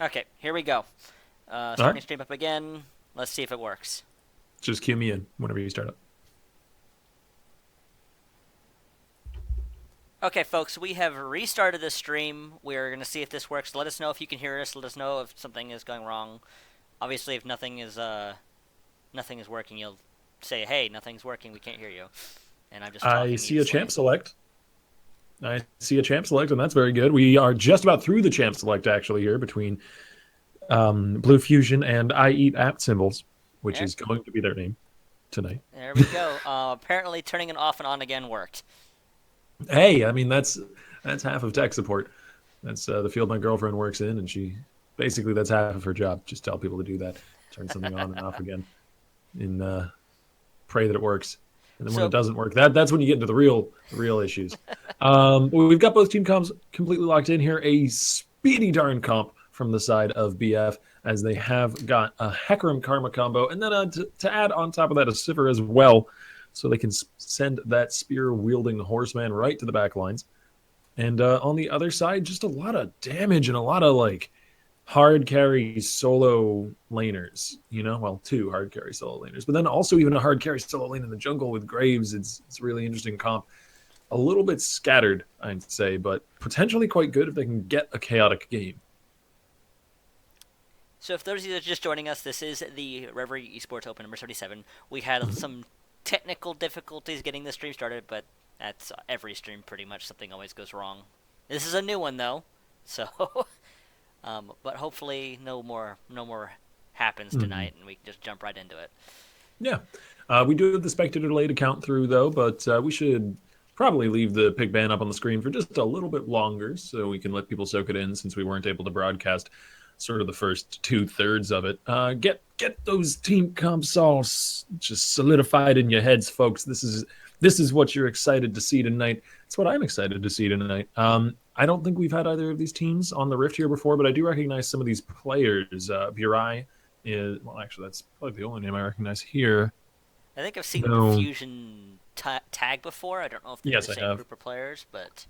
Okay, here we go. All right. Starting stream up again. Let's see if it works. Just cue me in whenever you start up. Okay, folks, we have restarted the stream. We're going to see if this works. Let us know if you can hear us. Let us know if something is going wrong. Obviously, if nothing is working, you'll say, "Hey, nothing's working. We can't hear you." And I'm just I talking see a needlessly. champ select. I see a champ select, and that's very good. We are just about through the champ select actually here between Blue Fusion and I Eat App Symbols, which There, is going to be their name tonight. there we go. Apparently, turning it off and on again worked. Hey, I mean that's half of tech support. That's the field my girlfriend works in, and she basically that's half of her job. Just tell people to do that, turn something on and off again, and pray that it works. And then when it So, doesn't work, that's when you get into the real issues. But we've got both team comps completely locked in here. A speedy darn comp from the side of BF as they have got a Hecarim Karma combo, and then to add on top of that a Sivir as well, so they can send that spear wielding horseman right to the back lines. And on the other side, just a lot of damage and a lot of like hard carry solo laners, well, two hard carry solo laners, but then also even a hard carry solo lane in the jungle with Graves. It's a really interesting comp. A little bit scattered, I'd say, but potentially quite good if they can get a chaotic game. so, if those of you that are just joining us, this is the Reverie Esports Open number 77. We had Mhm. some technical difficulties getting the stream started, but that's every stream pretty much. Something always goes wrong. This is a new one though, so but hopefully no more happens Mhm. tonight, and we can just jump right into it. Yeah. We do have the spectator delay to count through, though, but we should probably leave the pig ban up on the screen for just a little bit longer so we can let people soak it in since we weren't able to broadcast sort of the first two-thirds of it. Get those team comps all just solidified in your heads, folks. This is what you're excited to see tonight. It's what I'm excited to see tonight. I don't think we've had either of these teams on the Rift here before, but I do recognize some of these players. Burai is, well, actually, that's probably the only name I recognize here. I think I've seen No, Fusion tag before. I don't know if they're the yes, I same have. group of players, but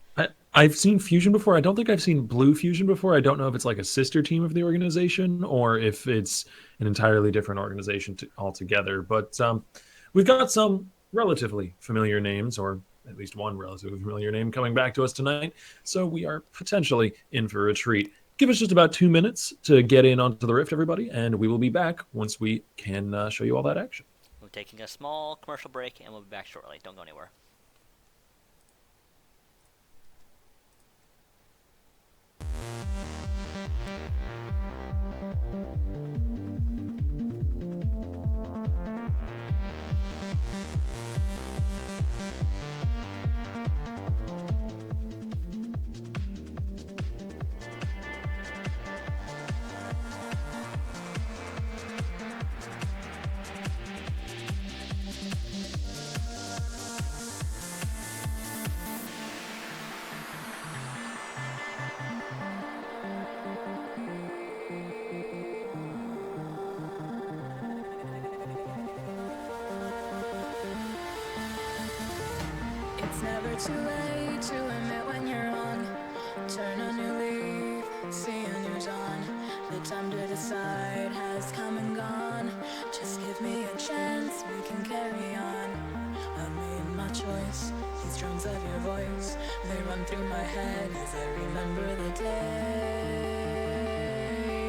I've seen Fusion before. I don't think I've seen Blue Fusion before. I don't know if it's like a sister team of the organization or if it's an entirely different organization altogether. But we've got some relatively familiar names, or at least one relatively familiar name, coming back to us tonight. So we are potentially in for a treat. Give us just about 2 minutes to get in onto the Rift, everybody, and we will be back once we can show you all that action. we're taking a small commercial break, and we'll be back shortly. Don't go anywhere. It's never too late to admit when you're wrong. Turn a new leaf, see a new dawn. The time to decide has come and gone. Just give me a chance, we can carry on. I made my choice, these drums of your voice, they run through my head as I remember the day.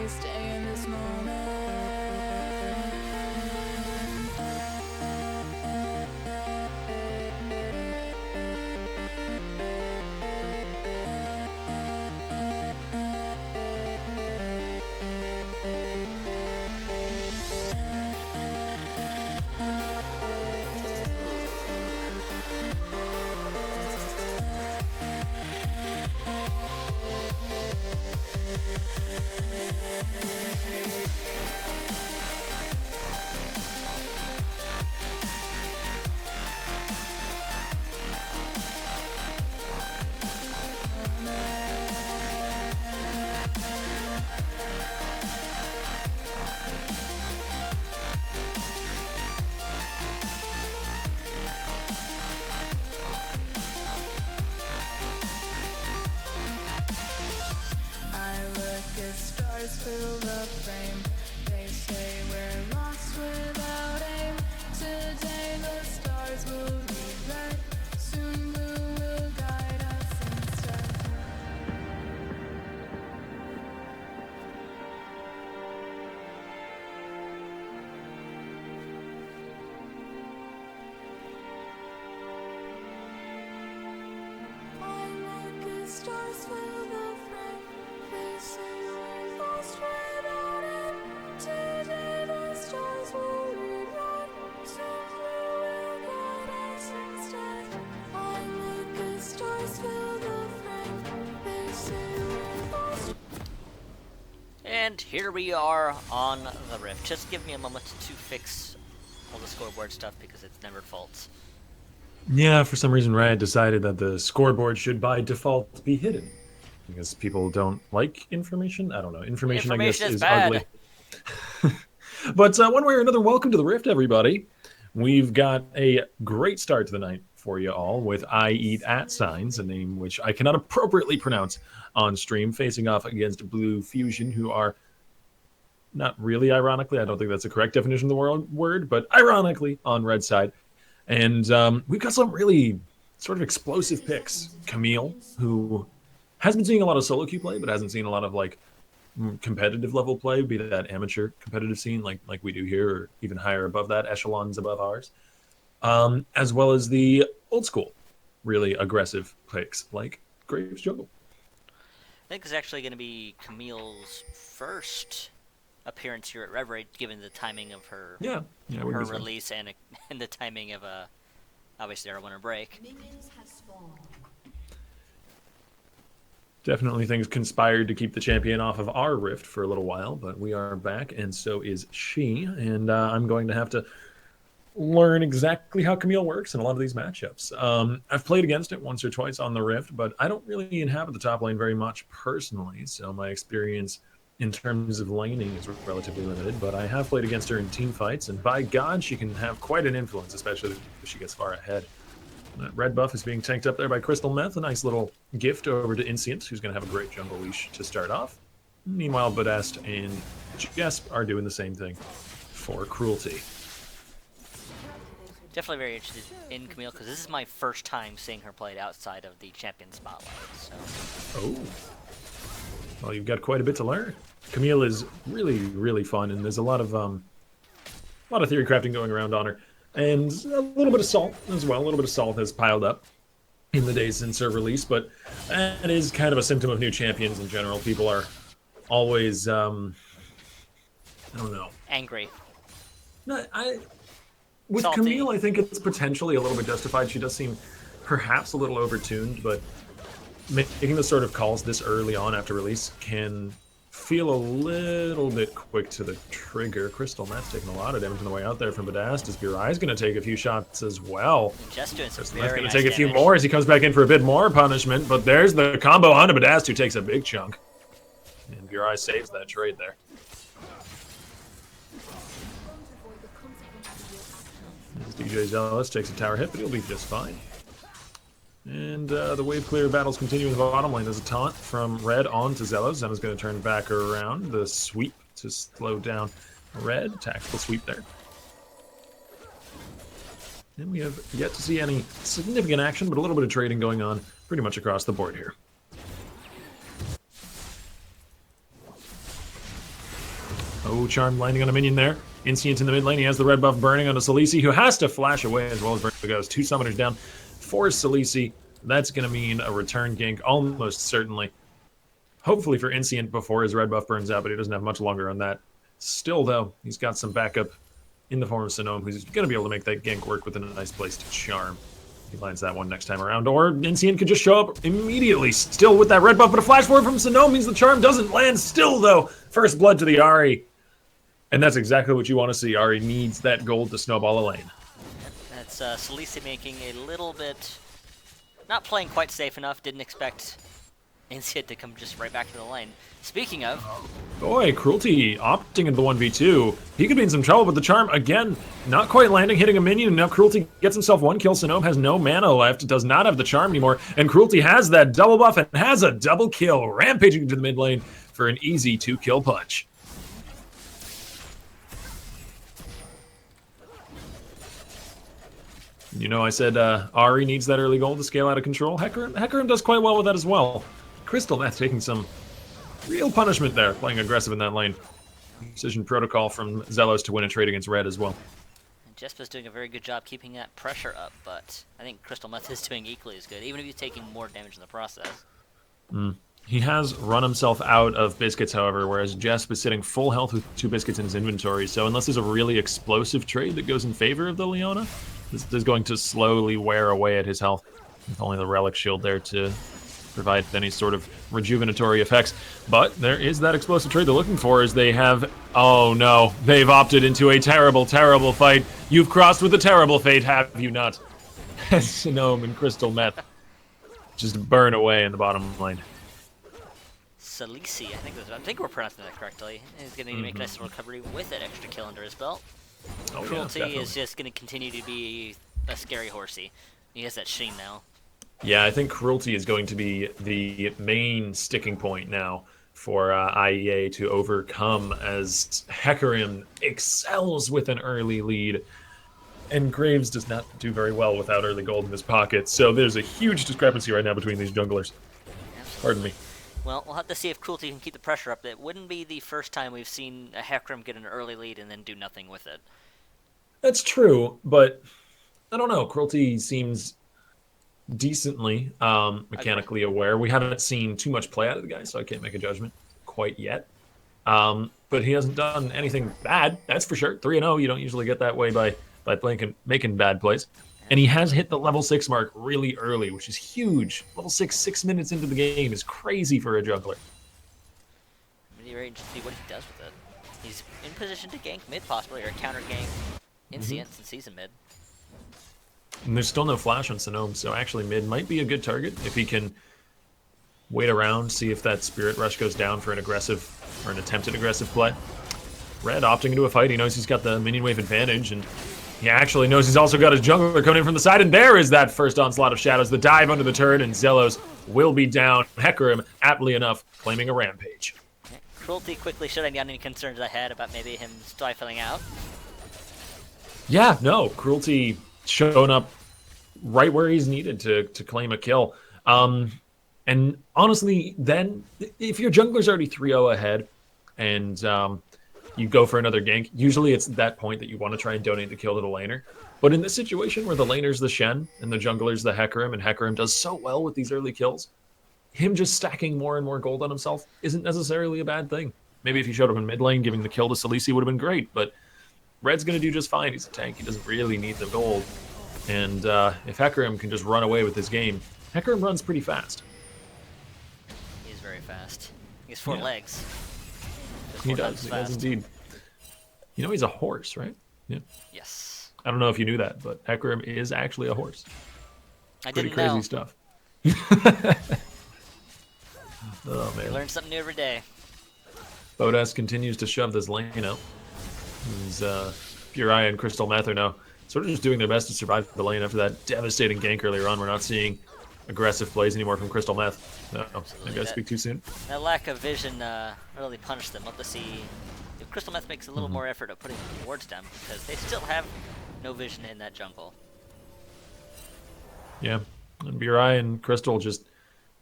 Stay in this moment. feel the frame. They say we're lost without aim. Today the stars will be red. Soon blue will guide us instead. I make it stars fill the frame. They say we're lost without aim. Today the stars will rewrite. Soon blue will guide us instead. I make it stars fill the frame. They say we're lost. And here we are on the Rift. Just give me a moment to fix all the scoreboard stuff because it's never faults. Yeah, for some reason Riot decided that the scoreboard should by default be hidden. Because people don't like information? I don't know. Information I guess, Information is is bad. ugly. But one way or another, welcome to the Rift, everybody. We've got a great start to the night for you all with I Eat At Signs, a name which I cannot appropriately pronounce on stream, facing off against Blue Fusion, who are not really ironically, I don't think that's the correct definition of the word, but ironically on red side. And we've got some really sort of explosive picks. Camille, who has been seeing a lot of solo queue play, but hasn't seen a lot of like competitive level play, be that amateur competitive scene like we do here, or even higher above that, echelons above ours. As well as the old school, really aggressive picks like Graves Jungle. I think it's actually going to be Camille's first appearance here at Reverie, given the timing of her Yeah, her wouldn't be surprised. release and the timing of obviously our winter break. Minions have spawned. Definitely things conspired to keep the champion off of our Rift for a little while, but we are back, and so is she. And I'm going to have to learn exactly how Camille works in a lot of these matchups. I've played against it once or twice on the Rift, but I don't really inhabit the top lane very much personally, so my experience in terms of laning is relatively limited, but I have played against her in team fights, and by God, she can have quite an influence, especially if she gets far ahead. That red buff is being tanked up there by Crystal Meth, a nice little gift over to Insient, who's going to have a great jungle leash to start off. Meanwhile, Badest and Jesp are doing the same thing for Cruelty. Definitely very interested in Camille because this is my first time seeing her played outside of the champion spotlight. So Oh. Well, you've got quite a bit to learn. Camille is really, really fun, and there's a lot of theory crafting going around on her. And a little bit of salt as well. A little bit of salt has piled up in the days since her release, but it is kind of a symptom of new champions in general. People are always, I don't know. angry. No, with Salty. Camille, I think it's potentially a little bit justified. She does seem perhaps a little overtuned, but making the sort of calls this early on after release can feel a little bit quick to the trigger. Crystal Met's taking a lot of damage on the way out there from Badast, as Burai's going to take a few shots as well. Just doing some Crystal Met's very going nice to take a few damage. more as he comes back in for a bit more punishment, but there's the combo onto Badast, who takes a big chunk. And Burai saves that trade there. As DJ Zealous takes a tower hit, but he'll be just fine. And the wave clear battles continue in the bottom lane. There's a taunt from Red on to Zealous. Zealous going to turn back around. The sweep to slow down Red. Tactical sweep there. And we have yet to see any significant action, but a little bit of trading going on pretty much across the board here. Oh, Charm landing on a minion there. Insient in the mid lane. He has the red buff burning onto Salisi, who has to flash away as well as Vertigo goes. 2 summoners down for Salisi. That's going to mean a return gank, almost certainly. Hopefully for Insient before his red buff burns out, but he doesn't have much longer on that. Still, though, he's got some backup in the form of Sonome, who's going to be able to make that gank work within a nice place to charm. He lands that one next time around. Or Insient could just show up immediately, still with that red buff, but a flash forward from Sonome means the charm doesn't land. Still, though, first blood to the Ahri. And that's exactly what you want to see. Ahri needs that gold to snowball a lane. That's Salisi making a little bit, not playing quite safe enough. Didn't expect Insient to come just right back to the lane. Speaking of, Boy, Cruelty opting into the 1v2. He could be in some trouble, but the charm, again, not quite landing, hitting a minion, and now Cruelty gets himself one kill. Sonome has no mana left, does not have the charm anymore, and Cruelty has that double buff and has a double kill, rampaging to the mid lane, for an easy 2-kill punch. You know, I said Ari needs that early gold to scale out of control. Hecarim does quite well with that as well. Crystal Meth taking some real punishment there, playing aggressive in that lane. Precision protocol from Zelos to win a trade against Red as well. And Jespa's doing a very good job keeping that pressure up, but I think Crystal Meth is doing equally as good, even if he's taking more damage in the process. He has run himself out of biscuits, however, whereas Jesp is sitting full health with 2 biscuits in his inventory, so unless there's a really explosive trade that goes in favor of the Leona, this is going to slowly wear away at his health, with only the Relic Shield there to provide any sort of rejuvenatory effects. But there is that explosive trade they're looking for, as they have... Oh no, they've opted into a terrible, terrible fight. You've crossed with a terrible fate, have you not? Sinome and Crystal Meth just burn away in the bottom lane. Salisi, I think we're pronouncing that correctly. He's going to need to make a nice recovery with that extra kill under his belt. Oh, Cruelty yeah, is just going to continue to be a scary horsey. He has that sheen now. Yeah, I think Cruelty is going to be the main sticking point now for IEA to overcome, as Hecarim excels with an early lead, and Graves does not do very well without early gold in his pocket. So there's a huge discrepancy right now between these junglers. Absolutely. Pardon me. Well, we'll have to see if Cruelty can keep the pressure up. It wouldn't be the first time we've seen a Hecarim get an early lead and then do nothing with it. That's true, but I don't know. Cruelty seems decently mechanically aware. We haven't seen too much play out of the guy, so I can't make a judgment quite yet. But he hasn't done anything bad, that's for sure. 3-0, you don't usually get that way by playing, making bad plays. And he has hit the level 6 mark really early, which is huge. Level 6 minutes into the game is crazy for a jungler. I'm ready to see what he does with it. He's in position to gank mid, possibly, or counter gank Insient since he's a mid. And there's still no flash on Sinome, so actually mid might be a good target if he can wait around, see if that Spirit Rush goes down for an aggressive, or an attempted aggressive play. Red opting into a fight, he knows he's got the minion wave advantage, and he actually knows he's also got his jungler coming in from the side, and there is that first onslaught of shadows, the dive under the turret, and Zelos will be down. Hecarim, aptly enough, claiming a rampage. Yeah. Cruelty quickly shutting down any concerns I had about maybe him stifling out. Yeah, no, Cruelty showing up right where he's needed to claim a kill. And honestly, then, if your jungler's already 3-0 ahead, and you go for another gank, usually it's at that point that you want to try and donate the kill to the laner. But in this situation where the laner's the Shen, and the jungler's the Hecarim, and Hecarim does so well with these early kills, him just stacking more and more gold on himself isn't necessarily a bad thing. Maybe if he showed up in mid lane, giving the kill to Salisi would have been great, but Red's going to do just fine. He's a tank. He doesn't really need the gold. And if Hecarim can just run away with this game, Hecarim runs pretty fast. He's very fast. He has 4 legs. He does. He does indeed. You know he's a horse, right? Yeah. Yes. I don't know if you knew that, but Hecarim is actually a horse. I Pretty didn't crazy know. stuff. Oh, man. You learn something new every day. Bodas continues to shove this lane out. He's, Furai and Crystal Meth are now sort of just doing their best to survive the lane after that devastating gank earlier on. We're not seeing aggressive plays anymore from Crystal Meth. No, maybe I speak too soon. That lack of vision really punished them. We'll have to see if Crystal Meth makes a little more effort of putting wards down, because they still have no vision in that jungle. Yeah, and Burai and Crystal just,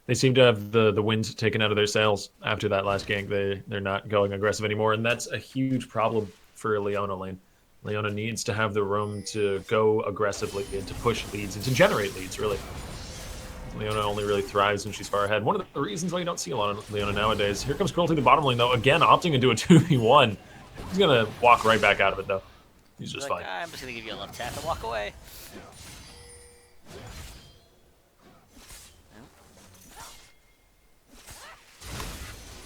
they seem to have the wind taken out of their sails after that last gank. They're not going aggressive anymore, and that's a huge problem for Leona lane. Leona needs to have the room to go aggressively and to push leads and to generate leads, really. Leona only really thrives when she's far ahead. One of the reasons why you don't see a lot of Leona nowadays. Here comes Cruelty to the bottom lane, though, again opting into a 2v1. He's going to walk right back out of it, though. He's just fine. I'm just going to give you a left tap and walk away.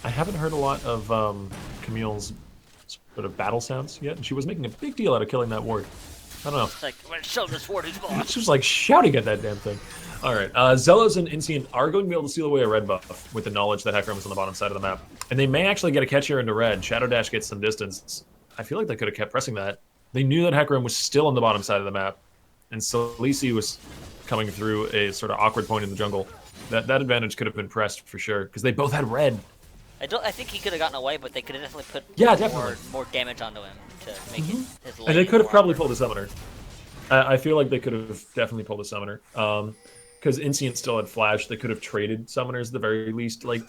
I haven't heard a lot of Camille's sort of battle sounds yet, and she was making a big deal out of killing that ward. I don't know. It's like, we're going to show this ward who's boss. She was like shouting at that damn thing. All right, Zelos and Insient are going to be able to steal away a red buff with the knowledge that Hecarim is on the bottom side of the map. And they may actually get a catch here into red. Shadow Dash gets some distance. I feel like they could have kept pressing that. They knew that Hecarim was still on the bottom side of the map, and Salisi was coming through a sort of awkward point in the jungle. That advantage could have been pressed for sure, because they both had red. I think he could have gotten away, but they could have definitely put Yeah, definitely. more damage onto him to make it his And they lane could have more probably awkward. pulled a summoner. I feel like they could have definitely pulled a summoner. Because Insient still had flash, they could have traded summoners at the very least. Like,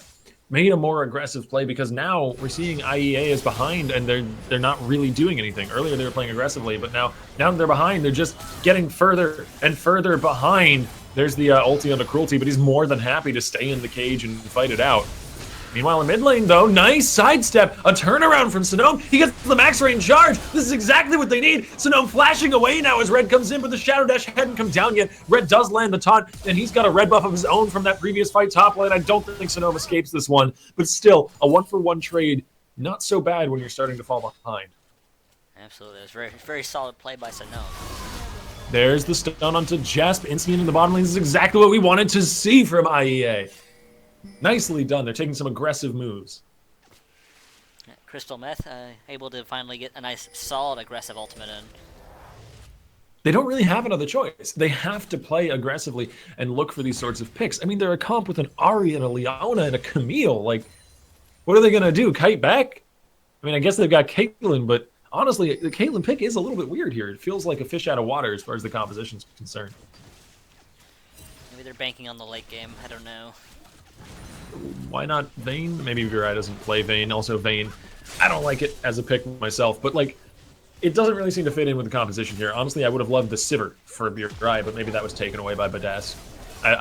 made a more aggressive play because now we're seeing IEA is behind and they're not really doing anything. Earlier they were playing aggressively, but now that they're behind, they're just getting further and further behind. There's the ulti onto Cruelty, but he's more than happy to stay in the cage and fight it out. Meanwhile, in mid lane, though, nice sidestep, a turnaround from Sonome. He gets the max range charge. This is exactly what they need. Sonome flashing away now as Red comes in, but the Shadow Dash hadn't come down yet. Red does land the taunt, and he's got a red buff of his own from that previous fight top lane. I don't think Sonome escapes this one, but still, a 1-for-1 trade, not so bad when you're starting to fall behind. Absolutely, it was very very solid play by Sonome. There's the stun onto Jasp. Instant in the bottom lane. This is exactly what we wanted to see from IEA. Nicely done. They're taking some aggressive moves. Crystal Meth able to finally get a nice solid aggressive ultimate in. They don't really have another choice. They have to play aggressively and look for these sorts of picks. I mean, they're a comp with an Ahri and a Leona and a Camille. Like, what are they going to do? Kite back? I mean, I guess they've got Caitlyn, but honestly, the Caitlyn pick is a little bit weird here. It feels like a fish out of water as far as the composition's concerned. Maybe they're banking on the late game. I don't know. Why not Vayne? Maybe Virai doesn't play Vayne. Also, Vayne, I don't like it as a pick myself, but like, it doesn't really seem to fit in with the composition here. Honestly, I would have loved the Sivir for Virai, but maybe that was taken away by Badass.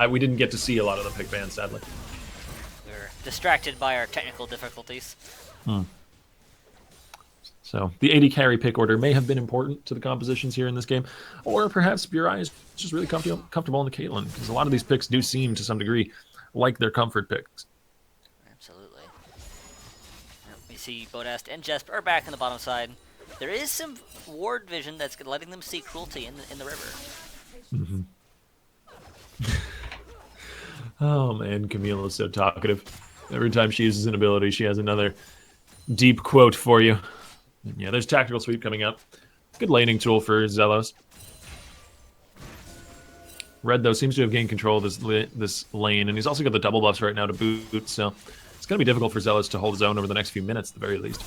We didn't get to see a lot of the pick bans, sadly. We were distracted by our technical difficulties. So the AD carry pick order may have been important to the compositions here in this game, or perhaps Virai is just really comfortable in the Caitlyn, because a lot of these picks do seem, to some degree, like their comfort picks. Absolutely. We see Bodast and Jesper are back on the bottom side. There is some ward vision that's letting them see Cruelty in the river. Oh man, Camille is so talkative. Every time she uses an ability, she has another deep quote for you. And yeah, there's Tactical Sweep coming up. Good laning tool for Zelos. Red, though, seems to have gained control of this lane, and he's also got the double buffs right now to boot, so it's going to be difficult for Zelos to hold his own over the next few minutes, at the very least.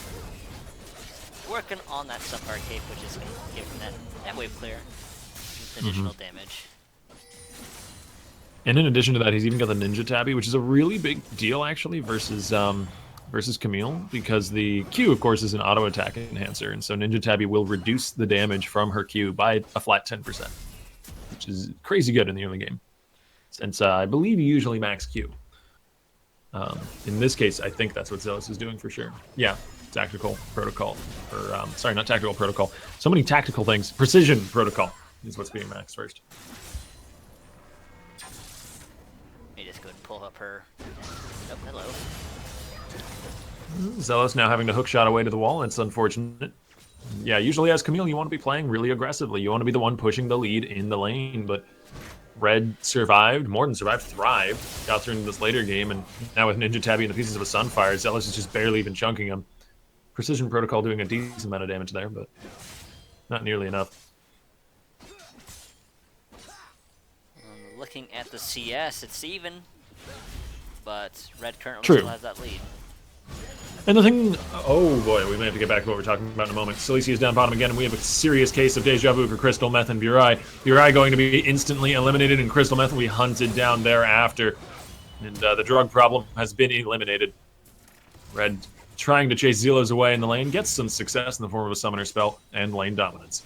Working on that Sunfire Cape, which is giving that wave clear. Additional damage. And in addition to that, he's even got the Ninja Tabby, which is a really big deal, actually, versus Camille, because the Q, of course, is an auto attack enhancer, and so Ninja Tabby will reduce the damage from her Q by a flat 10%, which is crazy good in the early game, since I believe you usually max Q. In this case, I think that's what Zealous is doing for sure. Yeah, tactical protocol, or sorry, not tactical protocol. So many tactical things. Precision protocol is what's being maxed first. Let me just go and pull up her. Oh, hello. Zealous now having to hook shot away to the wall. It's unfortunate. Yeah, usually as Camille, you want to be playing really aggressively. You want to be the one pushing the lead in the lane, but Red survived, more than survived, thrived, got through into this later game, and now with Ninja Tabby and the pieces of a Sunfire, Zealous is just barely even chunking him. Precision Protocol doing a decent amount of damage there, but not nearly enough. Looking at the CS, it's even, but Red currently True. still has that lead. And the thing, oh boy, we may have to get back to what we're talking about in a moment. Silisi is down bottom again, and we have a serious case of deja vu for Crystal Meth and Burai. Burai going to be instantly eliminated, and Crystal Meth will be hunted down thereafter. And the drug problem has been eliminated. Red trying to chase Zelos away in the lane, gets some success in the form of a summoner spell and lane dominance.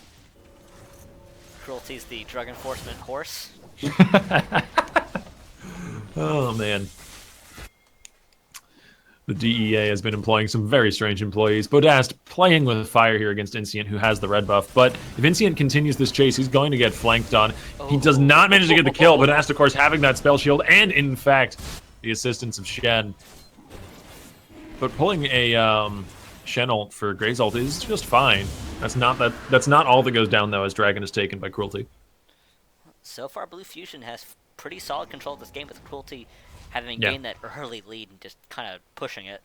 Cruelty's the drug enforcement horse. Oh man. The DEA has been employing some very strange employees. Bodast playing with fire here against Insient, who has the red buff. But if Insient continues this chase, he's going to get flanked on. He does not manage to get the kill. Bodast, of course, having that spell shield and, in fact, the assistance of Shen. But pulling a Shen ult for Gray's ult is just fine. That's not all that goes down, though, as Dragon is taken by Cruelty. So far, Blue Fusion has pretty solid control of this game with Cruelty having gained that early lead and just kind of pushing it.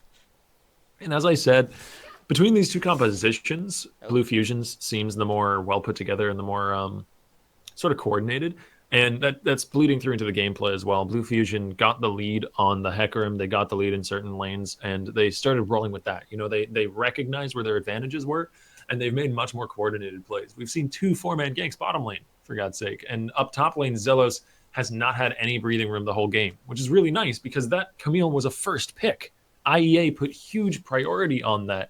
And as I said, between these two compositions, Blue Fusion's seems the more well put together and the more sort of coordinated. And that's bleeding through into the gameplay as well. Blue Fusion got the lead on the Hecarim. They got the lead in certain lanes, and they started rolling with that. They recognized where their advantages were, and they've made much more coordinated plays. We've seen 2 4-man ganks bottom lane, for God's sake. And up top lane, Zelos has not had any breathing room the whole game, which is really nice because that Camille was a first pick. IEA put huge priority on that,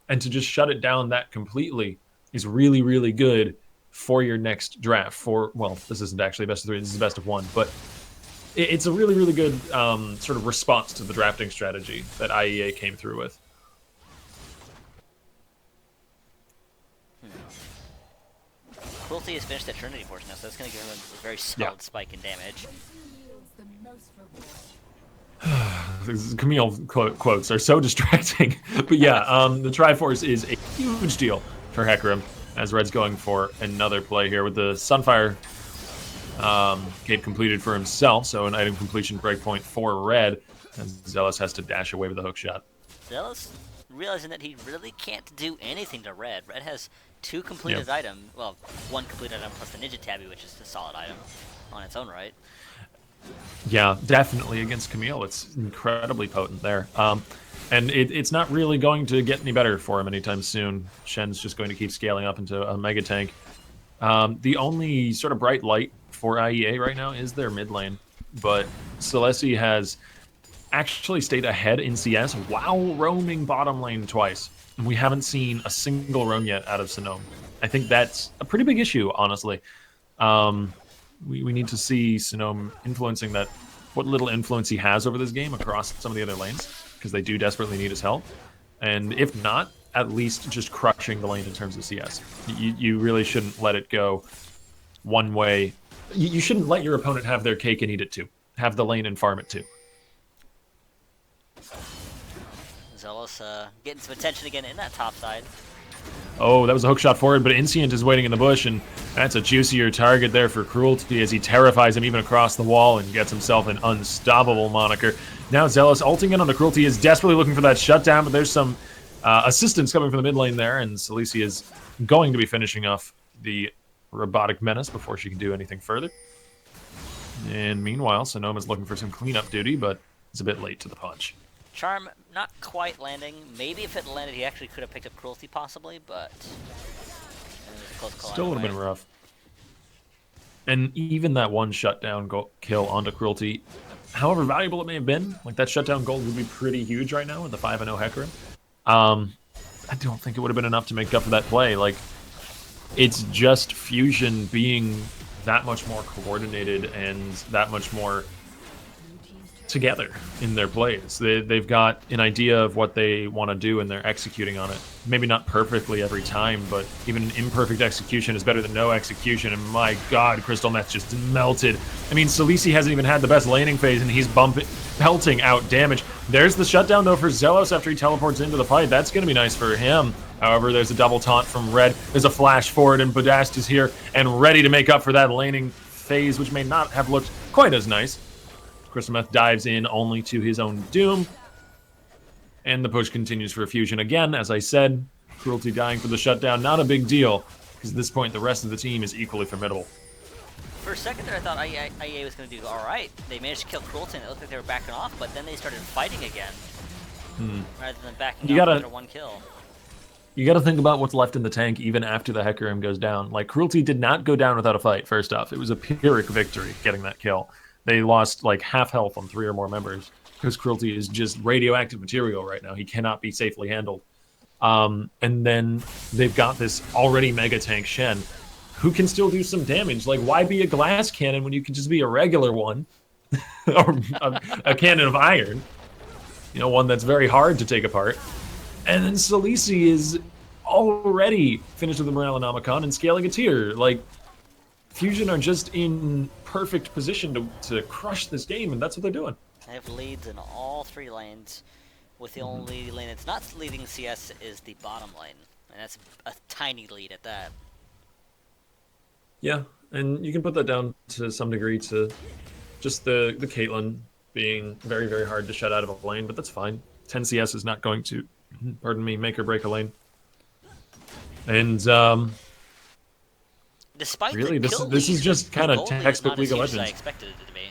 and to just shut it down that completely is really, really good for your next draft. This isn't actually best of 3, this is best of 1, but it's a really, really good sort of response to the drafting strategy that IEA came through with. Cruelty has finished that Trinity portion now, so that's going to give him a very solid spike in damage. Camille quotes are so distracting. But yeah, the Triforce is a huge deal for Hecarim, as Red's going for another play here with the Sunfire cape completed for himself, so an item completion breakpoint for Red, and Zealous has to dash away with the hook shot. Zealous realizing that he really can't do anything to Red. Red has 2 completed items, well, 1 completed item plus the Ninja Tabby, which is a solid item on its own right. Yeah, definitely against Camille. It's incredibly potent there. And it's not really going to get any better for him anytime soon. Shen's just going to keep scaling up into a mega tank. The only sort of bright light for IEA right now is their mid lane, but Celessi has actually stayed ahead in CS while roaming bottom lane twice. We haven't seen a single roam yet out of Sinome. I think that's a pretty big issue, honestly. We need to see Sinome influencing that, what little influence he has over this game across some of the other lanes, because they do desperately need his help. And if not, at least just crushing the lane in terms of CS. You really shouldn't let it go one way. You shouldn't let your opponent have their cake and eat it too. Have the lane and farm it too. Zealous getting some attention again in that top side. Oh, that was a hook shot forward, but Inscient is waiting in the bush, and that's a juicier target there for Cruelty as he terrifies him even across the wall and gets himself an unstoppable moniker. Now Zealous ulting in on the Cruelty, is desperately looking for that shutdown, but there's some assistance coming from the mid lane there, and Celicia is going to be finishing off the Robotic Menace before she can do anything further. And meanwhile, Sonoma's looking for some cleanup duty, but it's a bit late to the punch. Charm not quite landing. Maybe if it landed, he actually could have picked up Cruelty possibly, but still would have been rough. And even that one shutdown kill onto Cruelty, however valuable it may have been, like that shutdown gold would be pretty huge right now with the 5-0 Hecarim. I don't think it would have been enough to make up for that play. Like, it's just Fusion being that much more coordinated and that much more together in their plays. They've got an idea of what they want to do and they're executing on it. Maybe not perfectly every time, but even an imperfect execution is better than no execution. And my god, Crystal Meth just melted. I mean, Salisi hasn't even had the best laning phase and he's pelting out damage. There's the shutdown though for Zelos after he teleports into the fight. That's going to be nice for him. However, there's a double taunt from Red. There's a flash forward and Badast is here and ready to make up for that laning phase, which may not have looked quite as nice. Crystal Meth dives in only to his own doom. And the push continues for Fusion again. As I said, Cruelty dying for the shutdown, not a big deal, because at this point the rest of the team is equally formidable. For a second there I thought IEA was going to do alright. They managed to kill Cruelty and it looked like they were backing off, but then they started fighting again. Rather than backing off after one kill. You gotta think about what's left in the tank even after the Hecarim goes down. Like, Cruelty did not go down without a fight, first off. It was a Pyrrhic victory getting that kill. They lost like half health on 3 or more members because Cruelty is just radioactive material right now. He cannot be safely handled. And then they've got this already mega tank Shen who can still do some damage. Like, why be a glass cannon when you can just be a regular one? Or a cannon of iron. You know, one that's very hard to take apart. And then Salisi is already finished with the Morale-Nomicon and scaling a tier. Like, Fusion are just in perfect position to crush this game, and that's what they're doing. They have leads in all 3 lanes, with the only lane that's not leading CS is the bottom lane, and that's a tiny lead at that. Yeah, and you can put that down to some degree to just the Caitlyn being very, very hard to shut out of a lane, but that's fine. 10 CS is not going to, pardon me, make or break a lane. And Despite Really, the this kill is lead, just kind the of gold lead is textbook not League as of huge as I Legends. expected it to be.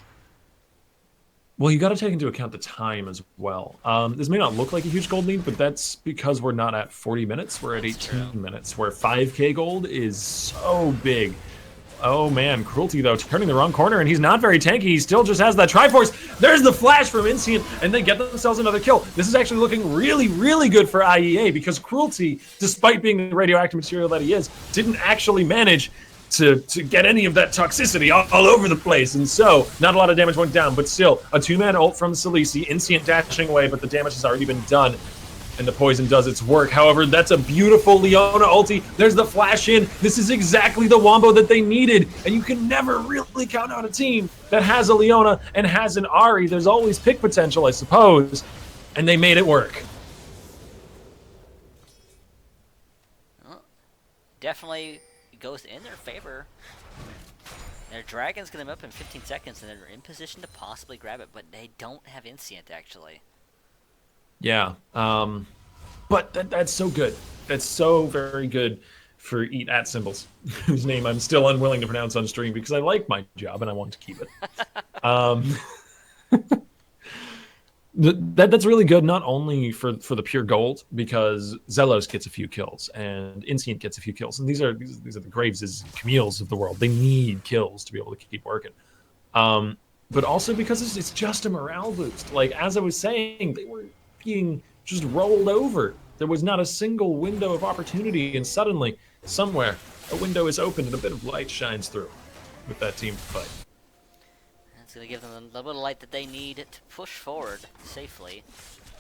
Well, you got to take into account the time as well. This may not look like a huge gold lead, but that's because we're not at 40 minutes. We're at That's 18 true. minutes, where 5K gold is so big. Oh man, Cruelty though, turning the wrong corner, and he's not very tanky. He still just has that Triforce. There's the flash from Insient, and they get themselves another kill. This is actually looking really, really good for IEA, because Cruelty, despite being the radioactive material that he is, didn't actually manage to get any of that toxicity all over the place. And so, not a lot of damage went down, but still, a 2-man ult from Salisi, Insient dashing away, but the damage has already been done. And the poison does its work. However, that's a beautiful Leona ulti. There's the flash in. This is exactly the wombo that they needed. And you can never really count out a team that has a Leona and has an Ahri. There's always pick potential, I suppose. And they made it work. Well, definitely goes in their favor. Their Dragon's going to up in 15 seconds, and they're in position to possibly grab it, but they don't have Insient, actually. Yeah, but that's so good. That's so very good for Eat At Symbols, whose name I'm still unwilling to pronounce on stream because I like my job and I want to keep it. That's really good, not only for the pure gold, because Zelos gets a few kills and Insient gets a few kills, and these are the Graves' Camille's of the world. They need kills to be able to keep working. But also because it's just a morale boost. Like, as I was saying, they were being just rolled over. There was not a single window of opportunity, and suddenly, somewhere, a window is opened and a bit of light shines through with that team fight. That's going to give them the little light that they need to push forward safely.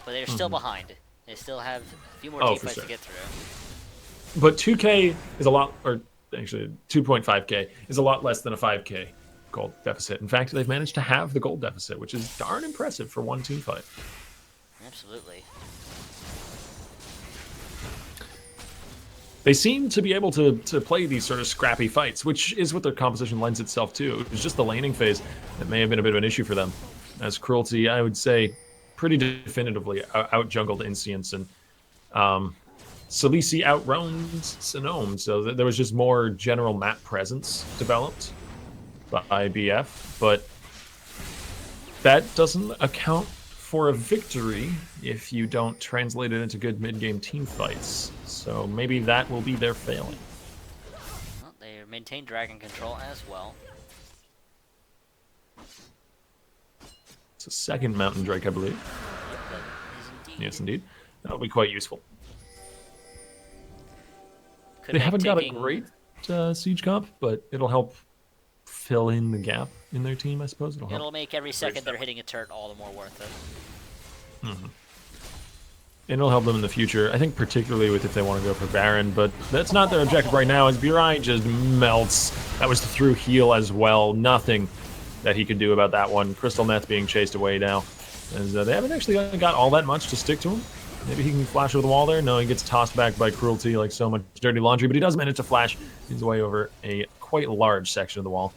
But they're still behind. They still have a few more team fights to get through. But 2K is a lot, or actually 2.5K is a lot less than a 5K gold deficit. In fact, they've managed to have the gold deficit, which is darn impressive for one team fight. Absolutely. They seem to be able to play these sort of scrappy fights, which is what their composition lends itself to. It was just the laning phase that may have been a bit of an issue for them. As Cruelty, I would say, pretty definitively out-jungled Incience, and Salisi outroamed Sonome, so there was just more general map presence developed by BF, but that doesn't account for a victory if you don't translate it into good mid-game team fights. So maybe that will be their failing. Well, they maintain dragon control as well. It's a second Mountain Drake, I believe. Yep, that is indeed. Yes, indeed. That'll be quite useful. Could They make haven't got a taking- great siege comp, but it'll help fill in the gap in their team, I suppose. It'll It'll help. make every second they're hitting a turret all the more worth it. And it'll help them in the future, I think, particularly with if they want to go for Baron, but that's not their objective right now, as Burai just melts. That was the through heal as well. Nothing that he could do about that one. Crystal Meth being chased away now, as they haven't actually got all that much to stick to him. Maybe he can flash over the wall there. No, he gets tossed back by Cruelty like so much dirty laundry, but he does manage to flash his way over a quite large section of the wall.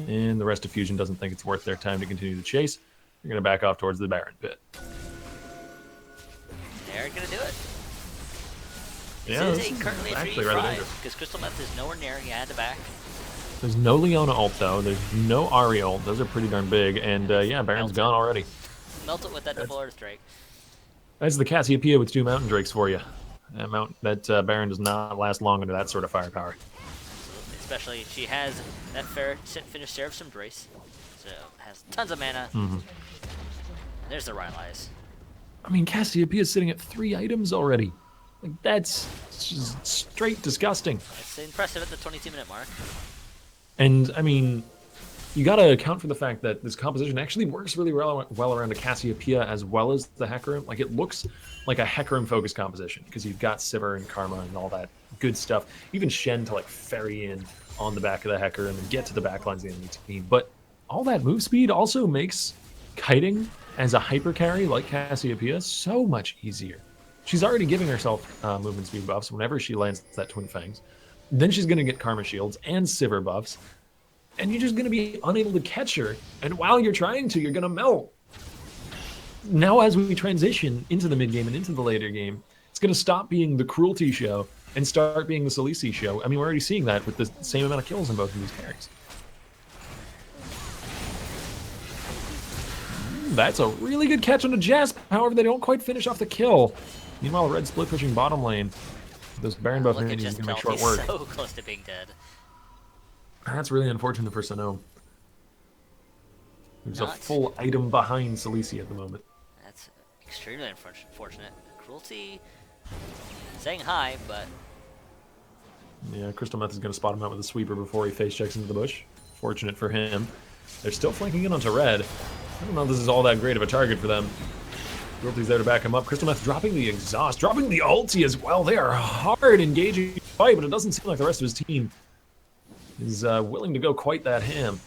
And the rest of Fusion doesn't think it's worth their time to continue the chase. They're going to back off towards the Baron pit. They're gonna do it. Yeah, This this is is currently a actually rather 3-5 dangerous. because Crystal Meth is nowhere near. He had to back. There's no Leona ult, though. There's no Ahri ult. Those are pretty darn big. And, yeah, Baron's Melted. gone already. Melt it with that double Earth Drake. That's the Cassiopeia with 2 Mountain Drakes for you. That Baron does not last long under that sort of firepower. Absolutely. Especially she has that finished Seraph some Drace. So has tons of mana. There's the Rylai's. I mean, Cassiopeia is sitting at 3 items already. Like, that's just straight disgusting. It's impressive at the 22-minute mark. And, I mean, you got to account for the fact that this composition actually works really well around a Cassiopeia as well as the Hecarim. Like, it looks like a Hecarim-focused composition because you've got Sivir and Karma and all that good stuff. Even Shen to, like, ferry in on the back of the Hecarim and get to the backlines of the enemy team. But all that move speed also makes kiting as a hyper carry like Cassiopeia so much easier. She's already giving herself movement speed buffs whenever she lands that Twin Fangs. Then she's going to get Karma Shields and Sivir buffs. And you're just going to be unable to catch her. And while you're trying to, you're going to melt. Now as we transition into the mid-game and into the later game, it's going to stop being the Cruelty show and start being the Salisi show. I mean, we're already seeing that with the same amount of kills in both of these carries. That's a really good catch on a Jasp. However, they don't quite finish off the kill. Meanwhile, Red split pushing bottom lane. This Baron buff Look at is just going to make Health. short He's work. so close to being dead. That's really unfortunate for Sano. There's a Not- full item behind Salisi at the moment. That's extremely unfortunate. Cruelty saying hi, but Yeah, Crystal Meth is going to spot him out with a sweeper before he face checks into the bush. Fortunate for him. They're still flanking in onto Red. I don't know if this is all that great of a target for them. Cruelty's there to back him up. Crystal Meth dropping the exhaust, dropping the ulti as well. They are hard engaging the fight, but it doesn't seem like the rest of his team is willing to go quite that ham.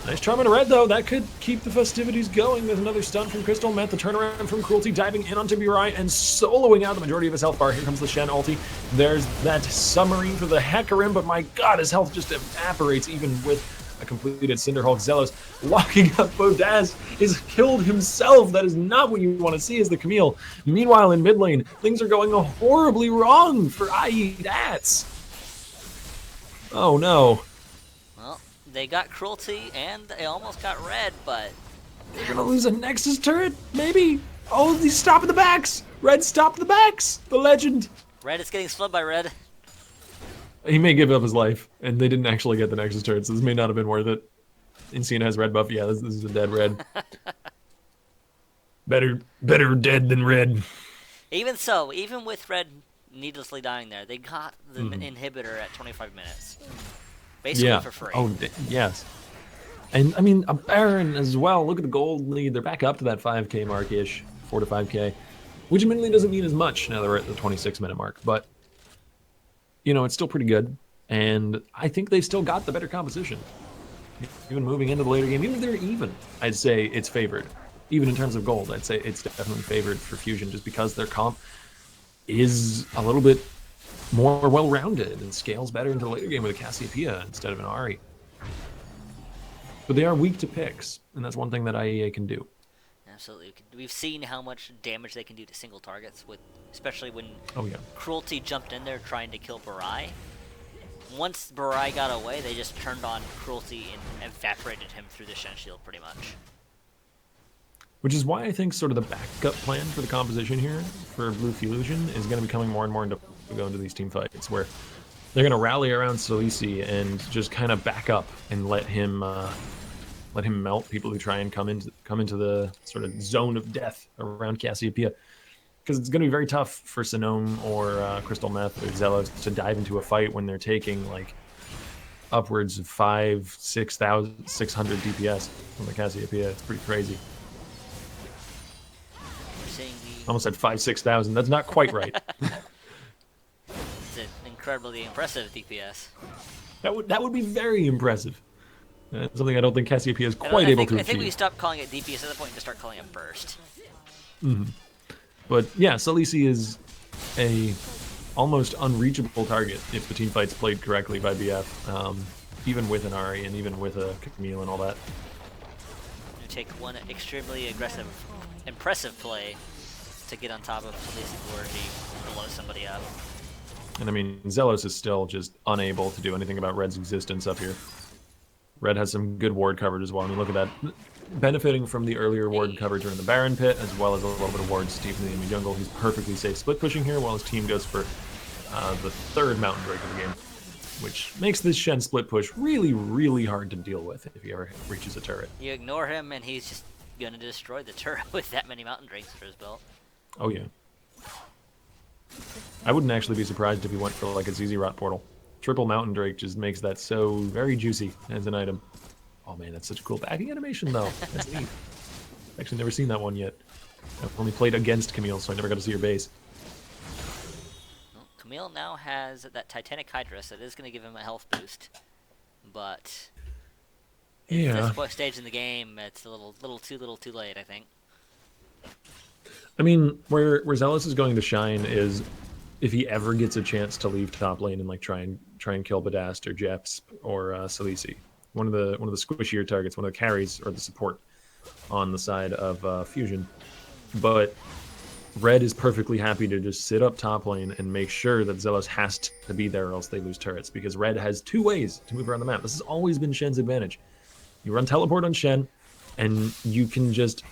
Nice charm on Red, though. That could keep the festivities going. There's another stun from Crystal Meth. The turnaround from Cruelty, diving in onto Burai and soloing out the majority of his health bar. Here comes the Shen ulti. There's that submarine for the Hecarim, but my god, his health just evaporates even with a completed Cinderhulk. Zealous locking up Bodaz is killed himself. That is not what you want to see as the Camille. Meanwhile, in mid lane, things are going horribly wrong for IE Dats. Oh no. well, they got Cruelty and they almost got Red, but They're gonna lose a Nexus turret, maybe? Oh, he's stopping the backs! Red stopped the backs! The legend! Red is getting slowed by Red. He may give up his life, and they didn't actually get the Nexus turret, so this may not have been worth it. Insane has red buff. Yeah, this is a dead Red. Better dead than Red. Even so, even with Red needlessly dying there, they got the inhibitor at 25 minutes. Basically for free. Oh, yes. And, I mean, a Baron as well. Look at the gold lead. They're back up to that 5k mark-ish. 4 to 5k. Which admittedly doesn't mean as much now that we're at the 26-minute mark. But, you know, it's still pretty good. And I think they've still got the better composition. Even moving into the later game, even if they're even, I'd say it's favored. Even in terms of gold, I'd say it's definitely favored for Fusion just because their comp is a little bit more well-rounded and scales better into the later game with a Cassiopeia instead of an Ahri. But they are weak to picks, and that's one thing that IEA can do. Absolutely. We've seen how much damage they can do to single targets, with especially when Oh yeah. Cruelty jumped in there trying to kill Barai. Once Barai got away, they just turned on Cruelty and evaporated him through the Shen Shield pretty much. Which is why I think sort of the backup plan for the composition here for Blue Fusion is going to be coming more and more into go into these team fights, where they're going to rally around Salisi and just kind of back up and let him melt people who try and come into the sort of zone of death around Cassiopeia. Because it's going to be very tough for Sonome or Crystal Meth or Zealous to dive into a fight when they're taking like upwards of 6,600 DPS from the Cassiopeia. It's pretty crazy. Almost said 6,000. That's not quite right. It's an incredibly impressive DPS. That would be very impressive. Something I don't think Cassiopeia is quite able to achieve. I think we stopped calling it DPS at the point and just start calling it burst. But yeah, Salisi is a almost unreachable target if the team fight's played correctly by BF, even with an Ahri and even with a Camille and all that. You take one extremely impressive play to get on top of Salisi or to blow somebody up. And I mean, Zealous is still just unable to do anything about Red's existence up here. Red has some good ward coverage as well. I mean, look at that. Benefiting from the earlier ward coverage during the Baron pit, as well as a little bit of wards deep in the enemy jungle. He's perfectly safe split pushing here, while his team goes for the third mountain break of the game, which makes this Shen split push really, really hard to deal with if he ever reaches a turret. You ignore him, and he's just going to destroy the turret with that many mountain drakes for his belt. Oh, yeah. I wouldn't actually be surprised if he went for like a ZZ Rot portal. Triple Mountain Drake just makes that so very juicy as an item. Oh man, that's such a cool backing animation though. That's neat. Actually never seen that one yet. I've only played against Camille, so I never got to see her base. Well, Camille now has that Titanic Hydra, so it is going to give him a health boost. But Yeah. at this stage in the game, it's a little too late, I think. I mean, where Zealous is going to shine is if he ever gets a chance to leave top lane and like try and kill Badast or Jeps or Salisi. One of the squishier targets, one of the carries or the support on the side of Fusion. But Red is perfectly happy to just sit up top lane and make sure that Zelos has to be there or else they lose turrets, because Red has 2 ways to move around the map. This has always been Shen's advantage. You run teleport on Shen, and you can just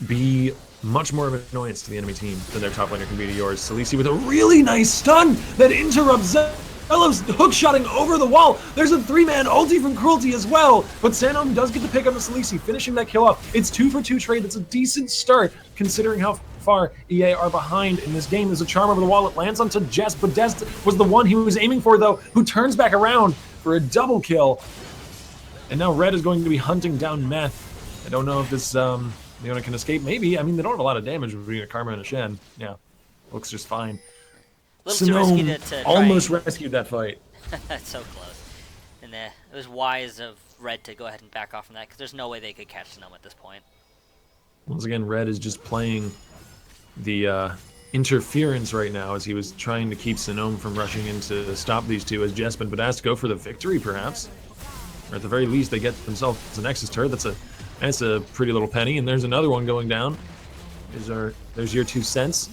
be much more of an annoyance to the enemy team than their top laner can be to yours. Salisi with a really nice stun that interrupts Zelos hookshotting over the wall. There's a 3-man ulti from Cruelty as well, but Sanom does get the pick up of Salisi, finishing that kill off. It's 2 for 2 trade. That's a decent start considering how far EA are behind in this game. There's a charm over the wall. It lands onto Jess, but Dest was the one he was aiming for, though, who turns back around for a double kill. And now Red is going to be hunting down Meth. I don't know if this Leona can escape. Maybe. I mean, they don't have a lot of damage between a Karma and a Shen. Yeah, looks just fine. A little too risky to almost rescued that fight. That's so close. And it was wise of Red to go ahead and back off from that, because there's no way they could catch Sonoma at this point. Once again, Red is just playing the interference right now as he was trying to keep Sonome from rushing in to stop these two, as Jespin but has to go for the victory, perhaps. Or at the very least, they get themselves a Nexus turret. That's a pretty little penny, and there's another one going down. There's your 2 cents.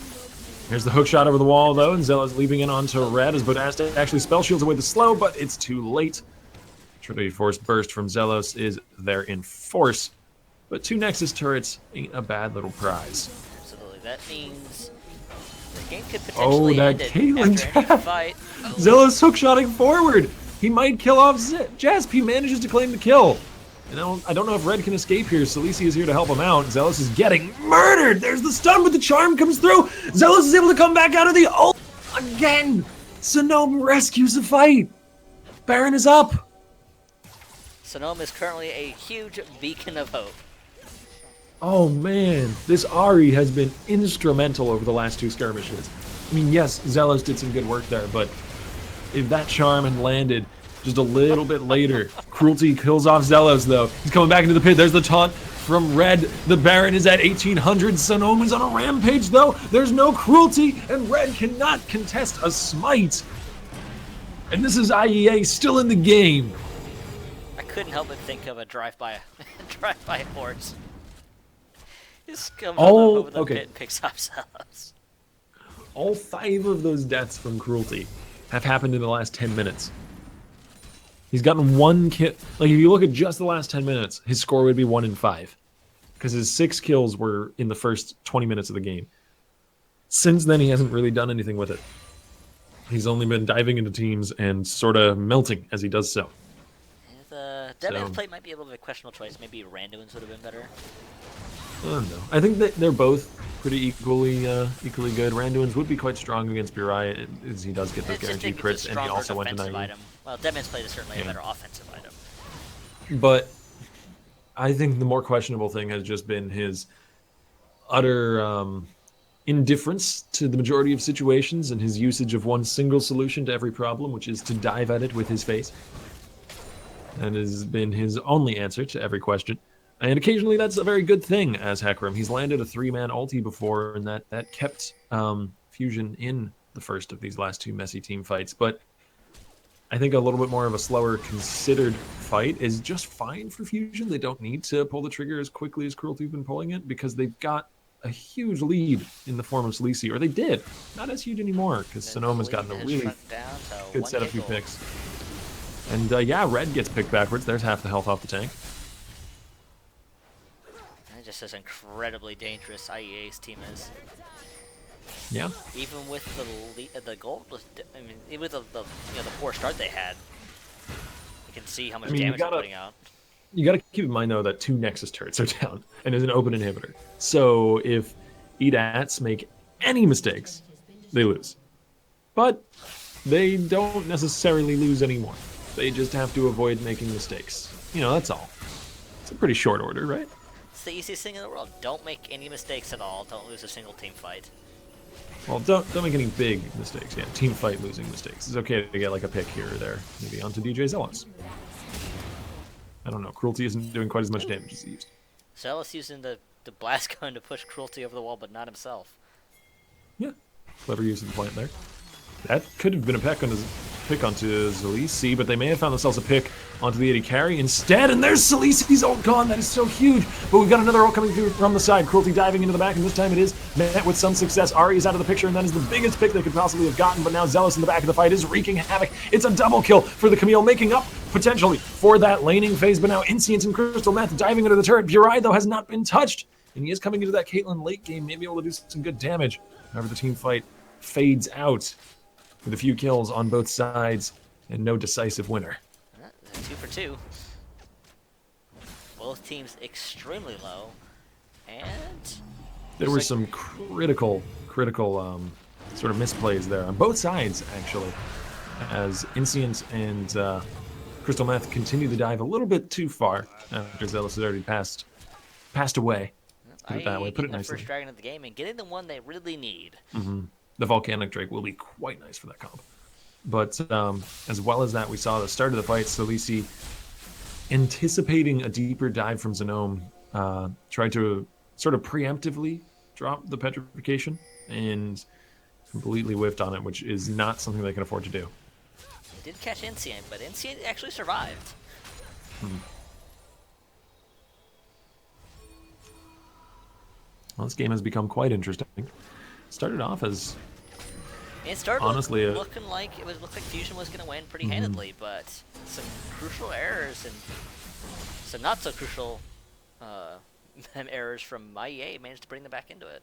Here's the hook shot over the wall, though, and Zella's leaping in onto Red as Bodasta actually spell shields away the slow, but it's too late. Trinity Force Burst from Zelos is there in force, but 2 Nexus turrets ain't a bad little prize. Absolutely. That means the game could potentially end that Caitlyn after any fight. Zelos hookshotting forward. He might kill off Jasp. He manages to claim the kill. And I don't know if Red can escape here. Salisi is here to help him out. Zelos is getting murdered. There's the stun, but the charm comes through. Zelos is able to come back out of the ult again. Sonome rescues the fight. Baron is up. Sonoma is currently a huge beacon of hope. Oh man, this Ahri has been instrumental over the last 2 skirmishes. I mean, yes, Zelos did some good work there, but if that charm had landed just a little bit later. Cruelty kills off Zelos, though. He's coming back into the pit. There's the taunt from Red. The Baron is at 1800. Sonoma is on a rampage, though. There's no Cruelty, and Red cannot contest a smite. And this is IEA still in the game. I couldn't help but think of a drive-by horse. Just comes over the pit and picks up Zelos. All 5 of those deaths from Cruelty have happened in the last 10 minutes. He's gotten 1 kill. Like, if you look at just the last 10 minutes, his score would be 1 in 5. Because his 6 kills were in the first 20 minutes of the game. Since then, he hasn't really done anything with it. He's only been diving into teams and sort of melting as he does so. The Deadman's Plate might be a little bit of a questionable choice. Maybe Randuin's would have been better. I don't know. I think that they're both pretty equally good. Randuin's would be quite strong against Burai, as he does get those guaranteed crits, and he also went to 9. Item. Well, Deadman's Plate is certainly a better offensive item. But I think the more questionable thing has just been his utter indifference to the majority of situations and his usage of one single solution to every problem, which is to dive at it with his face. That has been his only answer to every question. And occasionally that's a very good thing as Hecarim. He's landed a 3-man ulti before, and that kept Fusion in the first of these last 2 messy team fights. But I think a little bit more of a slower, considered fight is just fine for Fusion. They don't need to pull the trigger as quickly as Cruelty's been pulling it, because they've got a huge lead in the form of Salisi, or they did. Not as huge anymore, because Sonoma's gotten a really good set of few picks. And yeah, Red gets picked backwards. There's half the health off the tank. That just says incredibly dangerous IEA's team is. Yeah. Even with the gold, I mean, even with the poor start they had, you can see how much damage they're putting out. You gotta keep in mind though that 2 Nexus turrets are down, and there's an open inhibitor. So if EDATs make any mistakes, they lose. But they don't necessarily lose anymore. They just have to avoid making mistakes. You know, that's all. It's a pretty short order, right? It's the easiest thing in the world. Don't make any mistakes at all. Don't lose a single team fight. Well, don't make any big mistakes. Yeah, team fight losing mistakes. It's okay to get like a pick here or there. Maybe onto DJ Zelos. I don't know. Cruelty isn't doing quite as much damage as he used. Zelos using the blast gun to push Cruelty over the wall, but not himself. Yeah, clever use of the plant there. That could have been a peck on his pick onto Zalisi, but they may have found themselves a pick onto the 80 carry instead, and there's Salisi's ult gone. That is so huge, but we've got another ult coming through from the side. Cruelty diving into the back, and this time it is met with some success. Ari is out of the picture, and that is the biggest pick they could possibly have gotten, but now Zealous in the back of the fight is wreaking havoc. It's a double kill for the Camille, making up potentially for that laning phase, but now Inscience and Crystal Meth diving into the turret. Burai, though, has not been touched, and he is coming into that Caitlyn late game, maybe able to do some good damage. However, the team fight fades out with a few kills on both sides and no decisive winner. 2 for 2. Both teams extremely low, and there were some critical sort of misplays there on both sides, actually, as Inscience and Crystal Meth continue to dive a little bit too far after Zealous has already passed away. Put it that way. Put it nicely. First dragon of the game and getting the one they really need. The Volcanic Drake will be quite nice for that comp. But as well as that, we saw the start of the fight, Salisi, anticipating a deeper dive from Xenome, tried to sort of preemptively drop the petrification and completely whiffed on it, which is not something they can afford to do. They did catch Inscience, but Inscience actually survived. Well, this game has become quite interesting. Started off as It started honestly looking like looked like Fusion was going to win pretty handedly, but some crucial errors and some not so crucial errors from IEA managed to bring them back into it.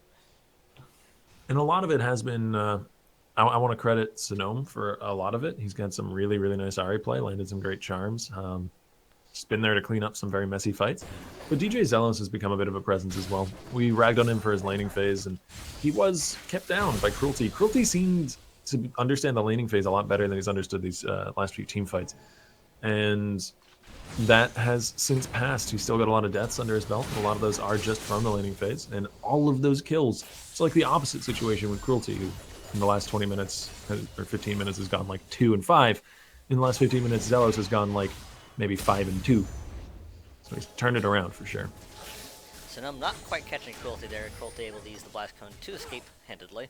and a lot of it has been. I want to credit Xenome for a lot of it. He's got some really nice Ari play, landed some great charms. He's been there to clean up some very messy fights. But DJ Zealous has become a bit of a presence as well. We ragged on him for his laning phase, and he was kept down by Cruelty. Cruelty seemed to understand the laning phase a lot better than he's understood these last few team fights. And that has since passed. He's still got a lot of deaths under his belt. A lot of those are just from the laning phase. And all of those kills, it's like the opposite situation with Cruelty, who in the last 20 minutes or 15 minutes has gone like 2 and 5. In the last 15 minutes, Zealous has gone like maybe 5 and 2. So he's turned it around for sure. So I'm not quite catching Cruelty there. Cruelty able to use the Blast Cone to escape handedly.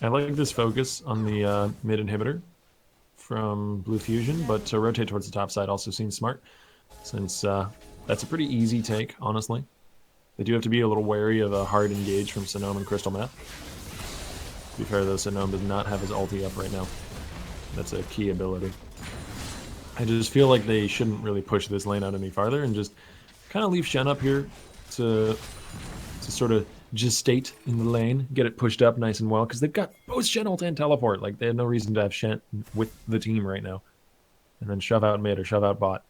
I like this focus on the mid inhibitor from Blue Fusion, but to rotate towards the top side also seems smart, since that's a pretty easy take, honestly. They do have to be a little wary of a hard engage from Xenome and Crystal Meth. To be fair, though, Xenome does not have his ulti up right now. That's a key ability. I just feel like they shouldn't really push this lane out any farther and just kind of leave Shen up here to sort of gestate in the lane, get it pushed up nice and well, because they've got both Shen ult and teleport. Like, they have no reason to have Shen with the team right now. And then shove out mid or shove out bot.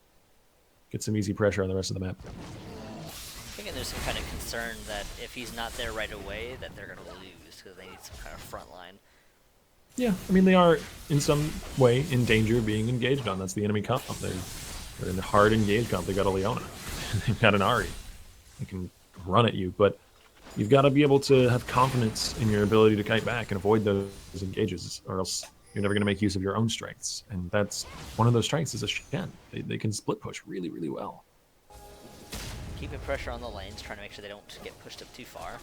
Get some easy pressure on the rest of the map. I think there's some kind of concern that if he's not there right away, that they're going to lose because they need some kind of front line. Yeah, I mean, they are in some way in danger of being engaged on. That's the enemy comp. They're in a hard engage comp. They got a Leona. They've got an Ari. They can run at you, but you've got to be able to have confidence in your ability to kite back and avoid those engages, or else you're never going to make use of your own strengths. And that's one of those strengths is a Shen. They can split push really well. Keeping pressure on the lanes, trying to make sure they don't get pushed up too far.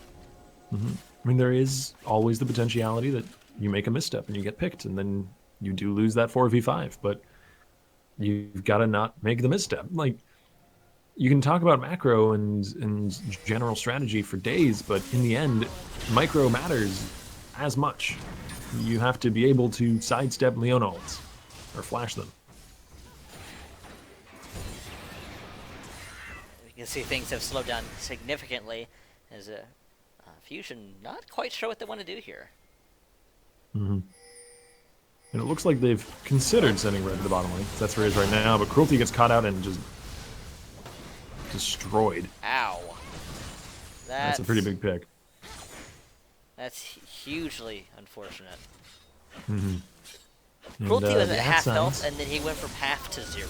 I mean, there is always the potentiality that you make a misstep and you get picked, and then you do lose that 4v5, but you've got to not make the misstep. Like, you can talk about macro and general strategy for days, but in the end, micro matters as much. You have to be able to sidestep Leona ults or flash them. You can see things have slowed down significantly as Fusion not quite sure what they want to do here. And it looks like they've considered sending Red to the bottom lane. That's where he is right now, but Cruelty gets caught out and just destroyed. Ow. That's a pretty big pick. That's hugely unfortunate. And, Cruelty was at the half ad health, signs- and then he went from half to 0.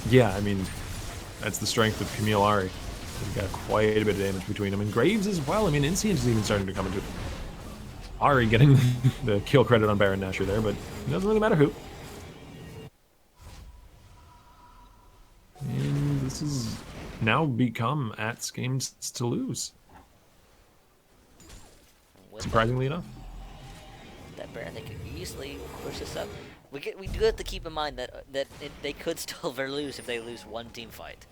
Yeah, I mean, that's the strength of Camille Ari. He's got quite a bit of damage between him. And Graves as well. I mean, Inscience is even starting to come into it. Ari getting the kill credit on Baron Nashor there, but it doesn't really matter who. And this has now become At's games to lose. Surprisingly enough. Baron, they could easily push this up. We do have to keep in mind that they could still lose if they lose one team fight.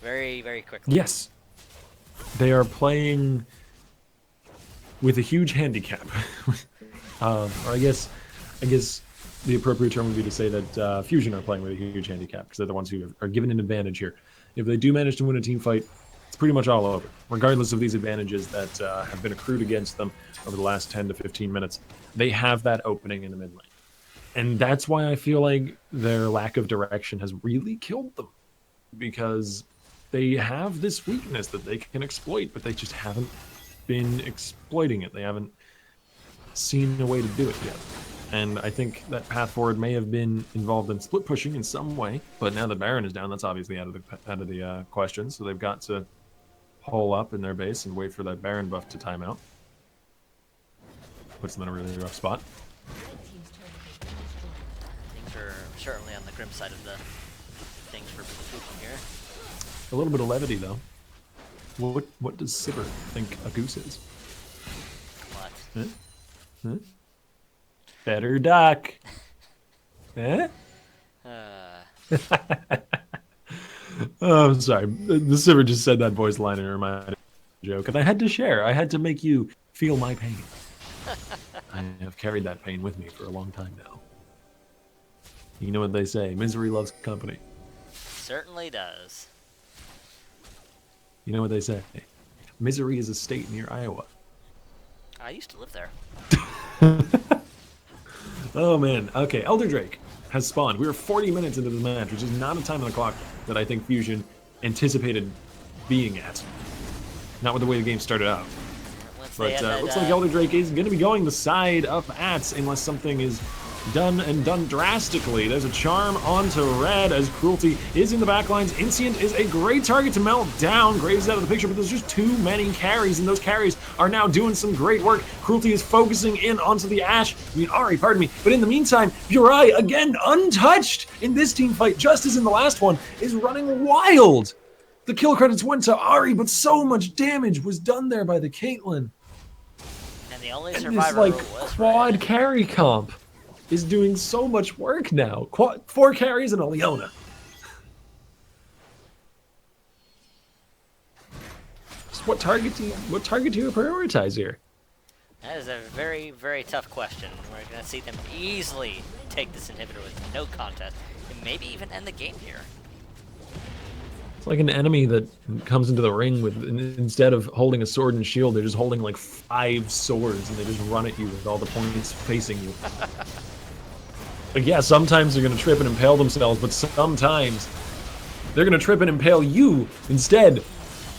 Very, very quickly. Yes. They are playing with a huge handicap. Or I guess the appropriate term would be to say that Fusion are playing with a huge handicap because they're the ones who are given an advantage here. If they do manage to win a team fight, it's pretty much all over, regardless of these advantages that have been accrued against them over the last 10 to 15 minutes. They have that opening in the mid lane. And that's why I feel like their lack of direction has really killed them, because they have this weakness that they can exploit, but they just haven't been exploiting it. They haven't seen a way to do it yet. And I think that path forward may have been involved in split pushing in some way, but now that Baron is down, that's obviously out of the question. So they've got to hole up in their base and wait for that Baron buff to time out. Puts them in a really rough spot. Things are certainly on the grim side of the things for Fusion here. A little bit of levity though. What does Sibber think a goose is? What? Huh? Huh? Better duck. Eh? Oh, I'm sorry. The Sibber just said that voice line and it reminded me of a joke, and I had to share. I had to make you feel my pain. I have carried that pain with me for a long time now. You know what they say, misery loves company. Certainly does. You know what they say, misery is a state near Iowa. I used to live there. Oh man, okay, Elder Drake has spawned. We are 40 minutes into this match, which is not a time on the clock that I think Fusion anticipated being at. Not with the way the game started out. But looks like Elder Drake is going to be going the side of Ats unless something is done drastically. There's a charm onto Red as Cruelty is in the backlines. Insient is a great target to melt down. Graves is out of the picture, but there's just too many carries, and those carries are now doing some great work. Cruelty is focusing in onto the Ahri, pardon me. But in the meantime, Burai, again untouched in this team fight, just as in the last one, is running wild. The kill credits went to Ahri, but so much damage was done there by the Caitlyn. And the only And survivor this was quad Red. carry comp is doing so much work now. 4 carries and a Leona. Just what target do you prioritize here? That is a very, very tough question. We're going to see them easily take this inhibitor with no contest, and maybe even end the game here. It's like an enemy that comes into the ring with, instead of holding a sword and shield, they're just holding like 5 swords and they just run at you with all the points facing you. Like, yeah, sometimes they're going to trip and impale themselves, but sometimes they're going to trip and impale you instead.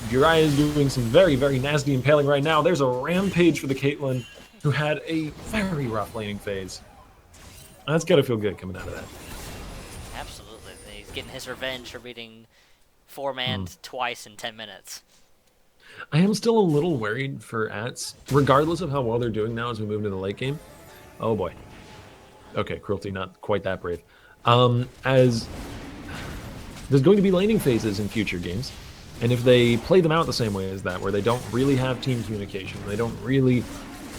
Uriah is doing some very, very nasty impaling right now. There's a rampage for the Caitlyn, who had a very rough laning phase. That's got to feel good coming out of that. Absolutely. He's getting his revenge for beating 4-man twice in 10 minutes. I am still a little worried for Ats, regardless of how well they're doing now as we move into the late game. Oh boy. Okay, Cruelty, not quite that brave. As there's going to be laning phases in future games, and if they play them out the same way as that, where they don't really have team communication, they don't really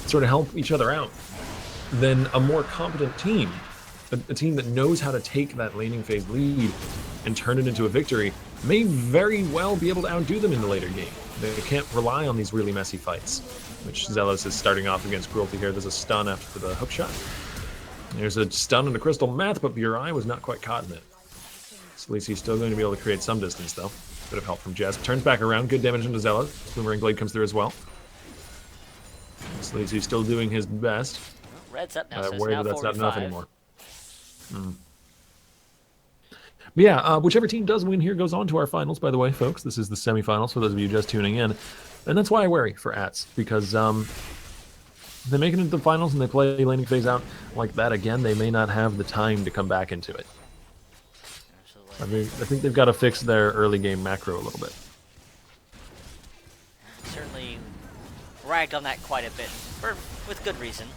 sort of help each other out, then a more competent team, a team that knows how to take that laning phase lead and turn it into a victory, may very well be able to outdo them in the later game. They can't rely on these really messy fights, which Zealous is starting off against Cruelty here. There's a stun after the hook shot. There's a stun and a crystal meth, but Burai was not quite caught in it. So at least he's still going to be able to create some distance, though. Bit of help from Jess. Turns back around. Good damage into Zealous. Boomerang Blade comes through as well. So at least he's still doing his best. Red's up now, so it's Worried now that that's not enough 45. anymore. But yeah, whichever team does win here goes on to our finals, by the way, folks. This is the semifinals for those of you just tuning in. And that's why I worry for Ats, because if they make it into the finals and they play laning phase out like that again, they may not have the time to come back into it. Absolutely. I think they've got to fix their early game macro a little bit. Certainly ragged on that quite a bit, with good reason.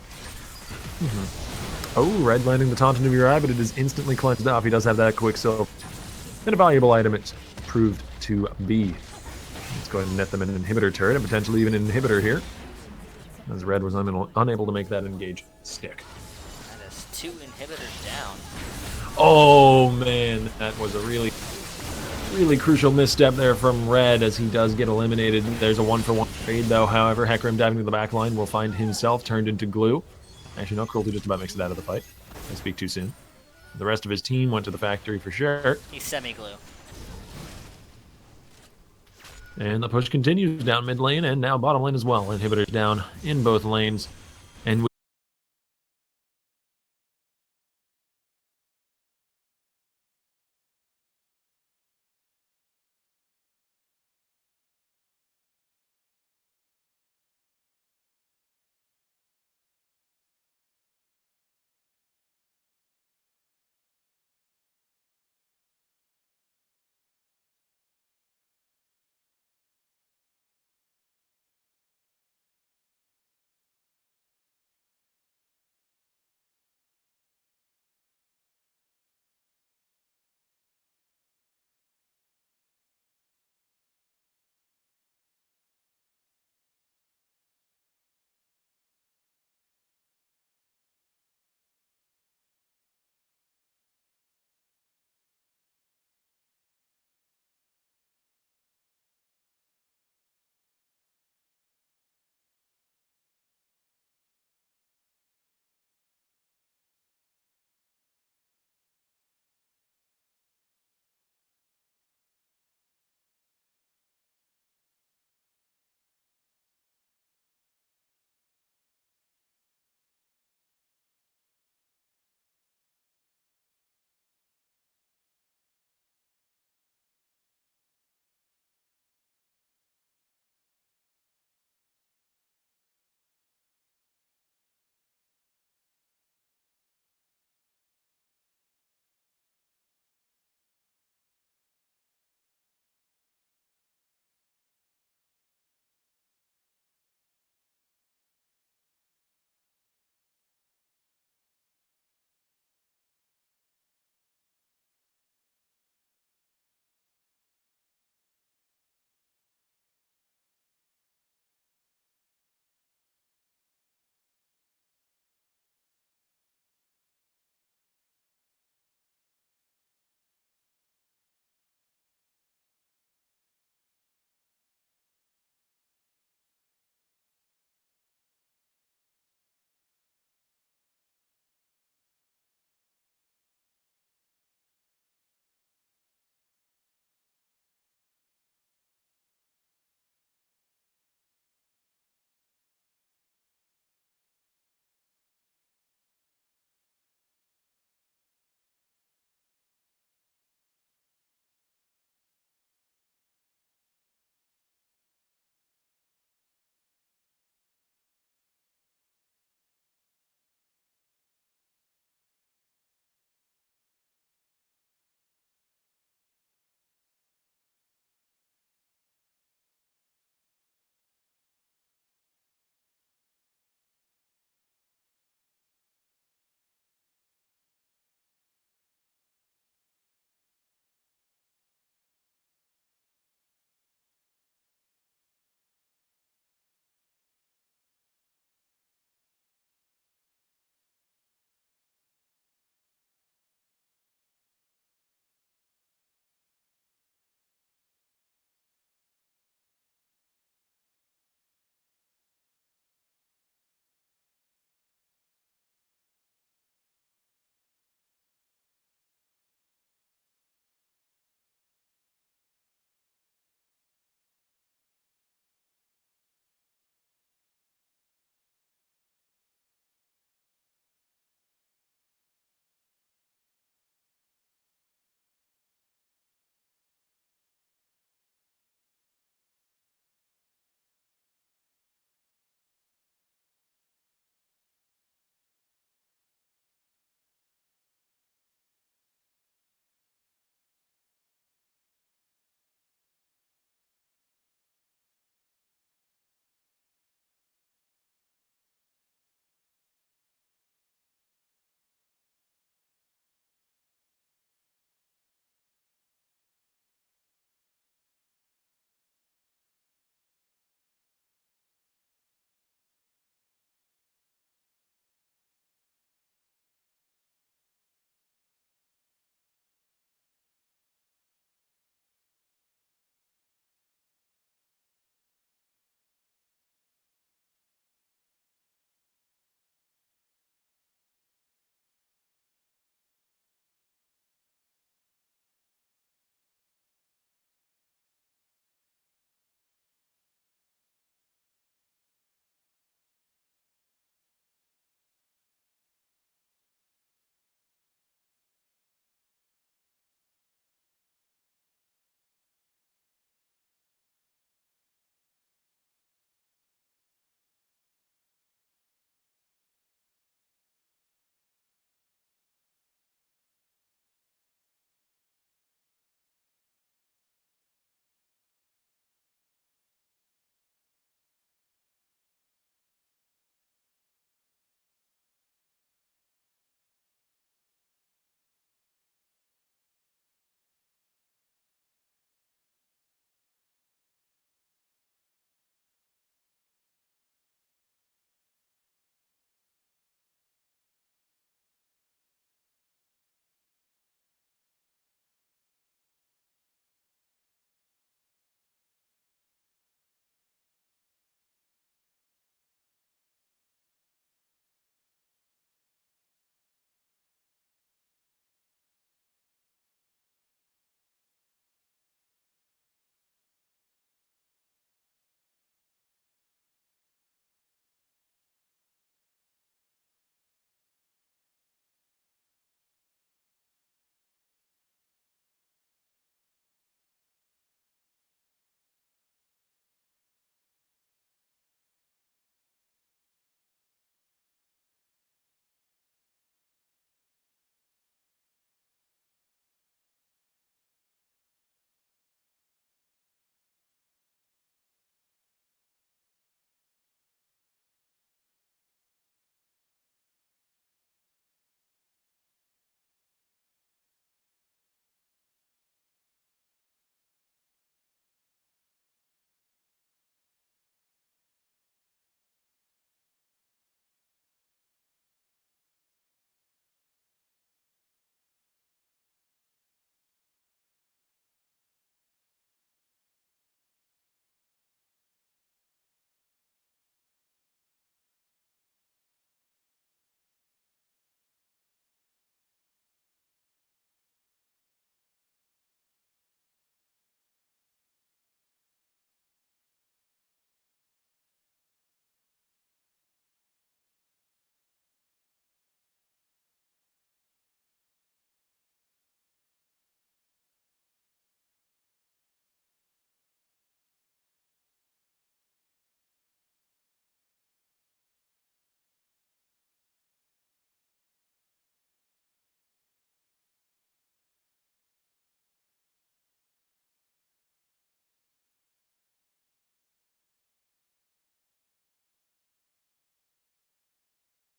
Oh, Red landing the taunt into your eye, but it is instantly cleansed off. He does have that quick soul. And a valuable item it's proved to be. Let's go ahead and net them an inhibitor turret, and potentially even an inhibitor here. as Red was unable to make that engage stick. That is 2 inhibitors down. Oh man, that was a really, really crucial misstep there from Red as he does get eliminated. There's a 1-for-1 trade though. However, Hecarim diving to the back line will find himself turned into glue. Actually, no, Cruelty just about makes it out of the fight. I speak too soon. The rest of his team went to the factory for sure. He's semi-glue. And the push continues down mid lane and now bottom lane as well. Inhibitors down in both lanes. And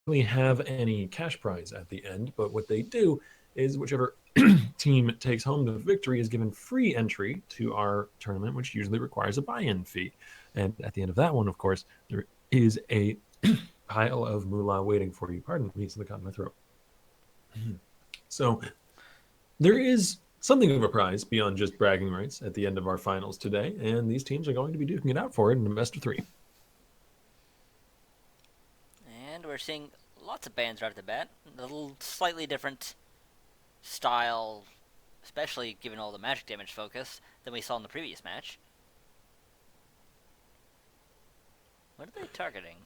really have any cash prize at the end, but what they do is whichever team takes home the victory is given free entry to our tournament, which usually requires a buy-in fee. And at the end of that one, of course, there is a pile of moolah waiting for you. Pardon me, something caught in my throat. So there is something of a prize beyond just bragging rights at the end of our finals today, and these teams are going to be duking it out for it in a best of 3. And we're seeing lots of bans right off the bat. A little slightly different style, especially given all the magic damage focus, than we saw in the previous match. What are they targeting?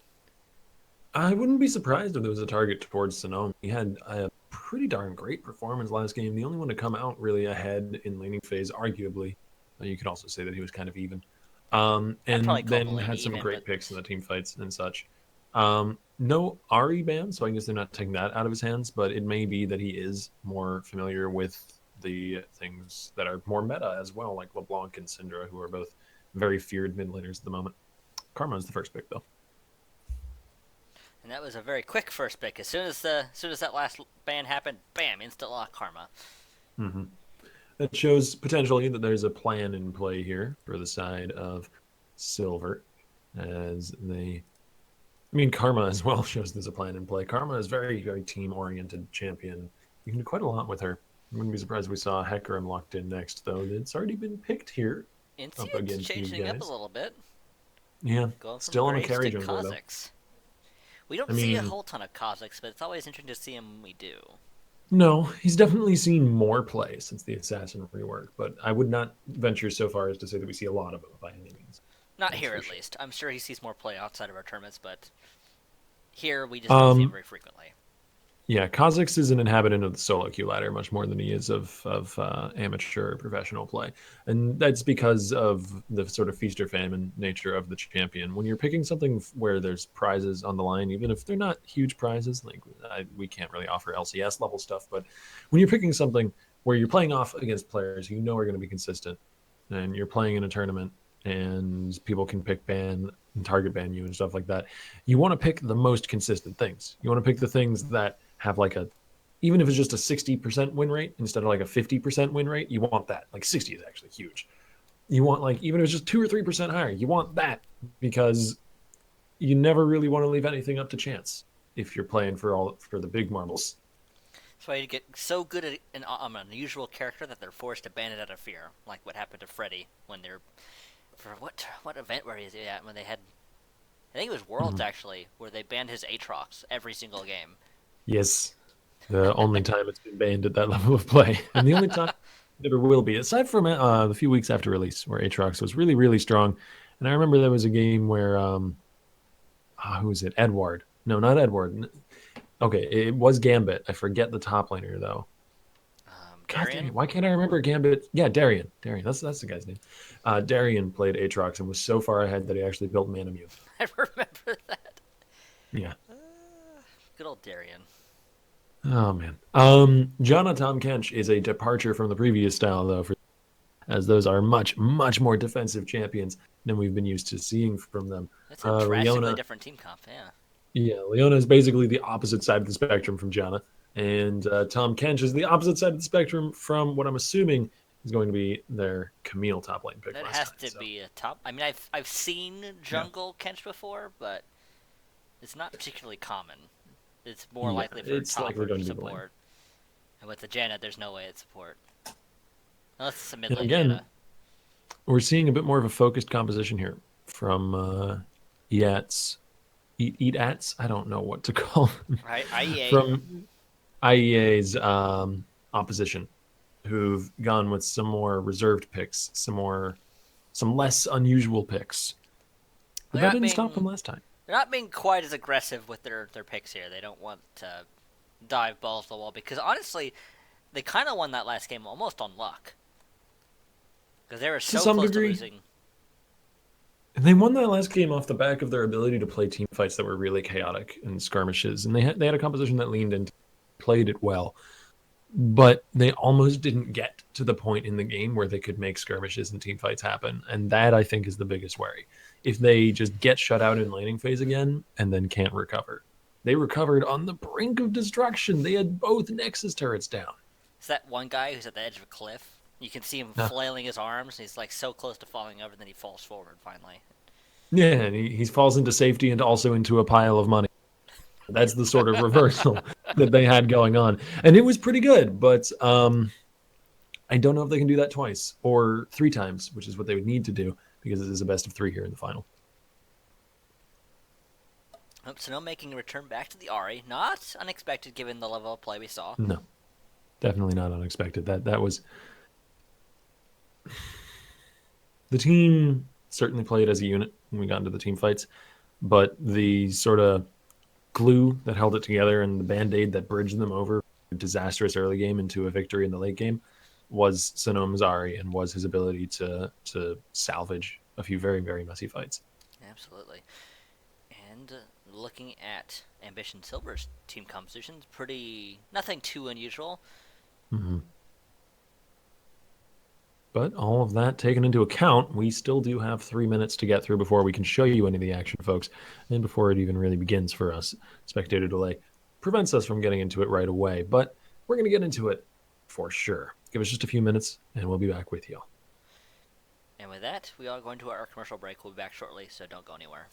I wouldn't be surprised if there was a target towards Sonome. He had a pretty darn great performance last game. The only one to come out really ahead in laning phase, arguably. You could also say that he was kind of even. I'd probably And call the then lane had some even, great but picks in the team fights and such. No Ari ban, so I guess they're not taking that out of his hands, but it may be that he is more familiar with the things that are more meta as well, like LeBlanc and Syndra, who are both very feared mid laners at the moment. Karma is the first pick, though. and that was a very quick first pick. As soon as that last ban happened, bam, instant lock Karma. Mm-hmm. That shows potentially that there's a plan in play here for the side of Silver, as they. I mean, Karma as well shows there's a plan in play. Karma is very, very team-oriented champion. You can do quite a lot with her. I wouldn't be surprised if we saw Hecarim locked in next, though. It's already been picked here up Incius against you changing up a guys. little bit, Yeah, going from still on a Graves carry to jungler, though. Kha'Zix. We don't I see a mean, whole ton of Kha'Zix, but it's always interesting to see him when we do. no, he's definitely seen more play since the Assassin rework, but I would not venture so far as to say that we see a lot of him by any means. Not That's here, for at sure. least. I'm sure he sees more play outside of our tournaments, but here we just don't see him Um, very frequently. Yeah, Kha'Zix is an inhabitant of the solo queue ladder much more than he is of amateur professional play, and that's because of the sort of feast or famine nature of the champion. When you're picking something where there's prizes on the line, even if they're not huge prizes, like we can't really offer LCS level stuff, but when you're picking something where you're playing off against players you know are going to be consistent, and you're playing in a tournament, and people can pick ban and target ban you and stuff like that, you want to pick the most consistent things. You want to pick the things that have like a, even if it's just a 60% win rate instead of like a 50% win rate, you want that. Like 60 is actually huge. You want, like, even if it's just 2 or 3% higher, you want that, because you never really want to leave anything up to chance if you're playing for the big marbles. That's why you get so good at an unusual character that they're forced to ban it out of fear, like what happened to Freddy when they're for what event were he at when they had, I think it was Worlds Mhm. actually, where they banned his Aatrox every single game. Yes, the only time it's been banned at that level of play, and the only time it ever will be, aside from the few weeks after release, where Aatrox was really, really strong. And I remember there was a game where, who was it? Edward? No, not Edward. Okay, it was Gambit. I forget the top laner though. God dang Darian, it! Why can't I remember Gambit? Yeah, Darian. Darian. That's the guy's name. Darian played Aatrox and was so far ahead that he actually built Manamune. I remember that. Yeah. Good old Darian. Oh man. Jana Tom Kench is a departure from the previous style though, as those are much, much more defensive champions than we've been used to seeing from them. That's a drastically Leona, different team comp, yeah. yeah, Leona is basically the opposite side of the spectrum from Jana, and Tom Kench is the opposite side of the spectrum from what I'm assuming is going to be their Camille top lane pick That last has time. to So be a top. I mean, I've seen yeah, jungle Kench before, but it's not particularly common. It's more yeah, likely for it's top likely or going to be the lane. support. And with the Janet, there's no way it's support. Unless it's a mid And lane again, Janet. we're seeing a bit more of a focused composition here from Yats, Eats. I don't know what to call them. Right? IEA. From IEA's opposition, who've gone with some more reserved picks, some less unusual picks. But They're that not didn't stop being them last time. they're not being quite as aggressive with their picks here. They don't want to dive balls to the wall because honestly, they kind of won that last game almost on luck because they were To so some close to degree, losing. and they won that last game off the back of their ability to play team fights that were really chaotic and skirmishes, and they had a composition that leaned into, played it well, but they almost didn't get to the point in the game where they could make skirmishes and team fights happen, and that I think is the biggest worry. If they just get shut out in laning phase again and then can't recover. They recovered on the brink of destruction. They had both Nexus turrets down. Is that one guy who's at the edge of a cliff? You can see him flailing his arms, and he's like so close to falling over, then he falls forward finally. Yeah, and he falls into safety and also into a pile of money. That's the sort of reversal that they had going on. And it was pretty good, but I don't know if they can do that twice or 3 times, which is what they would need to do because it is a best of 3 here in the final. So no making a return back to the Ari. Not unexpected given the level of play we saw. No, definitely not unexpected. That was... The team certainly played as a unit when we got into the team fights, but the sort of glue that held it together and the band-aid that bridged them over a disastrous early game into a victory in the late game was Sonom's Ari and was his ability to salvage a few very, very messy fights. Absolutely. And looking at Ambition Silver's team composition, nothing too unusual. Mm-hmm. But all of that taken into account, we still do have 3 minutes to get through before we can show you any of the action, folks, and before it even really begins for us. Spectator delay prevents us from getting into it right away, but we're going to get into it for sure. Give us just a few minutes, and we'll be back with you. And with that, we are going to our commercial break. We'll be back shortly, so don't go anywhere.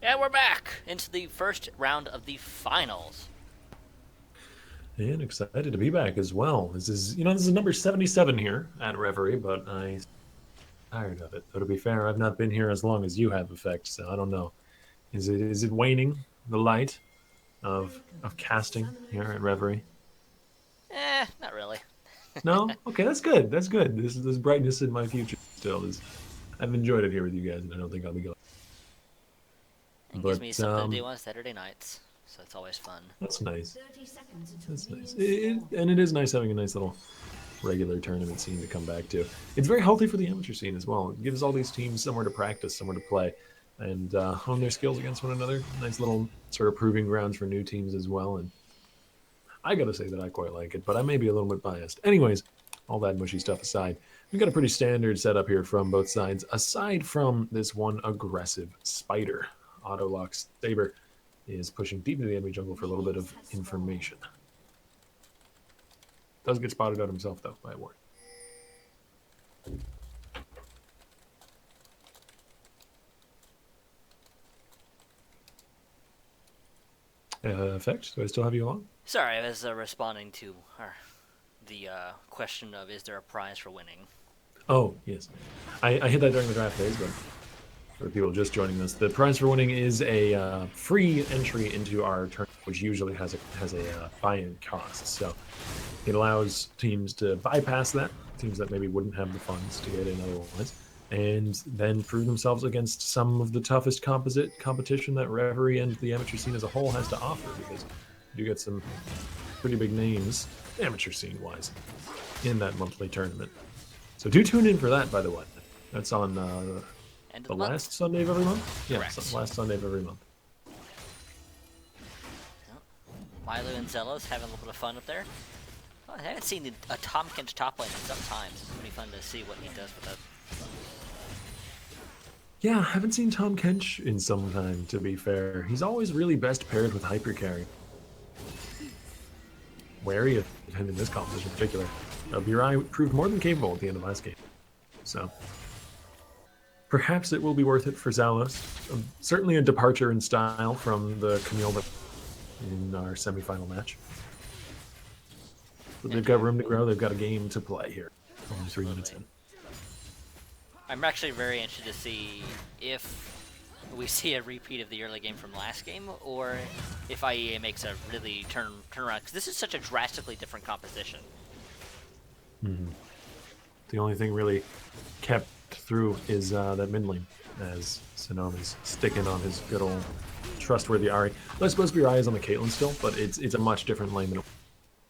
And we're back into the first round of the finals. And excited to be back as well. This is number 77 here at Reverie, but I'm tired of it. Though to be fair, I've not been here as long as you have, Effect, so I don't know. Is it waning, the light of casting here at Reverie? Not really. No? Okay, that's good. That's good. This brightness in my future still is. I've enjoyed it here with you guys, and I don't think I'll be going. It gives me But something to do on Saturday nights, so it's always fun. that's nice. That's nice. And it is nice having a nice little regular tournament scene to come back to. It's very healthy for the amateur scene as well. It gives all these teams somewhere to practice, somewhere to play, and hone their skills against one another. Nice little sort of proving grounds for new teams as well. And I gotta say that I quite like it, but I may be a little bit biased. Anyways, all that mushy stuff aside, we've got a pretty standard setup here from both sides, aside from this one aggressive spider. Autolock Saber is pushing deep into the enemy jungle for a little bit of information. Does get spotted out himself, though, by a ward. Effect, do I still have you along? Sorry, I was responding to the question of is there a prize for winning? Oh, yes. I hit that during the draft phase, but for people just joining us, the prize for winning is a free entry into our tournament, which usually has a buy-in cost. So it allows teams to bypass that, teams that maybe wouldn't have the funds to get in otherwise, and then prove themselves against some of the toughest competition that Reverie and the amateur scene as a whole has to offer, because you get some pretty big names, amateur scene-wise, in that monthly tournament. So do tune in for that, by the way. That's on End of the the month? last Sunday of every month? Yeah, Correct. last Sunday of every month. Milo and Zelos having a little bit of fun up there. Oh, I haven't seen a Tom Kench top lane in some time. It's pretty fun to see what he does with that. Yeah, I haven't seen Tom Kench in some time, to be fair. He's always really best paired with Hypercarry. Wary of him in this competition in particular. Burai proved more than capable at the end of last game. So perhaps it will be worth it for Zalos. Certainly a departure in style from the Camille in our semifinal match. But they've got room to grow. They've got a game to play here. Only 3 minutes in. I'm actually very interested to see if we see a repeat of the early game from last game, or if IEA makes a really turnaround, because this is such a drastically different composition. Mm-hmm. The only thing really kept through is that mid lane, as Sonomi's sticking on his good old trustworthy Ahri. I suppose Burai is on the Caitlyn still, but it's a much different lane than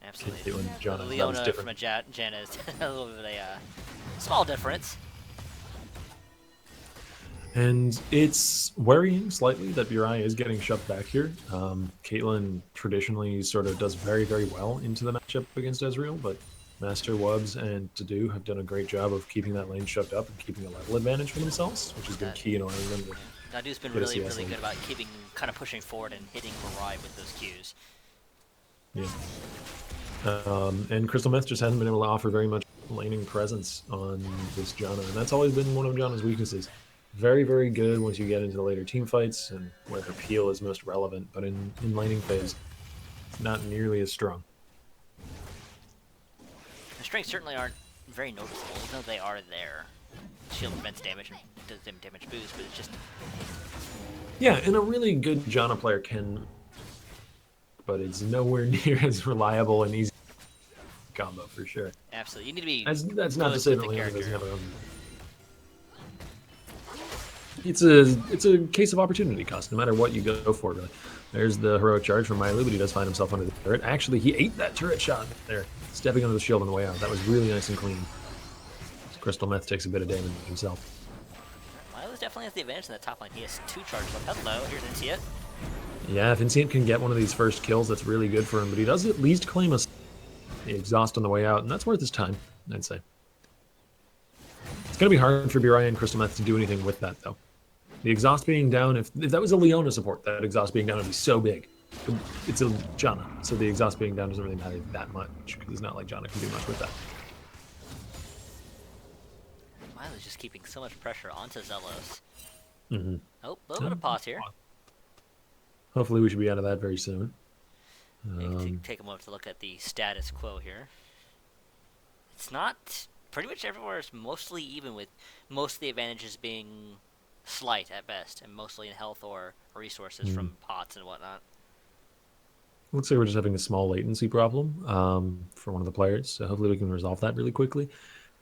Absolutely. Caitlyn, Janna. Leona from a Janna is a little bit of a small difference. And it's worrying slightly that Burai is getting shoved back here. Caitlyn traditionally sort of does very, very well into the matchup against Ezreal, but Master Wubs and Tadu have done a great job of keeping that lane shoved up and keeping a level advantage for themselves, which has been key in allowing them to. Nadu's been really, really good about kind of pushing forward and hitting Mirai with those Qs. Yeah. And Crystal Meth just hasn't been able to offer very much laning presence on this Janna, and that's always been one of Janna's weaknesses. Very, very good once you get into the later team fights and where her peel is most relevant, but in laning phase, not nearly as strong. The strengths certainly aren't very noticeable, even though they are there. Shield prevents damage and does damage boost, but it's just... Yeah, and a really good Janna player can, but it's nowhere near as reliable and easy combo for sure. Absolutely, you need to be. That's not to say that Leona doesn't have her own. It's a case of opportunity cost, no matter what you go for, really. There's the heroic charge from Mailu, but he does find himself under the turret. Actually, he ate that turret shot there, stepping under the shield on the way out. That was really nice and clean. Crystal Meth takes a bit of damage himself. Milo definitely has the advantage in the top lane. He has 2 charges left. Hello, here's Inseit. Yeah, if Inseit can get one of these first kills, that's really good for him, but he does at least claim the exhaust on the way out, and that's worth his time, I'd say. It's going to be hard for Burai and Crystal Meth to do anything with that, though. The exhaust being down, if that was a Leona support, that exhaust being down would be so big. It's a Janna, so the exhaust being down doesn't really matter that much, because it's not like Janna can do much with that. Milo's just keeping so much pressure onto Zelos. Mm-hmm. Oh, a little bit of pause here. Hopefully we should be out of that very soon. Take a moment to look at the status quo here. It's not pretty much everywhere is mostly even, with most of the advantages being slight at best, and mostly in health or resources from pots and whatnot. Looks like we're just having a small latency problem for one of the players, so hopefully we can resolve that really quickly.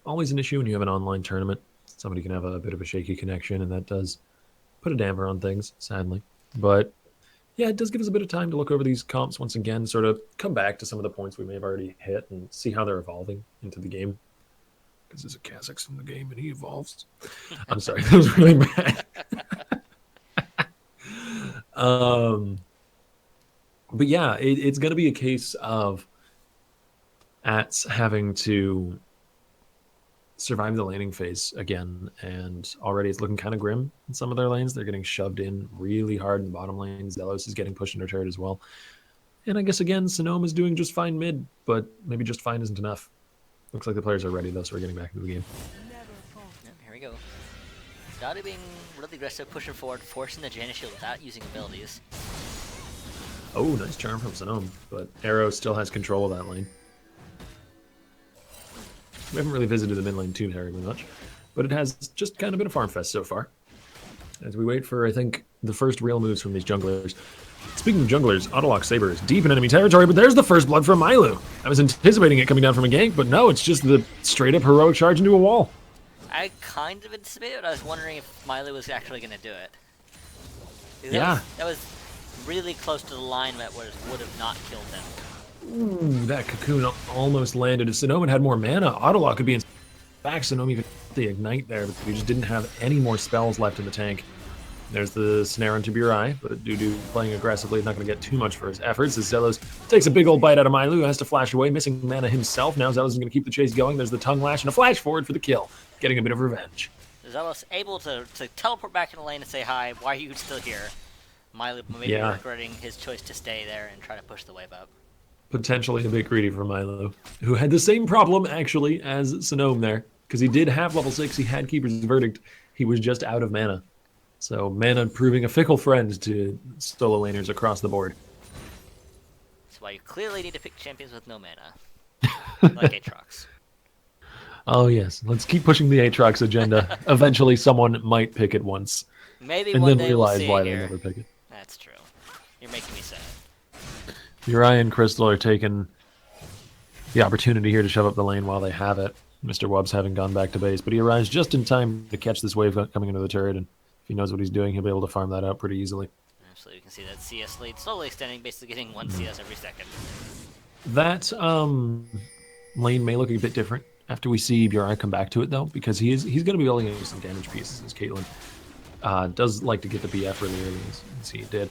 Always an issue when you have an online tournament. Somebody can have a bit of a shaky connection, and that does put a damper on things, sadly. But yeah, it does give us a bit of time to look over these comps once again, sort of come back to some of the points we may have already hit and see how they're evolving into the game. Because there's a Kazakh's in the game and he evolves. I'm sorry, that was really bad. But yeah, it's going to be a case of Ats having to survive the laning phase again, and already it's looking kind of grim in some of their lanes. They're getting shoved in really hard in the bottom lane. Zelos is getting pushed into turret as well. And I guess again, Sonoma is doing just fine mid, but maybe just fine isn't enough. Looks like the players are ready though, so we're getting back into the game. Here we go. Dottie being really aggressive, pushing forward, forcing the Janus shield without using abilities. Oh, nice charm from Sonoma, but Arrow still has control of that lane. We haven't really visited the mid lane too terribly much, but it has just kind of been a farm fest so far. As we wait for, I think, the first real moves from these junglers. Speaking of junglers, Autolock Saber is deep in enemy territory, but there's the first blood from Mylu. I was anticipating it coming down from a gank, but no, it's just the straight-up heroic charge into a wall. I kind of anticipated it, but I was wondering if Mylu was actually going to do it. That was really close to the line that would have not killed him. Ooh, that cocoon almost landed. If Sonoma had more mana, Autolock could be in back. Sonoma could the ignite there, but he just didn't have any more spells left in the tank. There's the snare onto Burai, but Dudu playing aggressively is not going to get too much for his efforts. As Zelos takes a big old bite out of Mylu, has to flash away, missing mana himself. Now Zelos is going to keep the chase going. There's the tongue lash and a flash forward for the kill, getting a bit of revenge. Zelos able to teleport back in the lane and say hi. Why are you still here? Mylu maybe regretting his choice to stay there and try to push the wave up. Potentially a bit greedy for Mylu, who had the same problem actually as Sonoma there, because he did have level 6. He had Keeper's Verdict. He was just out of mana. So mana proving a fickle friend to solo laners across the board. That's why you clearly need to pick champions with no mana. Like Aatrox. Oh yes, let's keep pushing the Aatrox agenda. Eventually someone might pick it once. Maybe and one then day realize we'll see why it they here. never pick it. That's true. You're making me sad. Uriah and Crystal are taking the opportunity here to shove up the lane while they have it. Mr. Wubbs having gone back to base, but he arrives just in time to catch this wave coming into the turret, and if he knows what he's doing, he'll be able to farm that out pretty easily. Absolutely, you can see that CS lead slowly extending, basically getting 1 CS every second. That lane may look a bit different after we see Burai come back to it, though, because he's going to be building into some damage pieces, as Caitlyn does like to get the BF really early, as you can see he did.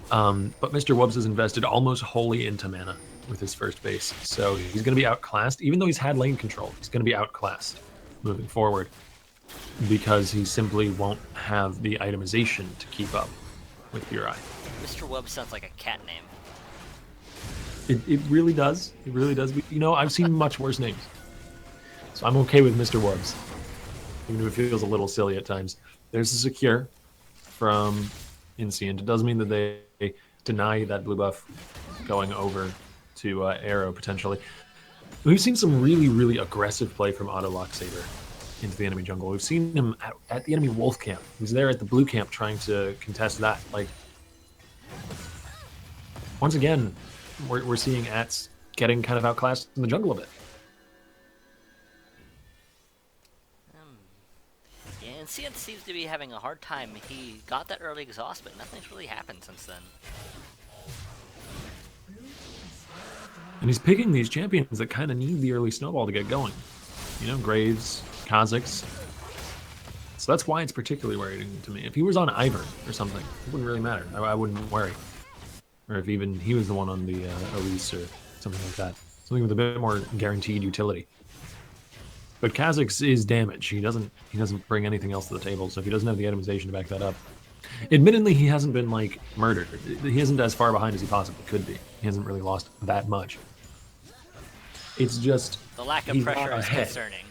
But Mr. Wubbs has invested almost wholly into mana with his first base, so he's going to be outclassed. Even though he's had lane control, he's going to be outclassed moving forward because he simply won't have the itemization to keep up with Burai. Mr. Wubbs sounds like a cat name. It really does. It really does. But, you know, I've seen much worse names, so I'm okay with Mr. Wubbs, even if it feels a little silly at times. There's a secure from Inscient. It does mean that they deny that blue buff going over to Arrow, potentially. We've seen some really, really aggressive play from Autolock Saber into the enemy jungle. We've seen him at the enemy wolf camp. He's there at the blue camp trying to contest that. Like, once again, we're seeing Ats getting kind of outclassed in the jungle a bit. Yeah, and Cian seems to be having a hard time. He got that early exhaust, but nothing's really happened since then. And he's picking these champions that kind of need the early snowball to get going. You know, Graves, Kazakhs. So that's why it's particularly worrying to me. If he was on Ivern or something, it wouldn't really matter. I wouldn't worry. Or if even he was the one on the Elise or something like that. Something with a bit more guaranteed utility. But Kazakhs is damage. He doesn't bring anything else to the table, so if he doesn't have the itemization to back that up. Admittedly, he hasn't been, like, murdered. He isn't as far behind as he possibly could be. He hasn't really lost that much. It's just... The lack of pressure is concerning.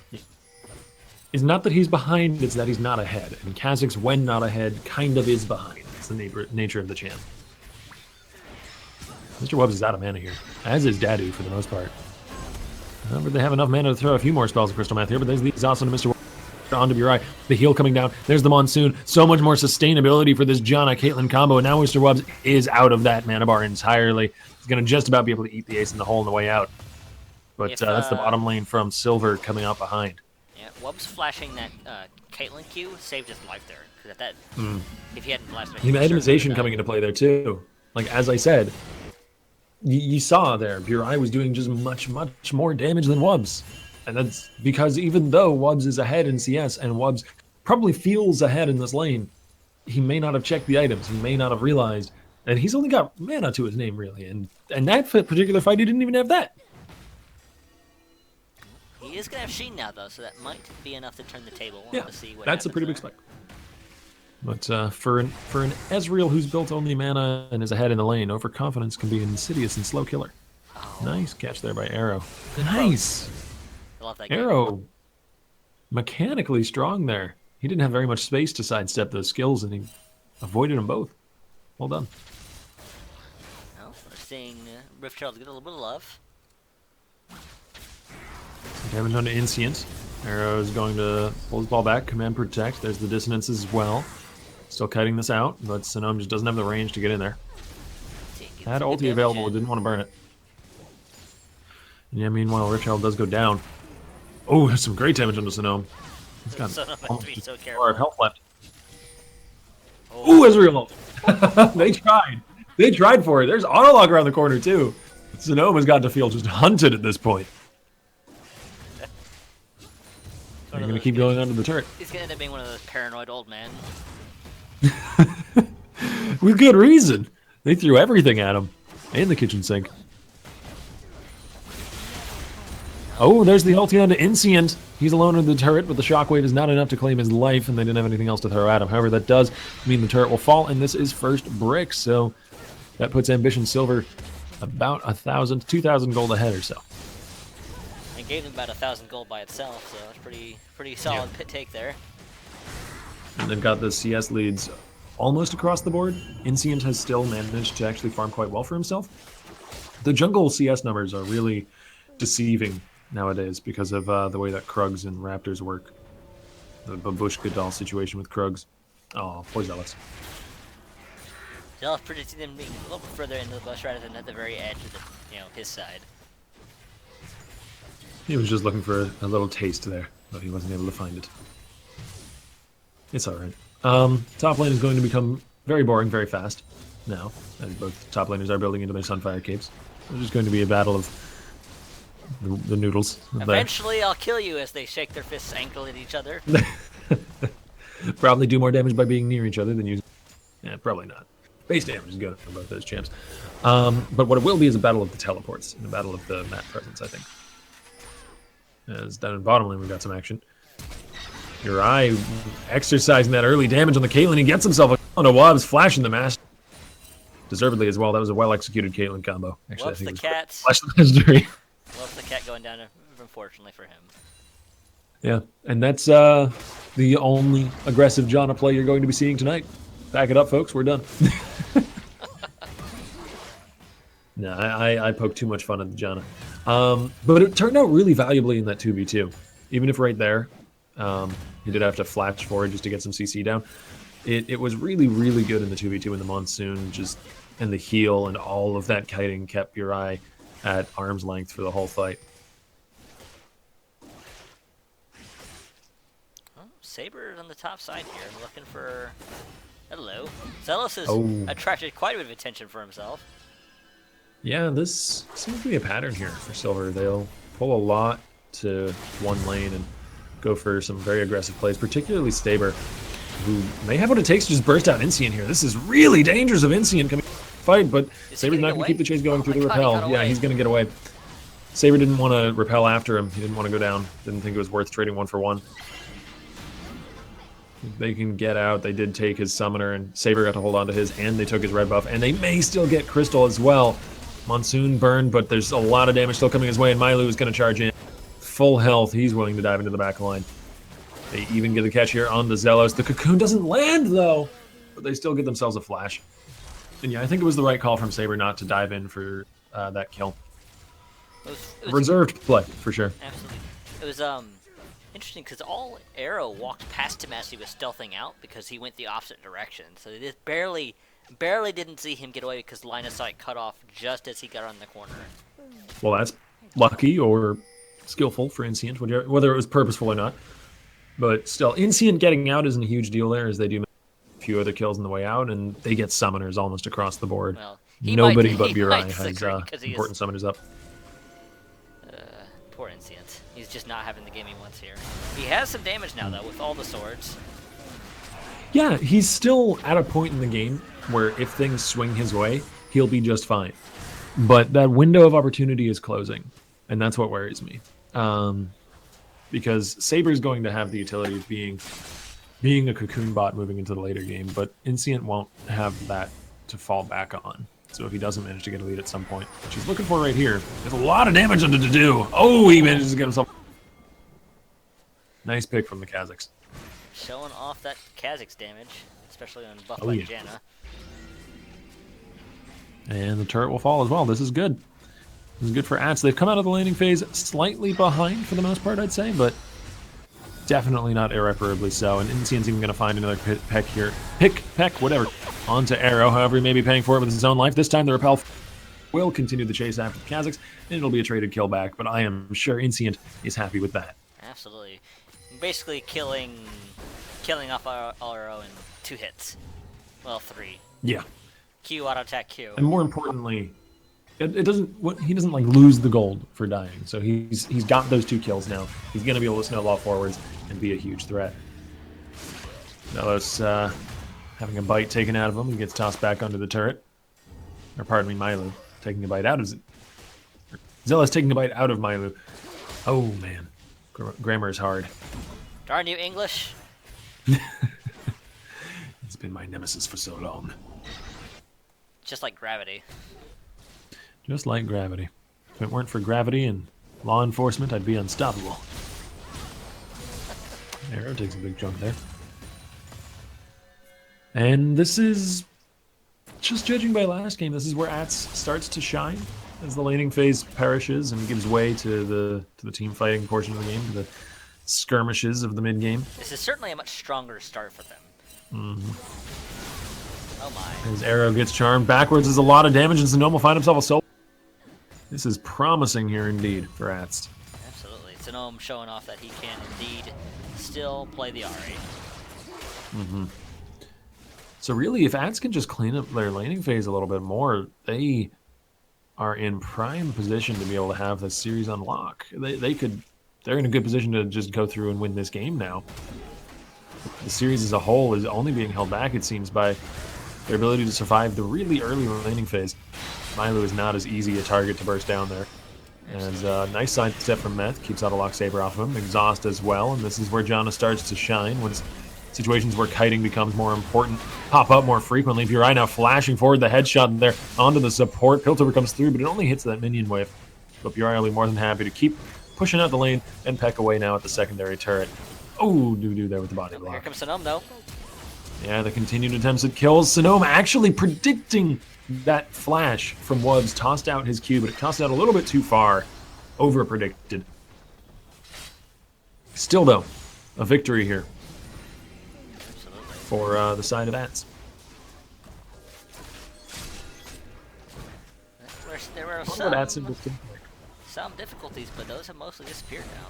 It's not that he's behind, it's that he's not ahead. And Kazakhs, when not ahead, kind of is behind. It's the nature of the champ. Mr. Wubbs is out of mana here, as is Dadu for the most part. But they have enough mana to throw a few more spells of Crystal Math here, but there's the exhaust on Mr. Wubbs. Onto Burai, the heal coming down. There's the Monsoon. So much more sustainability for this Janna Caitlyn combo, and now Mr. Wubbs is out of that mana bar entirely. He's going to just about be able to eat the ace in the hole on the way out. But that's the bottom lane from Silver coming out behind. Yeah, Wubbs flashing that Caitlyn Q saved his life there. Because at that, if he hadn't flashed it, The itemization coming into play there too. Like, as I said, you saw there, Burai was doing just much more damage than Wubbs. And that's because even though Wubbs is ahead in CS and Wubbs probably feels ahead in this lane, he may not have checked the items. He may not have realized. And he's only got mana to his name, really. And that particular fight, he didn't even have that. He is going to have Sheen now, though, so that might be enough to turn the table. Yeah, to see what that's a pretty big spike. But for an Ezreal who's built only mana and is ahead in the lane, overconfidence can be an insidious and slow killer. Oh. Nice catch there by Arrow. Good Nice. I love that Arrow, mechanically strong there. He didn't have very much space to sidestep those skills, and he avoided them both. Well done. Well, we're seeing Rift Herald get a little bit of love. Haven't done to Inscient. Arrow is going to pull his ball back, command protect. There's the dissonance as well. Still kiting this out, but Sonome just doesn't have the range to get in there. Had ulti available, didn't want to burn it. Yeah, meanwhile, Rift Herald does go down. Oh, there's some great damage onto Sonome. He's got almost be so a bar of health left. Oh. Ooh, Ezreal! They tried. They tried for it. There's Autolog around the corner, too. Sonome has got to feel just hunted at this point. They're going to keep going onto the turret. He's going to end up being one of those paranoid old men. With good reason. They threw everything at him. And the kitchen sink. Oh, there's the ulti onto Inscient. He's alone in the turret, but the shockwave is not enough to claim his life, and they didn't have anything else to throw at him. However, that does mean the turret will fall, and this is first brick, so that puts Ambition Silver about 1,000, 2,000 gold ahead or so. And gave them about 1,000 gold by itself, so it's pretty solid pit take there. And they've got the CS leads almost across the board. Inscient has still managed to actually farm quite well for himself. The jungle CS numbers are really deceiving nowadays because of the way that Krugs and Raptors work. The Babushka doll situation with Krugs. Oh, poor Zealous. Zealous predicting them being a little bit further into the bush rather than at the very edge of the, his side. He was just looking for a little taste there, but he wasn't able to find it. It's alright. Top lane is going to become very boring very fast now, as both top laners are building into their Sunfire capes. There's just going to be a battle of the noodles. Eventually I'll kill you as they shake their fists ankle at each other. Probably do more damage by being near each other than using... Yeah, probably not. Base damage is good for both those champs. But what it will be is a battle of the teleports, and a battle of the map presence, I think. As down in bottom lane, we've got some action. Burai exercising that early damage on the Caitlyn. He gets himself on a Wubbs, flashing the master. Deservedly as well. That was a well-executed Caitlyn combo. Actually, Loves I think the cat. Flash the mastery. Loves the cat going down, unfortunately for him. Yeah, and that's the only aggressive Janna play you're going to be seeing tonight. Back it up, folks. We're done. No, I poked too much fun at the Janna. But it turned out really valuably in that 2v2. Even if right there, he did have to flash forward just to get some CC down. It was really, really good in the 2v2 in the Monsoon, and the heal and all of that kiting kept Burai at arm's length for the whole fight. Oh, Saber on the top side here, looking for... Hello. Zealous has attracted quite a bit of attention for himself. Yeah, this seems to be a pattern here for Silver. They'll pull a lot to one lane and go for some very aggressive plays, particularly Saber, who may have what it takes to just burst out Inscient here. This is really dangerous of Inscient coming fight, but Saber's not going to keep the chase going through the repel. Yeah, he's going to get away. Saber didn't want to repel after him. He didn't want to go down. Didn't think it was worth trading one for one. They can get out. They did take his summoner, and Saber got to hold on to his, and they took his red buff, and they may still get Crystal as well. Monsoon burned, but there's a lot of damage still coming his way, and Mylu is going to charge in. Full health. He's willing to dive into the back line. They even get the catch here on the Zealous. The Cocoon doesn't land, though, but they still get themselves a flash. And yeah, I think it was the right call from Saber not to dive in for that kill. It was Reserved play, for sure. absolutely. It was interesting because all Arrow walked past him as he was stealthing out because he went the opposite direction. So they just barely didn't see him get away because line of sight cut off just as he got on the corner. Well, that's lucky or skillful for Insient, whether it was purposeful or not. But still, Insient getting out isn't a huge deal there, as they do a few other kills on the way out, and they get summoners almost across the board. Well, Nobody but he Burai might has disagree 'cause he important is, summoners up. poor Insient. He's just not having the game he wants here. He has some damage now though with all the swords. Yeah, he's still at a point in the game where if things swing his way, he'll be just fine. But that window of opportunity is closing, and that's what worries me. Because Saber's going to have the utility of being a cocoon bot moving into the later game, but Insient won't have that to fall back on. So if he doesn't manage to get a lead at some point, which he's looking for right here, there's a lot of damage under to do. Oh, he manages to get himself. Nice pick from the Kazakhs. Showing off that Kazakh's damage, especially on buff Oh, like yeah. Janna. And the turret will fall as well. This is good. This is good for Ats. They've come out of the landing phase slightly behind for the most part, I'd say, but definitely not irreparably so. And Incient's even going to find another peck here. Peck, whatever. Onto Arrow. However, he may be paying for it with his own life. This time the Repel will continue the chase after the Kazakhs, and it'll be a traded kill back, but I am sure Insient is happy with that. Absolutely. Basically killing off Arrow in 2 hits. Well, 3. Yeah. Q, auto attack Q. And more importantly, he doesn't like lose the gold for dying. So he's got those 2 kills now. He's gonna be able to snowball forwards and be a huge threat. Zelos having a bite taken out of him. He gets tossed back under the turret. Or pardon me, Mylu taking a bite out of Zelos taking a bite out of Mylu. Oh man, grammar is hard. Darn you, English. It's been my nemesis for so long. Just like gravity. Just like gravity. If it weren't for gravity and law enforcement, I'd be unstoppable. Arrow takes a big chunk there. And this is, just judging by last game, this is where Ats starts to shine as the laning phase perishes and gives way to the team fighting portion of the game, to the skirmishes of the mid game. This is certainly a much stronger start for them. Oh my. His arrow gets charmed backwards, is a lot of damage, and Sonoma will find himself a soul. This is promising here indeed for Ats. Absolutely. Sonome showing off that he can indeed still play the Ari. So really, if Ats can just clean up their laning phase a little bit more, they are in prime position to be able to have this series unlock. They're in a good position to just go through and win this game now. The series as a whole is only being held back, it seems, by their ability to survive the really early laning phase. Mylu is not as easy a target to burst down there. And nice side step from Meth, keeps out a Lock Saber off of him. Exhaust as well, and this is where Janna starts to shine when situations where kiting becomes more important pop up more frequently. Burai now flashing forward, the headshot there onto the support. Piltover comes through, but it only hits that minion wave. But Burai will be more than happy to keep pushing out the lane and peck away now at the secondary turret. Oh, doo-doo there with the body block. Here comes Sonome, though. Yeah, the continued attempts at kills. Sonoma actually predicting that flash from Wubbs. Tossed out his Q, but it tossed out a little bit too far. Over-predicted. Still, though, a victory here for the side of Ats. There were some difficulties, but those have mostly disappeared now.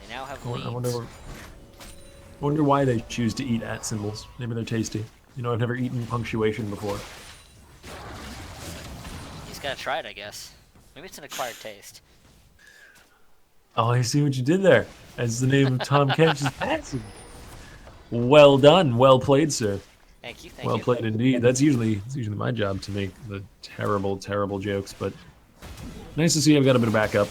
They now have leads. I wonder why they choose to eat at symbols. Maybe they're tasty. You know, I've never eaten punctuation before. He's gotta try it, I guess. Maybe it's an acquired taste. Oh, I see what you did there. That's the name of Tom Kench's passing. Well done. Well played, sir. Thank you, thank you. Well played indeed. It's usually my job to make the terrible, terrible jokes, but nice to see I've got a bit of backup.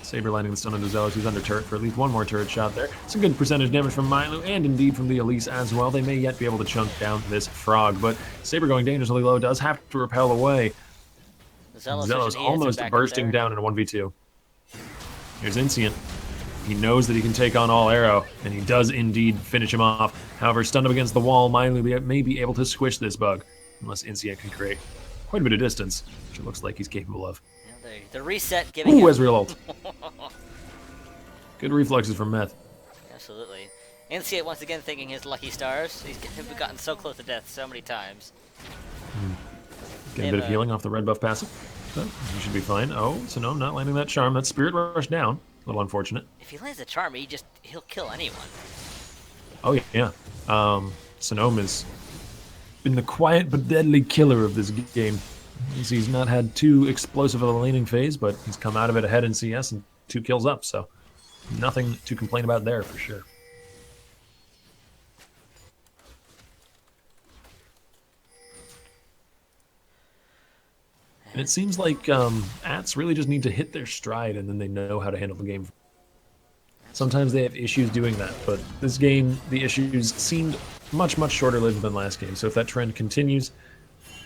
Saber landing the stun on Zelos, who's under turret for at least one more turret shot there. Some good percentage damage from Mylu, and indeed from the Elise as well. They may yet be able to chunk down this frog, but Saber going dangerously low does have to repel away. Zelos almost bursting down in a 1v2. Here's Insient. He knows that he can take on all Arrow, and he does indeed finish him off. However, stunned up against the wall, Mylu may be able to squish this bug. unless Insient can create quite a bit of distance, which it looks like he's capable of. Yeah, the reset giving Ooh, him... Ezreal ult. Good reflexes from Meth. Absolutely. Insient once again thinking his lucky stars. He's gotten so close to death so many times. Getting a bit of healing off the red buff passive. So he should be fine. Oh, so no, not landing that charm. That's Spirit Rush down. A little unfortunate. If he lands a charm, he'll kill anyone. Oh, yeah. Sonome has been the quiet but deadly killer of this game. He's not had too explosive of a laning phase, but he's come out of it ahead in CS and 2 kills up, so nothing to complain about there for sure. And it seems like ATS really just need to hit their stride and then they know how to handle the game. Sometimes they have issues doing that, but this game, the issues seemed much shorter lived than last game. So if that trend continues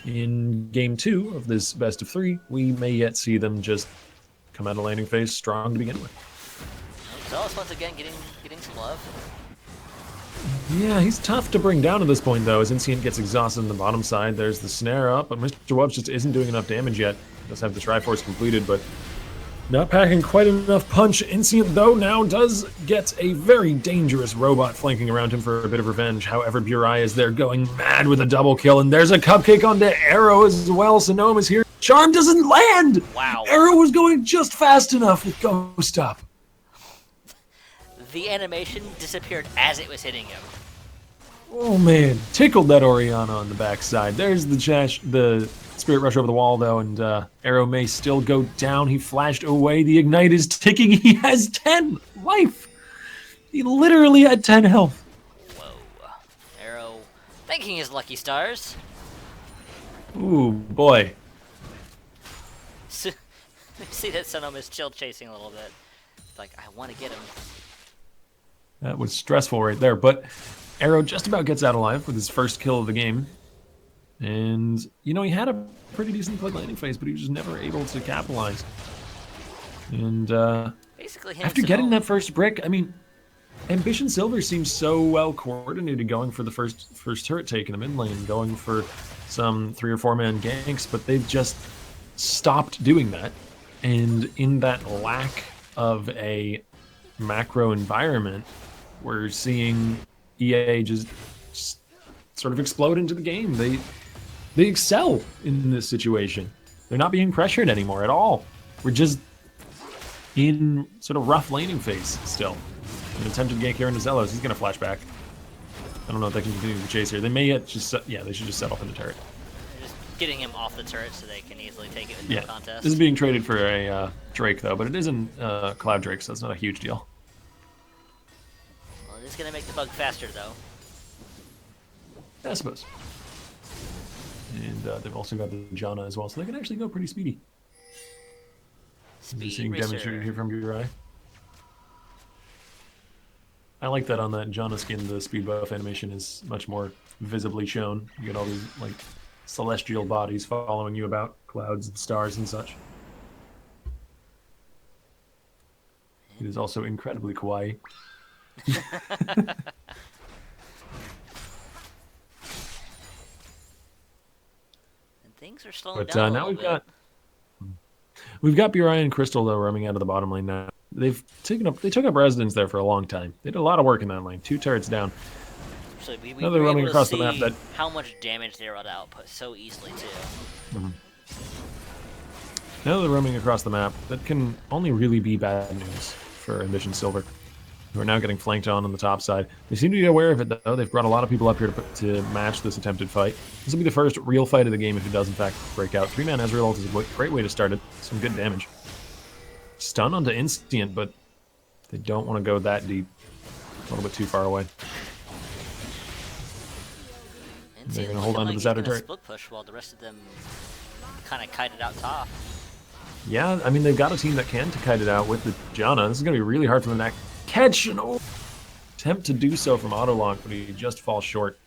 in game 2 of this best of 3, we may yet see them just come out of landing phase strong to begin with. Zealous once again getting some love. Yeah, he's tough to bring down at this point, though, as Insient gets exhausted on the bottom side. There's the snare up, but Mr. Wubbs just isn't doing enough damage yet. Does have the Triforce completed, but not packing quite enough punch. Insient, though, now does get a very dangerous robot flanking around him for a bit of revenge. However, Burai is there going mad with a double kill, and there's a cupcake onto Arrow as well. Sonome is here. Charm doesn't land! Wow. Arrow was going just fast enough with Ghost Up. The animation disappeared as it was hitting him. Oh man, tickled that Orianna on the backside. There's the Spirit Rush over the wall though, and Arrow may still go down. He flashed away. The Ignite is ticking. He has 10 life. He literally had 10 health. Whoa. Arrow thanking his lucky stars. Ooh, boy. See that Sonome is chill chasing a little bit. It's like, I want to get him. That was stressful right there, but Arrow just about gets out alive with his first kill of the game. And, you know, he had a pretty decent play landing phase, but he was just never able to capitalize. And Basically, after getting that first brick, I mean, Ambition Silver seems so well coordinated going for the first turret take in the mid lane, going for some 3 or 4 man ganks, but they've just stopped doing that. And in that lack of a macro environment, we're seeing EA just sort of explode into the game. They excel in this situation. They're not being pressured anymore at all. We're just in sort of rough laning phase still. An attempted gank here into Zelos. He's going to flash back. I don't know if they can continue the chase here. They may yet just... Yeah, they should just set off in the turret. They're just getting him off the turret so they can easily take it into the contest. This is being traded for a Drake, though, but it isn't Cloud Drake, so it's not a huge deal. Well, it is going to make the bug faster, though. Yeah, I suppose. And they've also got the Janna as well, so they can actually go pretty speedy. Speed Seeing racer. demonstrated here from Burai. I like that on that Janna skin, the speed buff animation is much more visibly shown. You get all these like celestial bodies following you about, clouds and stars and such. It is also incredibly kawaii. Things are slowing But down a now little we've got Burai and Crystal though roaming out of the bottom lane now. They took up residence there for a long time. They did a lot of work in that lane. 2 turrets down. So we Now they're were roaming able across to the map. see That how much damage they were able to output so easily too. now they're roaming across the map. That can only really be bad news for Ambition Silver, who are now getting flanked on the top side. They seem to be aware of it though. They've brought a lot of people up here to match this attempted fight. This will be the first real fight of the game if it does in fact break out. 3-man Ezreal ult is a great way to start it. Some good damage. Stun onto Instant, but they don't want to go that deep. A little bit too far away. They're going to hold on to this outer turret. Split push while the rest of them kind of kited out top. Yeah, I mean, they've got a team that can kite it out with the Janna. This is going to be really hard for them to catch an attempt to do so from Autolock, but he just falls short.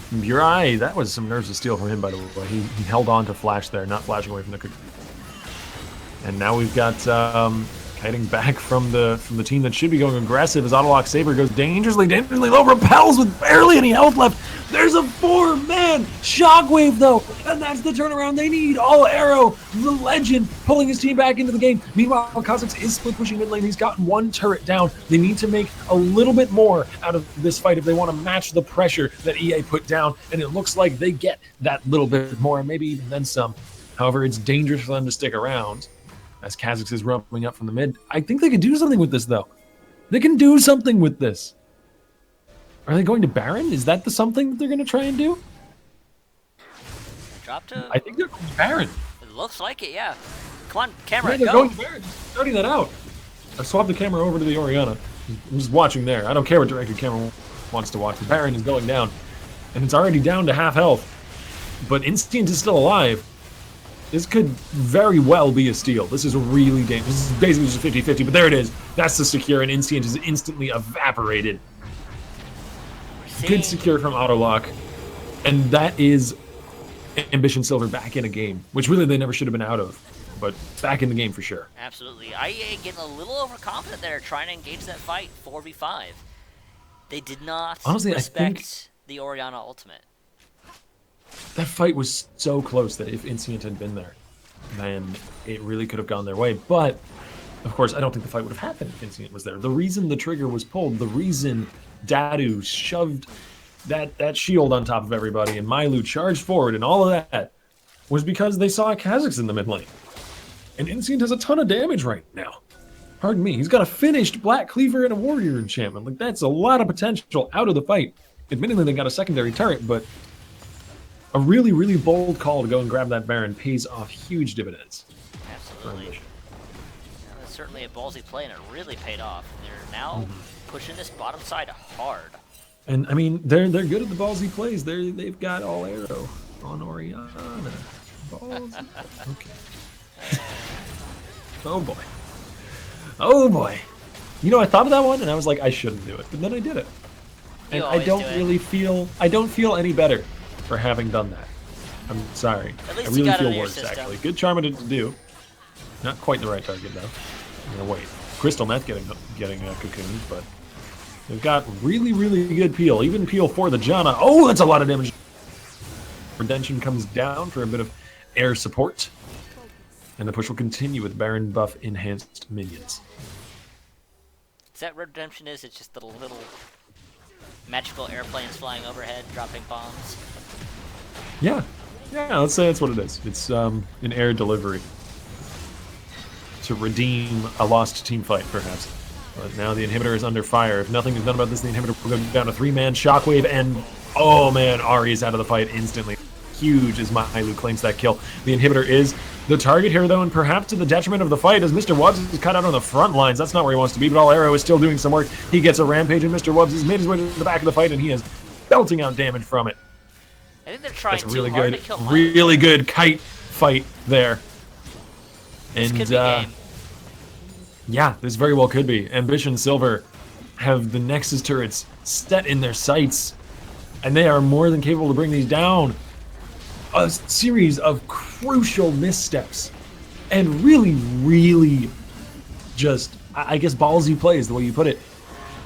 Burai, that was some nerves of steel from him, by the way. He held on to flash there, not flashing away from the... And now we've got Kiting back from the team that should be going aggressive as Autolock Saber goes dangerously low, repels with barely any health left. There's a 4-man Shockwave, though, and that's the turnaround they need. All Arrow, the legend, pulling his team back into the game. Meanwhile, Kha'Zix is split pushing mid lane. He's gotten one turret down. They need to make a little bit more out of this fight if they want to match the pressure that EA put down, and it looks like they get that little bit more, maybe even then some. However, it's dangerous for them to stick around as Kha'Zix is roaming up from the mid. I think they could do something with this, though. They can do something with this. Are they going to Baron? Is that the something that they're going to try and do? Drop to... I think they're going to Baron. It looks like it, yeah. Come on, camera, Yeah, they're go. going to Baron. Just starting that out. I swapped the camera over to the Orianna. I'm just watching there. I don't care what direction the camera wants to watch. The Baron is going down. And it's already down to half health. But Instinct is still alive. This could very well be a steal. This is really dangerous. This is basically just 50-50, but there it is. That's the secure, and Instinct is instantly evaporated. Good secure from Autolock. And that is Ambition Silver back in a game, which really they never should have been out of. But back in the game for sure. Absolutely. IEA getting a little overconfident there, trying to engage that fight, 4v5. They did not Honestly, respect the Orianna ultimate. That fight was so close that if Instinct had been there, then it really could have gone their way. But, of course, I don't think the fight would have happened if Instinct was there. The reason the trigger was pulled, the reason Dadu shoved that shield on top of everybody and Mailu charged forward and all of that was because they saw Kha'Zix in the mid lane. And Instinct has a ton of damage right now. Pardon me. He's got a finished Black Cleaver and a Warrior enchantment. Like, that's a lot of potential out of the fight. Admittedly, they got a secondary turret, but a really, really bold call to go and grab that Baron pays off huge dividends. Absolutely. Yeah, that's certainly a ballsy play, and it really paid off. They're now pushing this bottom side hard. And I mean, they're good at the ballsy plays. They've got all Arrow on Orianna. Ballsy. Okay. Oh boy. Oh boy. You know, I thought of that one and I was like, I shouldn't do it, but then I did it. And I don't really feel. I don't feel any better for having done that. I'm sorry. At least I you really got it feel in your worse system. actually. Good charm to do. Not quite the right target though. I'm gonna wait. Crystal Meth getting cocooned, but they've got really, really good peel. Even peel for the Janna. Oh, that's a lot of damage. Redemption comes down for a bit of air support. And the push will continue with Baron buff enhanced minions. Is that redemption? It's just the little magical airplanes flying overhead, dropping bombs. Yeah, let's say that's what it is. It's an air delivery to redeem a lost team fight, perhaps. But now the inhibitor is under fire. If nothing is done about this, the inhibitor will go down to 3-man Shockwave, and oh man, Ari is out of the fight instantly. Huge as Mailu claims that kill. The inhibitor is the target here, though, and perhaps to the detriment of the fight, as Mr. Wubbs is cut out on the front lines. That's not where he wants to be, but All Arrow is still doing some work. He gets a rampage, and Mr. Wubbs has made his way to the back of the fight, and he is belting out damage from it. I think they're trying That's really too hard good, to kill Mailu. really good kite fight there. This And could be game. yeah, this very well could be. Ambition Silver have the Nexus turrets set in their sights, and they are more than capable to bring these down. A series of crucial missteps and really, really just, I guess, ballsy plays, the way you put it,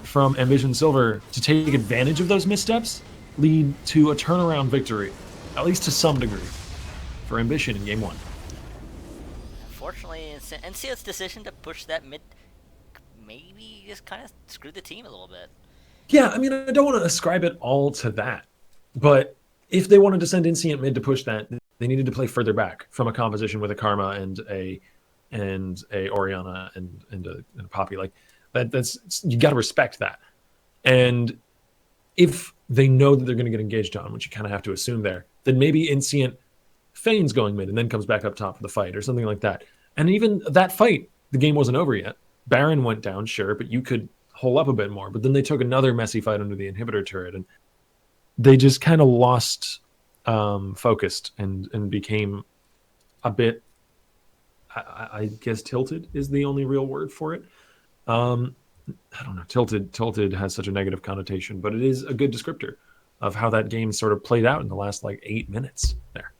from Ambition Silver to take advantage of those missteps lead to a turnaround victory, at least to some degree, for Ambition in Game 1. Unfortunately, NCS's decision to push that mid maybe just kind of screwed the team a little bit. Yeah, I mean, I don't want to ascribe it all to that, but if they wanted to send Insient mid to push that, they needed to play further back from a composition with a Karma and a Orianna and a Poppy. Like that's you got to respect that. And if they know that they're going to get engaged on, which you kind of have to assume there, then maybe Insient feigns going mid and then comes back up top for the fight or something like that. And even that fight, the game wasn't over yet. Baron went down, sure, but you could hole up a bit more. But then they took another messy fight under the inhibitor turret, and they just kind of lost focused and became a bit, I guess, tilted is the only real word for it. I don't know. Tilted has such a negative connotation, but it is a good descriptor of how that game sort of played out in the last 8 minutes there.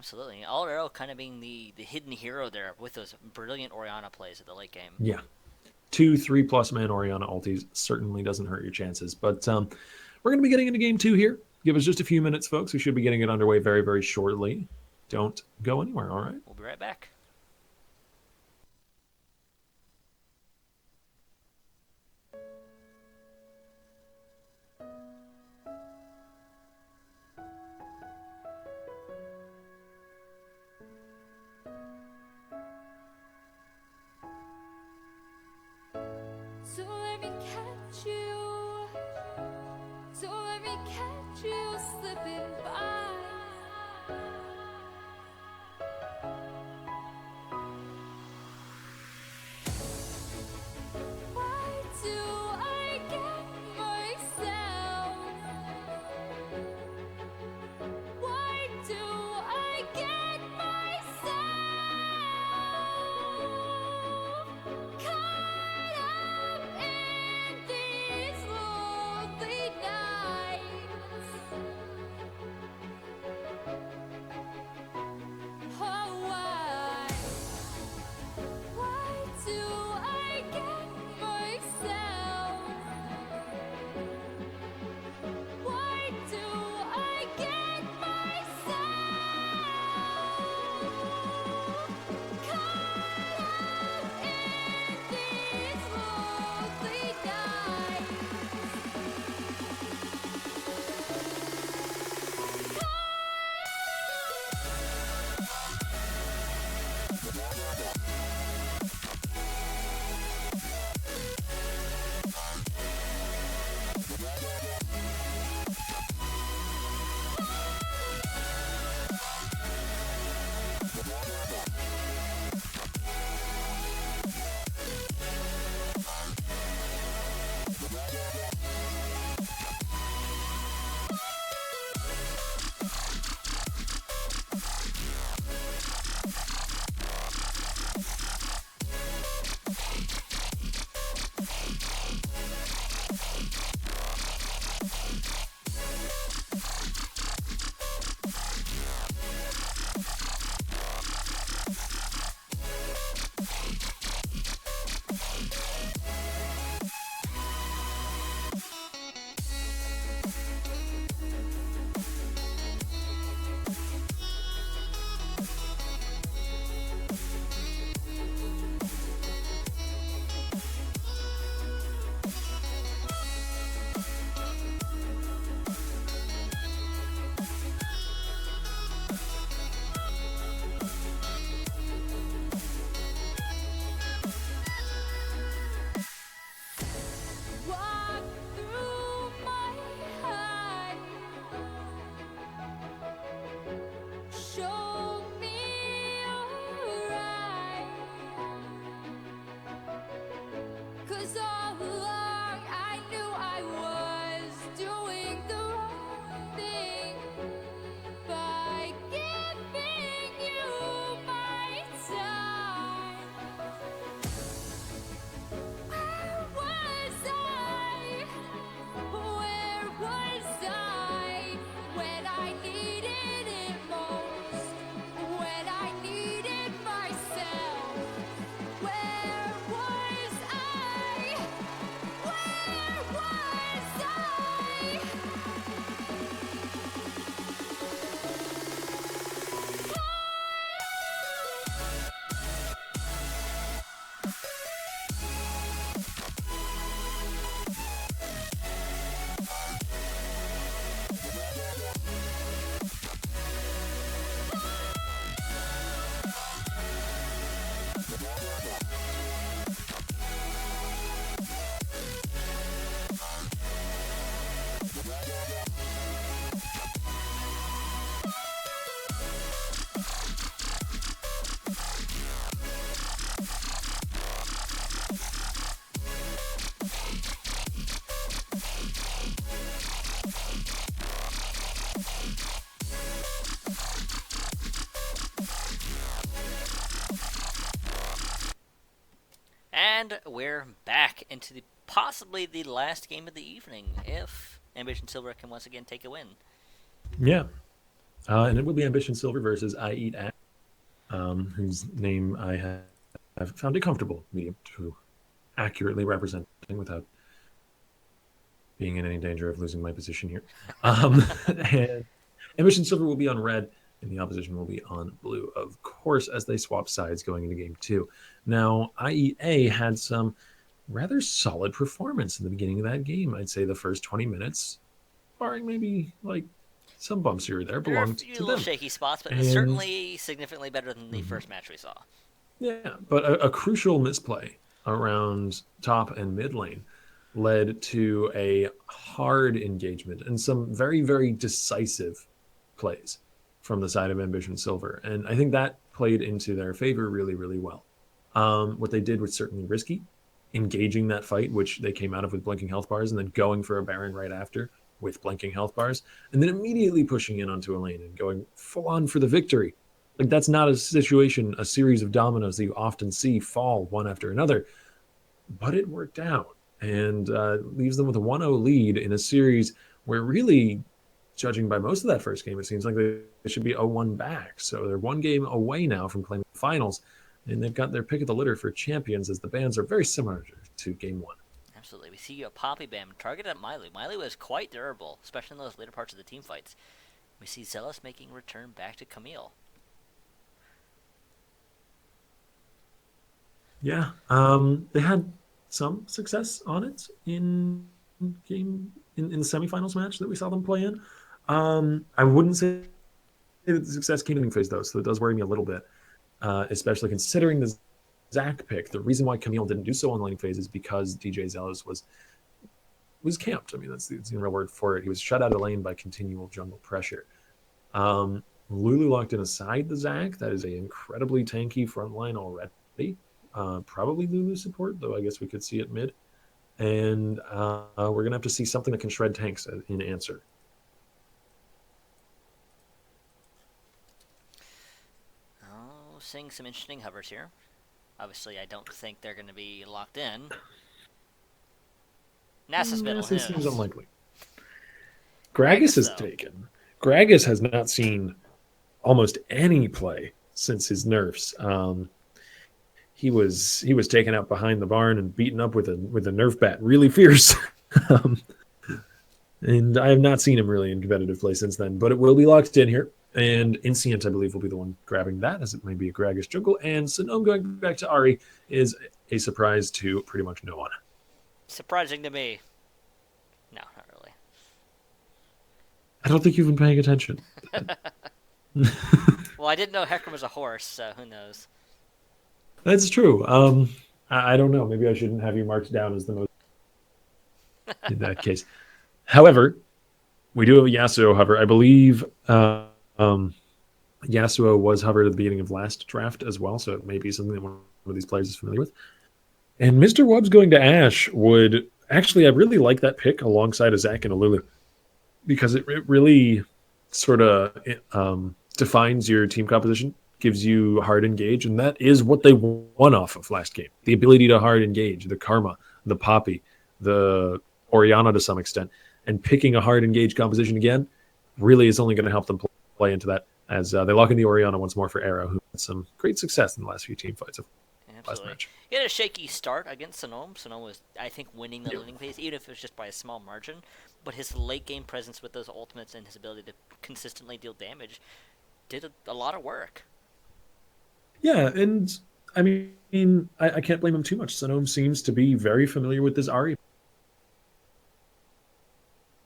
Absolutely. Alvaro kind of being the hidden hero there with those brilliant Oriana plays at the late game. Yeah. 2 3+ man Oriana ultis certainly doesn't hurt your chances. But we're going to be getting into game 2 here. Give us just a few minutes, folks. We should be getting it underway very, very shortly. Don't go anywhere, all right? We'll be right back. So let me catch you. So let me catch you slipping by. Why do I get myself? Why do I get myself caught up in these lonely nights? Oh, why? Why do I get myself? Why do I get myself caught up in these lonely nights? Walk through my heart, show me your eyes. 'Cause all along I knew I was doing the wrong thing by giving you my time. Where was I? Where was I when I needed it most? When I needed myself? Where was I? Where was I? And we're back into possibly the last game of the evening if Ambition Silver can once again take a win. Yeah. And it will be Ambition Silver versus I Eat Ash, whose name I have found a comfortable medium to accurately representing without being in any danger of losing my position here. And Ambition Silver will be on red, and the opposition will be on blue, of course, as they swap sides going into game two. Now, IEA had some rather solid performance in the beginning of that game. I'd say the first 20 minutes, barring maybe like some bumps here or there, There are a belonged few to little them. shaky spots, but it's And certainly significantly better than the first match we saw. yeah, but a crucial misplay around top and mid lane led to a hard engagement and some very, very decisive plays from the side of Ambition Silver. And I think that played into their favor really, really well. What they did was certainly risky, engaging that fight, which they came out of with blinking health bars, and then going for a Baron right after with blinking health bars, and then immediately pushing in onto a lane and going full on for the victory. Like that's not a situation, a series of dominoes that you often see fall one after another, but it worked out and leaves them with a 1-0 lead in a series where really, judging by most of that first game, it seems like they should be 0-1 back. So they're one game away now from playing the finals, and they've got their pick of the litter for champions as the bands are very similar to game one. Absolutely. We see a Poppy Bam targeted at Miley. Miley was quite durable, especially in those later parts of the team fights. We see Zealous making a return back to Camille. Yeah, they had some success on it in the semifinals match that we saw them play in. I wouldn't say that the success came in phase though, so it does worry me a little bit, especially considering the Zach pick. The reason why Camille didn't do so on laning phase is because DJ Zealous was camped. I mean, that's the real word for it. He was shut out of the lane by continual jungle pressure. Lulu locked in aside the Zach. That is an incredibly tanky front line already. Probably Lulu support, though I guess we could see it mid. And we're going to have to see something that can shred tanks in answer. Oh, seeing some interesting hovers here. Obviously, I don't think they're going to be locked in. NASA's middle This seems his. unlikely. Gragas is though. taken. Gragas has not seen almost any play since his nerfs. He was taken out behind the barn and beaten up with a nerf bat, really fierce. And I have not seen him really in competitive play since then. But it will be locked in here, and Insient, I believe, will be the one grabbing that, as it may be a Gragas jungle. And Sonome going back to Ahri is a surprise to pretty much no one. Surprising to me. No, not really. I don't think you've been paying attention. Well, I didn't know Hecarim was a horse, so who knows? That's true. I don't know. Maybe I shouldn't have you marked down as the most in that case. However, we do have a Yasuo hover. I believe Yasuo was hovered at the beginning of last draft as well, so it may be something that one of these players is familiar with. And Mr. Wubbs going to Ashe would actually, I really like that pick alongside a Zac and a Lulu, because it really sort of defines your team composition, gives you hard engage, and that is what they won off of last game. The ability to hard engage, the Karma, the Poppy, the Orianna to some extent, and picking a hard engage composition again really is only going to help them play into that, as they lock in the Orianna once more for Arrow, who had some great success in the last few team fights of last match. He had a shaky start against Sonome. Sonome was, I think, winning the laning phase, even if it was just by a small margin. But his late game presence with those ultimates and his ability to consistently deal damage did a lot of work. Yeah, and I mean, I can't blame him too much. Sonome seems to be very familiar with this Ahri,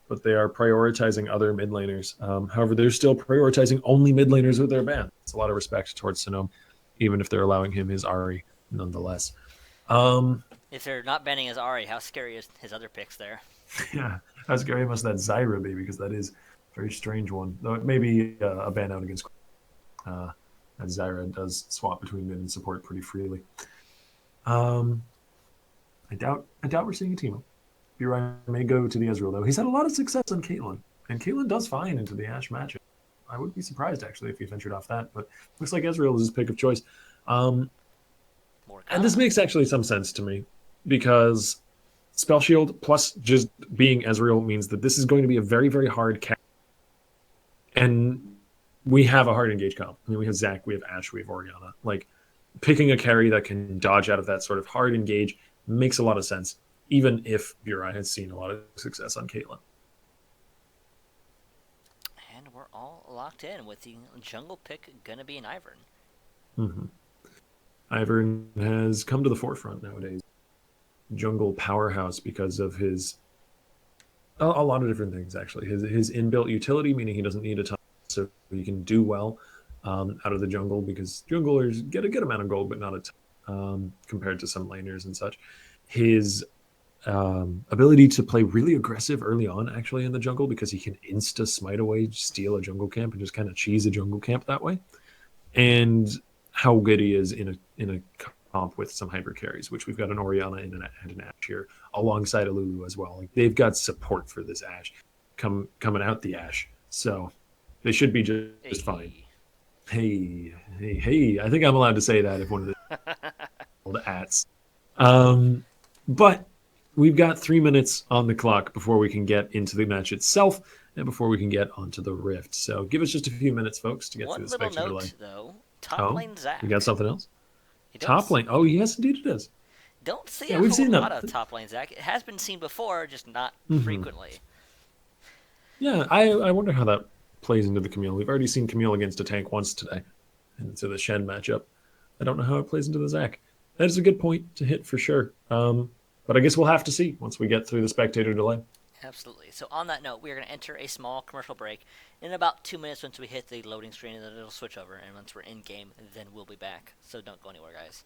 but they are prioritizing other mid laners. However, they're still prioritizing only mid laners with their ban. It's a lot of respect towards Sonome, even if they're allowing him his Ahri nonetheless. If they're not banning his Ahri, how scary is his other picks there? Yeah, how scary must that Zyra be, because that is a very strange one. Though it may be a ban out against as Zyra does swap between mid and support pretty freely. I doubt we're seeing a team. Burai may go to the Ezreal, though. He's had a lot of success on Caitlyn, and Caitlyn does fine into the Ashe matchup. I would be surprised, actually, if he ventured off that, but looks like Ezreal is his pick of choice. And this makes actually some sense to me, because Spell Shield plus just being Ezreal means that this is going to be a very, very hard catch. And we have a hard engage comp. I mean, we have Zac, we have Ashe, we have Orianna. Like, picking a carry that can dodge out of that sort of hard engage makes a lot of sense, even if Burai has seen a lot of success on Caitlyn. And we're all locked in with the jungle pick gonna be an Ivern. Mm-hmm. Ivern has come to the forefront nowadays. Jungle powerhouse because of his a lot of different things actually. His inbuilt utility, meaning he doesn't need a ton, so he can do well out of the jungle because junglers get a good amount of gold, but not a ton compared to some laners and such. His ability to play really aggressive early on, actually in the jungle, because he can insta smite away, steal a jungle camp, and just kind of cheese a jungle camp that way. And how good he is in a comp with some hyper carries, which we've got an Orianna and an Ashe here, alongside a Lulu as well. Like, they've got support for this Ashe coming out the Ashe, so they should be just fine. Hey! I think I'm allowed to say that if one of the ats. But we've got 3 minutes on the clock before we can get into the match itself and before we can get onto the Rift. So give us just a few minutes, folks, to get through the spectator lane. Though, top lane Zac. You got something else? Top lane. Oh, yes, indeed it is. Don't see a whole lot of top lane Zac. It has been seen before, just not frequently. Yeah, I wonder how that plays into the Camille. We've already seen Camille against a tank once today, into the Shen matchup. I don't know how it plays into the Zac. That is a good point to hit for sure. But I guess we'll have to see once we get through the spectator delay. Absolutely. So on that note, we are going to enter a small commercial break in about 2 minutes once we hit the loading screen, and then it'll switch over. And once we're in game, then we'll be back. So don't go anywhere, guys.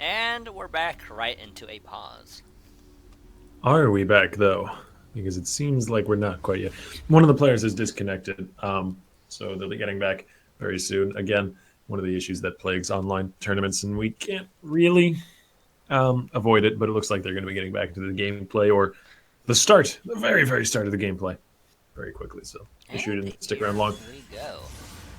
And we're back right into a pause. Are we back though? Because it seems like we're not quite yet. One of the players is disconnected, so they'll be getting back very soon. Again, one of the issues that plagues online tournaments, and we can't really avoid it. But it looks like they're going to be getting back into the gameplay or the very, very start of the gameplay, very quickly. So they should And didn't stick here around long. we go.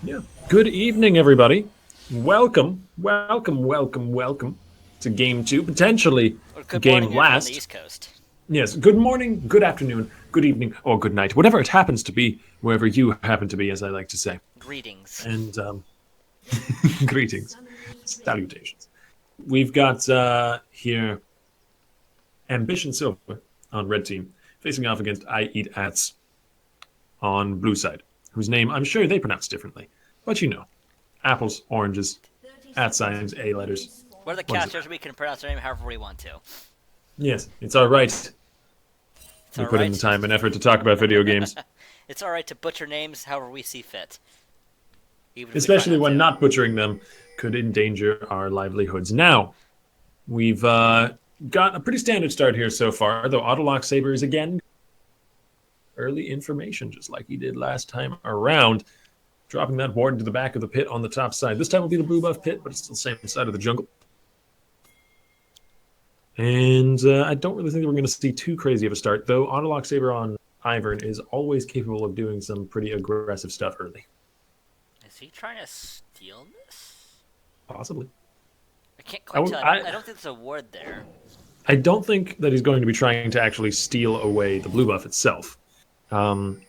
Yeah. Good evening, everybody. Welcome, welcome, welcome, welcome to Game 2, potentially Or good game morning here on the last. East Coast. Yes, good morning, good afternoon, good evening, or good night, whatever it happens to be, wherever you happen to be, as I like to say. Greetings. And greetings, salutations. We've got here Ambition Silver on red team, facing off against I Eat Ats on blue side, whose name I'm sure they pronounce differently. But you know, apples, oranges, at signs, A letters. We're the What is it? casters. We can pronounce their name however we want to. Yes, it's all right. It's We all put in right. the time and effort to talk about video games. It's all right to butcher names however we see fit. Even if we Especially try when to. not butchering them could endanger our livelihoods. Now, we've got a pretty standard start here so far, though Autolock Saber is again early information, just like he did last time around, dropping that ward into the back of the pit on the top side. This time will be the blue buff pit, but it's still the same side of the jungle. And I don't really think that we're going to see too crazy of a start, though Autolock Saber on Ivern is always capable of doing some pretty aggressive stuff early. Is he trying to steal this? Possibly. I can't quite tell. I I don't think there's a ward there. I don't think that he's going to be trying to actually steal away the blue buff itself.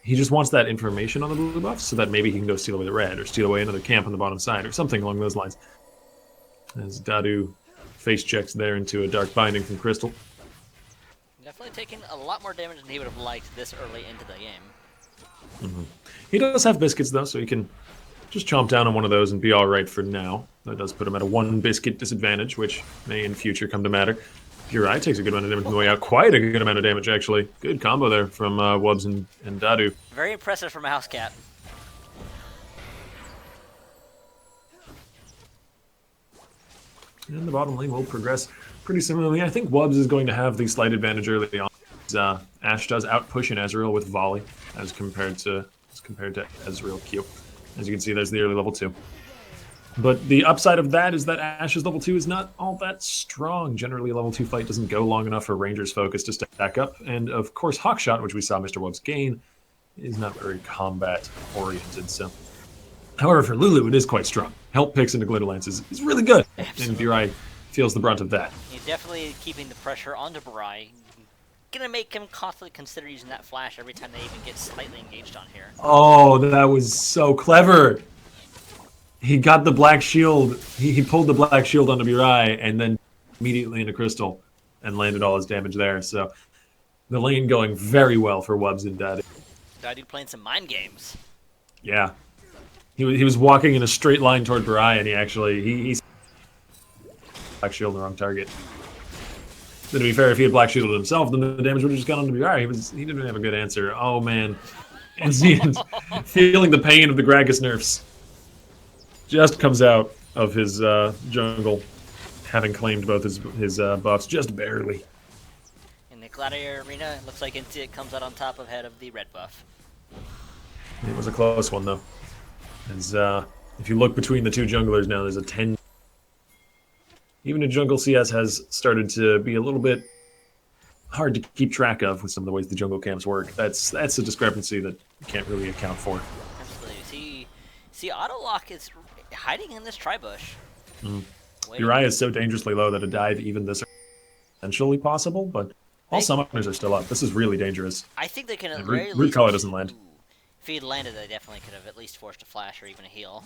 He just wants that information on the blue buff so that maybe he can go steal away the red or steal away another camp on the bottom side or something along those lines. As Dadu face checks there into a dark binding from Crystal. Definitely taking a lot more damage than he would have liked this early into the game. He does have biscuits though, so he can just chomp down on one of those and be all right for now. That does put him at a one biscuit disadvantage, which may in future come to matter. Pure Eye takes a good amount of damage on the way out. Quite a good amount of damage, actually. Good combo there from Wubbs and Dadu. Very impressive from a house cat. And the bottom lane will progress pretty similarly. I think Wubbs is going to have the slight advantage early on. Ashe does outpush in Ezreal with Volley as compared to Ezreal Q. As you can see, there's the early level 2. But the upside of that is that Ashe's level 2 is not all that strong. Generally, a level 2 fight doesn't go long enough for Ranger's focus to stack up. And of course, Hawkshot, which we saw Mr. Wubbs gain, is not very combat-oriented. So, however, for Lulu, it is quite strong. Help picks into Glitterlance is really good. Absolutely. And Burai feels the brunt of that. He's definitely keeping the pressure onto Barai. Gonna make him constantly consider using that flash every time they even get slightly engaged on here. Oh, that was so clever. He got the black shield. He pulled the black shield onto Burai and then immediately into Crystal and landed all his damage there. So the lane going very well for Wubbs and Daddy. Dadu playing some mind games. Yeah. He was walking in a straight line toward Burai and he black shield the wrong target. But to be fair, if he had black shielded himself, then the damage would have just gone on to Burai. He didn't have a good answer. Oh man. And feeling the pain of the Gragas nerfs. Just comes out of his jungle, having claimed both his buffs just barely. In the Gladiator Arena, it looks like Insight comes out on top of head of the red buff. It was a close one, though. As if you look between the two junglers now, there's a 10. Even a jungle CS has started to be a little bit hard to keep track of with some of the ways the jungle camps work. That's a discrepancy that you can't really account for. Absolutely. See, Autolock is hiding in this tri-bush. Uriah is so dangerously low that a dive even this is potentially possible, but all summoners are still up. This is really dangerous. I think they can at And very Root least... Collar doesn't land. Ooh. If he had landed, they definitely could have at least forced a flash or even a heal.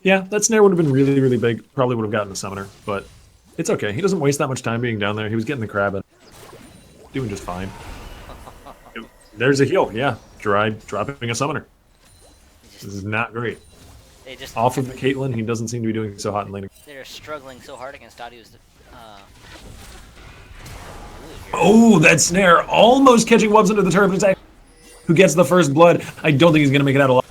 Yeah, that snare would have been really, really big. Probably would have gotten a summoner, but it's okay. He doesn't waste that much time being down there. He was getting the crab and doing just fine. There's a heal, yeah. Dropping a summoner. This is not great. They just Off of the Caitlyn, he doesn't seem to be doing so hot in laning. they're struggling so hard against Dadu's. Oh, that snare almost catching Wubbs into the turret attack. Who gets the first blood? I don't think he's going to make it out alive.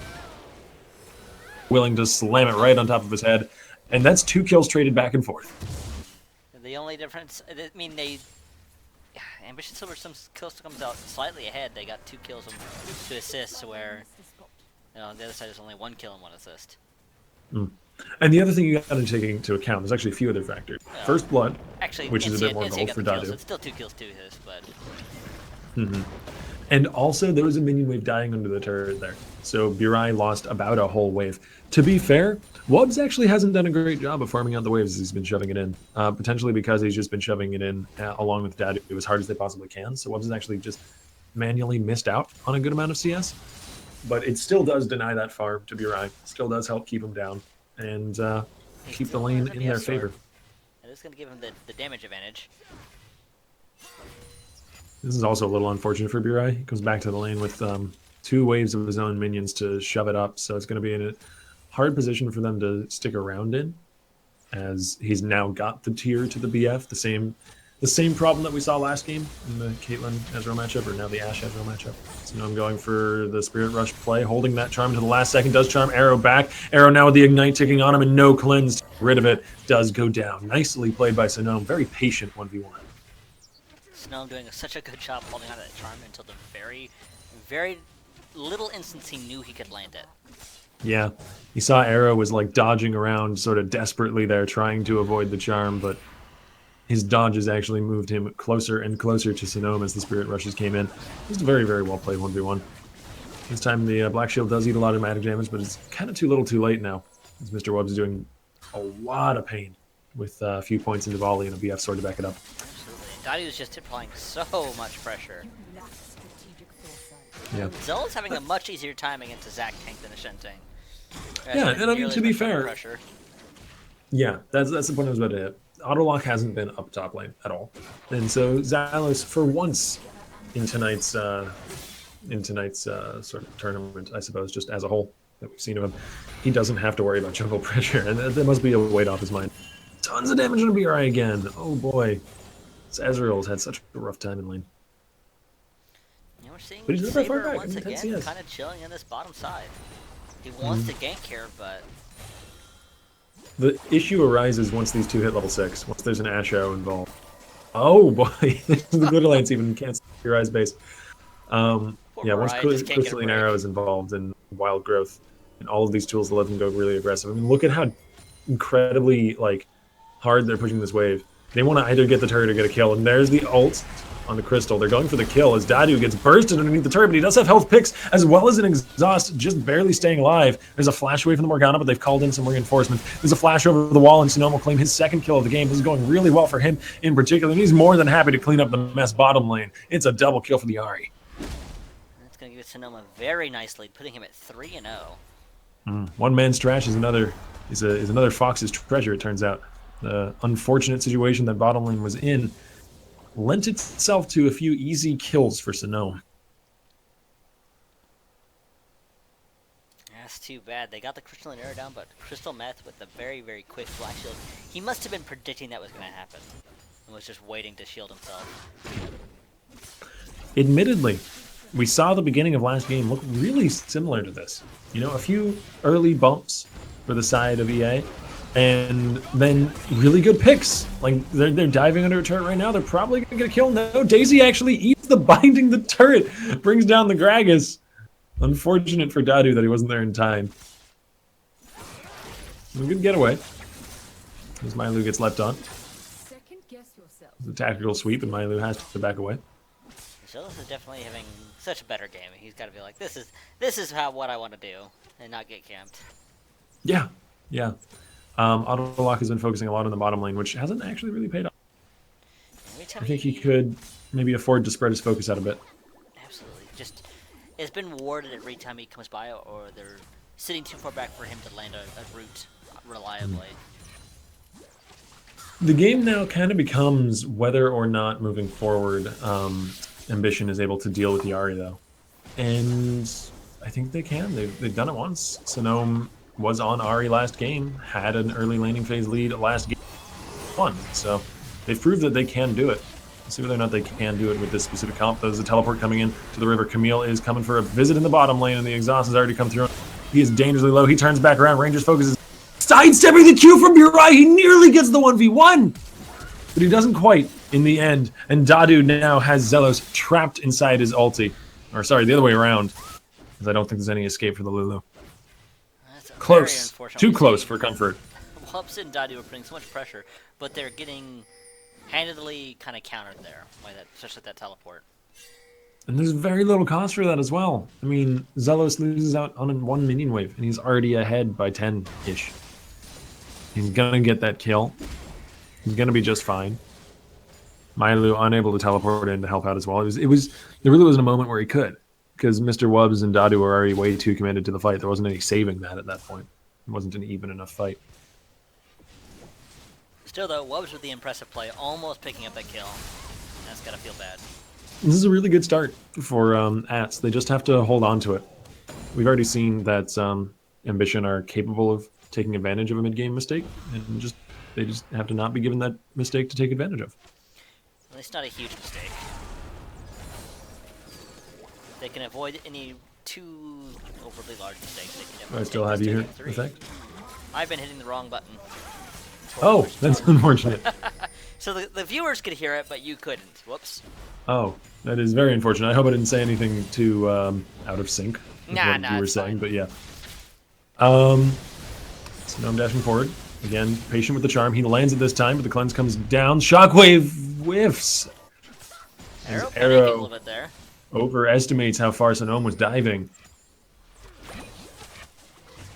Willing to slam it right on top of his head. And that's 2 kills traded back and forth. The only difference, I mean, they Ambition Silver some kills comes out slightly ahead. They got 2 kills and 2 assists, where on the other side is only 1 kill and 1 assist. And the other thing you got to take into account, there's actually a few other factors. First blood, Actually, which is a bit more involved for Dadu. So it's still 2 kills, 2 assists, but... And also, there was a minion wave dying under the turret there. So Burai lost about a whole wave. To be fair, Wubbs actually hasn't done a great job of farming out the waves as he's been shoving it in. Potentially because he's just been shoving it in along with Dadu as hard as they possibly can. So Wubbs has actually just manually missed out on a good amount of CS. But it still does deny that farm to Burai. Still does help keep him down and keep the lane in their favor. It is going to give him the damage advantage. This is also a little unfortunate for Burai. He comes back to the lane with 2 waves of his own minions to shove it up, so it's going to be in a hard position for them to stick around in, as he's now got the tier to the BF, the same problem that we saw last game in the Caitlyn Ezreal matchup, or now the Ashe Ezreal matchup. So now I'm going for the Spirit Rush play, holding that charm to the last second, does charm Arrow back. Arrow now with the Ignite ticking on him, and no cleanse. Rid of it, does go down. Nicely played by Sonome, very patient 1v1. Sonome doing such a good job holding on to that charm until the very, very little instance he knew he could land it. Yeah, he saw Arrow was like dodging around sort of desperately there, trying to avoid the charm, but his dodges actually moved him closer and closer to Sonome as the Spirit Rushes came in. Just a very, very well played 1v1. This time the Black Shield does eat a lot of magic damage, but it's kind of too little too late now, as Mr. Wubbs is doing a lot of pain with a few points into volley and a BF sword to back it up. Dadu was just applying so much pressure. Yeah. Zella's having a much easier time against a Zac tank than a Shen tank. Yeah, and I mean, to be fair, pressure. Yeah, that's the point I was about to hit. Autolock hasn't been up top lane at all, and so Xylos, for once in tonight's sort of tournament, I suppose, just as a whole that we've seen of him, he doesn't have to worry about jungle pressure, and that must be a weight off his mind. Tons of damage on BRI again. Oh boy, Ezreal's had such a rough time in lane. You know, we're seeing But he's not that far Saber back. once again, CS. kind of chilling on this bottom side. He wants to gank here, but The issue arises once these 2 hit level 6, once there's an Asho involved. Oh boy, the Glitter Lance even can't see your eyes base. Yeah, once Crystalline Arrow is involved in Wild Growth, and all of these tools let them go really aggressive. I mean, look at how incredibly hard they're pushing this wave. They want to either get the turret or get a kill, and there's the ult on the Crystal. They're going for the kill as Dadu gets bursted underneath the turret, but he does have health picks as well as an exhaust, just barely staying alive. There's a flash away from the Morgana, but they've called in some reinforcements. There's a flash over the wall, and Sonome will claim his 2nd kill of the game. This is going really well for him in particular, and he's more than happy to clean up the mess bottom lane. It's a double kill for the Ahri. that's going to give Sonoma a very nice lead, putting him at 3-0. One man's trash is another fox's treasure, it turns out. The unfortunate situation that bottom lane was in lent itself to a few easy kills for Sonome. That's too bad. They got the Crystalline Arrow down, but Crystal Meth with the very, very quick Black Shield. He must have been predicting that was going to happen and was just waiting to shield himself. Admittedly, we saw the beginning of last game look really similar to this. You know, a few early bumps for the side of EA, and then really good picks. Like, they're diving under a turret right now. They're probably going to get a kill. No, Daisy actually eats the binding the turret, brings down the Gragas. Unfortunate for Dadu that he wasn't there in time. A good getaway. As Mylu gets leapt on. It's a tactical sweep, and Mylu has to back away. Zealous is definitely having such a better game. He's got to be like, this is what I want to do, and not get camped. Yeah, yeah. Autolock has been focusing a lot on the bottom lane, which hasn't actually really paid off. I think he could maybe afford to spread his focus out a bit. Absolutely. Just, it's been warded every time he comes by, or they're sitting too far back for him to land a route reliably. The game now kind of becomes whether or not moving forward Ambition is able to deal with the Ahri, though. And I think they can. They've done it once. Sonome was on Ahri last game, had an early laning phase lead last game, won. So they've proved that they can do it. Let's see whether or not they can do it with this specific comp. There's a teleport coming in to the river. Camille is coming for a visit in the bottom lane, and the exhaust has already come through. He is dangerously low. He turns back around. Rangers focuses. Sidestepping the Q from Burai. He nearly gets the 1v1. But he doesn't quite. in the end. And Dadu now has Zelos trapped inside his ulti. Or sorry, the other way around. Because I don't think there's any escape for the Lulu. That's very Close. unfortunate. Too close for comfort. Wubs and Dadu are putting so much pressure, but they're getting handedly kind of countered there by that, especially that teleport. And there's very little cost for that as well. I mean, Zelos loses out on one minion wave, and he's already ahead by 10-ish. He's gonna get that kill. He's gonna be just fine. Mylu unable to teleport in to help out as well. There really wasn't a moment where he could, because Mr. Wubs and Dadu were already way too committed to the fight. There wasn't any saving that at that point. It wasn't an even enough fight. Still, though, Wubs with the impressive play, almost picking up that kill. That's gotta feel bad. This is a really good start for ATS. They just have to hold on to it. We've already seen that Ambition are capable of taking advantage of a mid-game mistake, and they just have to not be given that mistake to take advantage of. At least not a huge mistake. They can avoid any too overly large mistakes. They can definitely I still have you here, three. Effect? I've been hitting the wrong button. Oh, that's unfortunate. So the viewers could hear it, but you couldn't. Whoops. Oh, that is very unfortunate. I hope I didn't say anything too out of sync with what you were saying, but yeah. So now I'm dashing forward. Again, patient with the charm. He lands it this time, but the cleanse comes down. Shockwave whiffs. Arrow, His arrow a little bit there. overestimates how far Sonome was diving.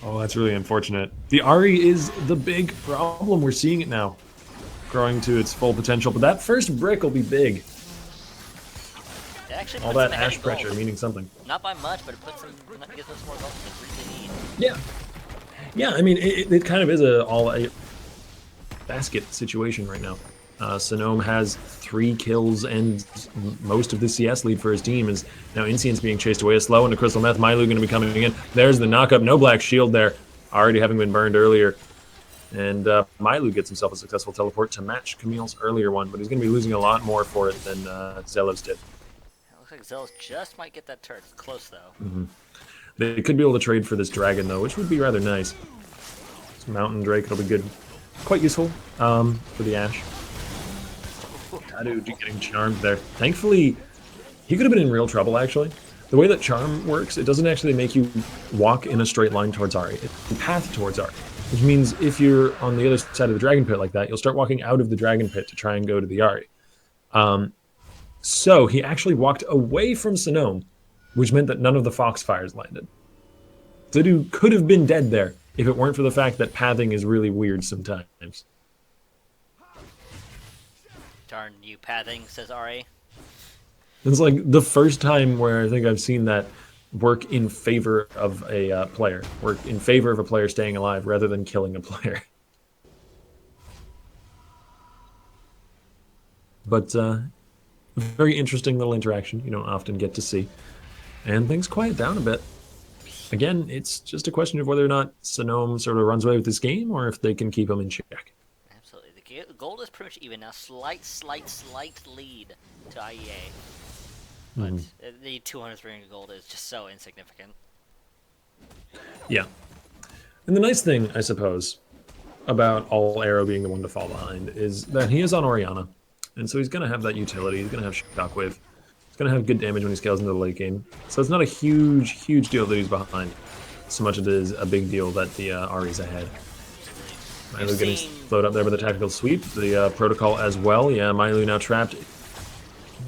Oh, that's really unfortunate. The Ahri is the big problem. We're seeing it now, growing to its full potential. But that first brick will be big. It actually All puts that them ahead ash in pressure gold. meaning something. Not by much, but it puts them, gives them some more gold than they really need. Yeah. Yeah, I mean, it kind of is a basket situation right now. Sonome has 3 kills and most of the CS lead for his team. Is now Incient's being chased away. A slow into Crystal Meth. Mylu going to be coming in. There's the knockup. No black shield there. Already having been burned earlier. And Mylu gets himself a successful teleport to match Camille's earlier one, but he's going to be losing a lot more for it than Zelos did. It looks like Zelos just might get that turret. It's close, though. Mm-hmm. They could be able to trade for this dragon, though, which would be rather nice. This Mountain Drake, it'll be good. Quite useful for the Ashe. Dadu getting charmed there. Thankfully, he could have been in real trouble, actually. The way that charm works, it doesn't actually make you walk in a straight line towards Ahri. It's a path towards Ahri, which means if you're on the other side of the dragon pit like that, you'll start walking out of the dragon pit to try and go to the Ahri. So he actually walked away from Sonome, which meant that none of the Foxfires landed. Dadu could have been dead there if it weren't for the fact that pathing is really weird sometimes. Darn you pathing, says Ari. It's like the first time where I think I've seen that work in favor of a player. Work in favor of a player staying alive rather than killing a player. But very interesting little interaction you don't often get to see. And things quiet down a bit. Again, it's just a question of whether or not Sonome sort of runs away with this game or if they can keep him in check. Absolutely. The gold is pretty much even now. Slight lead to IEA. But the 203 gold is just so insignificant. Yeah. And the nice thing, I suppose, about all Arrow being the one to fall behind is that he is on Orianna. And so he's going to have that utility. He's going to have Shockwave. He's going to have good damage when he scales into the late game. So it's not a huge deal that he's behind. So much as it is a big deal that the Ahri's ahead. Mylu getting slowed up there by the tactical sweep. The protocol as well. Yeah, Mylu now trapped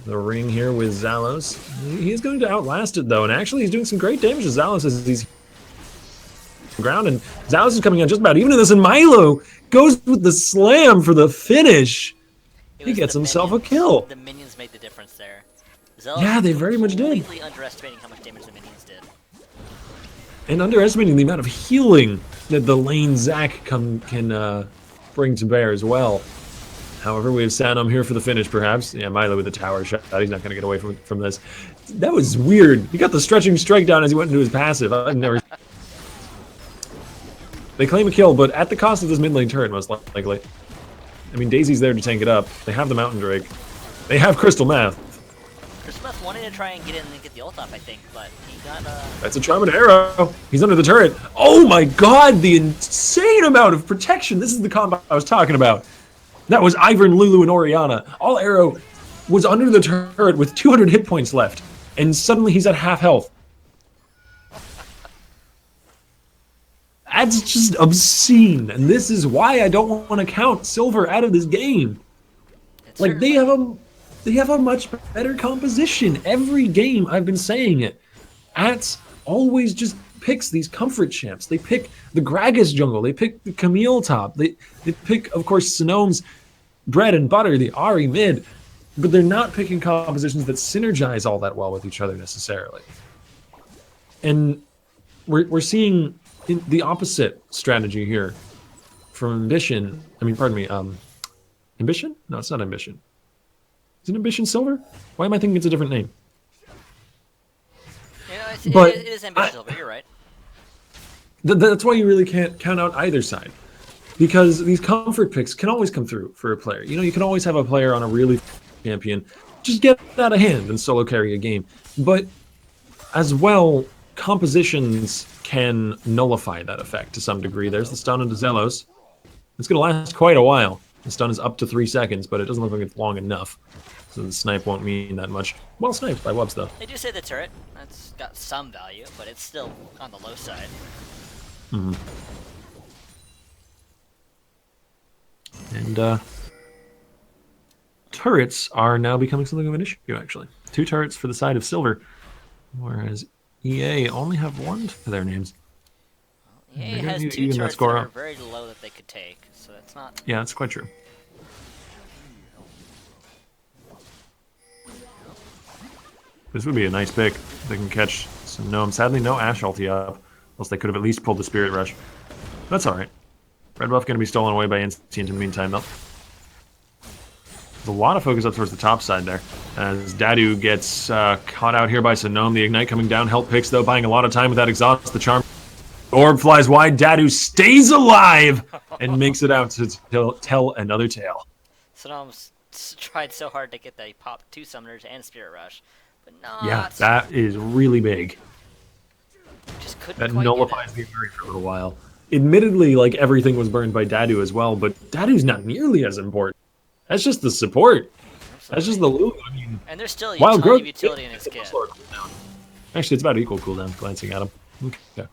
the ring here with Zalos. He is going to outlast it, though. And actually, he's doing some great damage to Zalos as he's ground. And Zalos is coming out just about even in this. And Mylu goes with the slam for the finish. He gets himself a kill. The minions made the difference there. Zealous yeah, they very much did. Completely underestimating how much damage the minions did. And underestimating the amount of healing that the lane Zac can bring to bear as well. However, we have Sanum here for the finish, perhaps. Yeah, Mylu with the tower shot. He's not going to get away from this. That was weird. He got the stretching strike down as he went into his passive. I've never... They claim a kill, but at the cost of this mid lane turret, most likely. I mean, Daisy's there to tank it up. They have the Mountain Drake. They have Crystal Meth. Crystal Meth wanted to try and get in and get the ult off, I think, but he got That's a charm and arrow. He's under the turret. Oh my god, the insane amount of protection. This is the combo I was talking about. That was Ivern, Lulu, and Oriana. All Arrow was under the turret with 200 hit points left, and suddenly he's at half health. That's just obscene, and this is why I don't want to count Silver out of this game. Like, they have a much better composition. Every game I've been saying it. Ats always just picks these comfort champs. They pick the Gragas jungle. They pick the Camille top. They pick, of course, Sonome's bread and butter, the Ahri mid. But they're not picking compositions that synergize all that well with each other necessarily. And we're seeing the opposite strategy here from Ambition. I mean, pardon me, Ambition? No, it's not Ambition. Is it Ambition Silver? Why am I thinking it's a different name? But it is Ambition Silver, you're right. That's why you really can't count out either side. Because these comfort picks can always come through for a player. You know, you can always have a player on a really champion just get out of hand and solo carry a game. But as well, compositions can nullify that effect to some degree. There's the stun into Zelos. It's going to last quite a while. The stun is up to 3 seconds, but it doesn't look like it's long enough. So the snipe won't mean that much. Well sniped by Wubs, though. They do say the turret. That's got some value, but it's still on the low side. Mm-hmm. And turrets are now becoming something of an issue, actually. 2 turrets for the side of Silver, whereas EA only have 1 to their names. Well, EA has 2 turrets that are very low that they could take, so that's not... Yeah, that's quite true. This would be a nice pick. They can catch some Gnome. Sadly, no Ashe ulti up, else they could have at least pulled the Spirit Rush. That's alright. Red buff going to be stolen away by Instinct in the meantime, though. There's a lot of focus up towards the top side there, as Dadu gets caught out here by Sonome. The Ignite coming down. Help picks, though, buying a lot of time with that Exhaust. The Charm. Orb flies wide. Dadu stays alive and makes it out to tell another tale. Sonome's tried so hard to get that he popped 2 Summoners and Spirit Rush, but not... Yeah, that is really big. Just couldn't that quite nullifies the Ahri for a little while. Admittedly, like, everything was burned by Dadu as well, but Dadu's not nearly as important. That's just the support. Absolutely. That's just the Lulu. I mean, and there's still utility in his kit. Actually, it's about equal cooldown, glancing at him. Okay.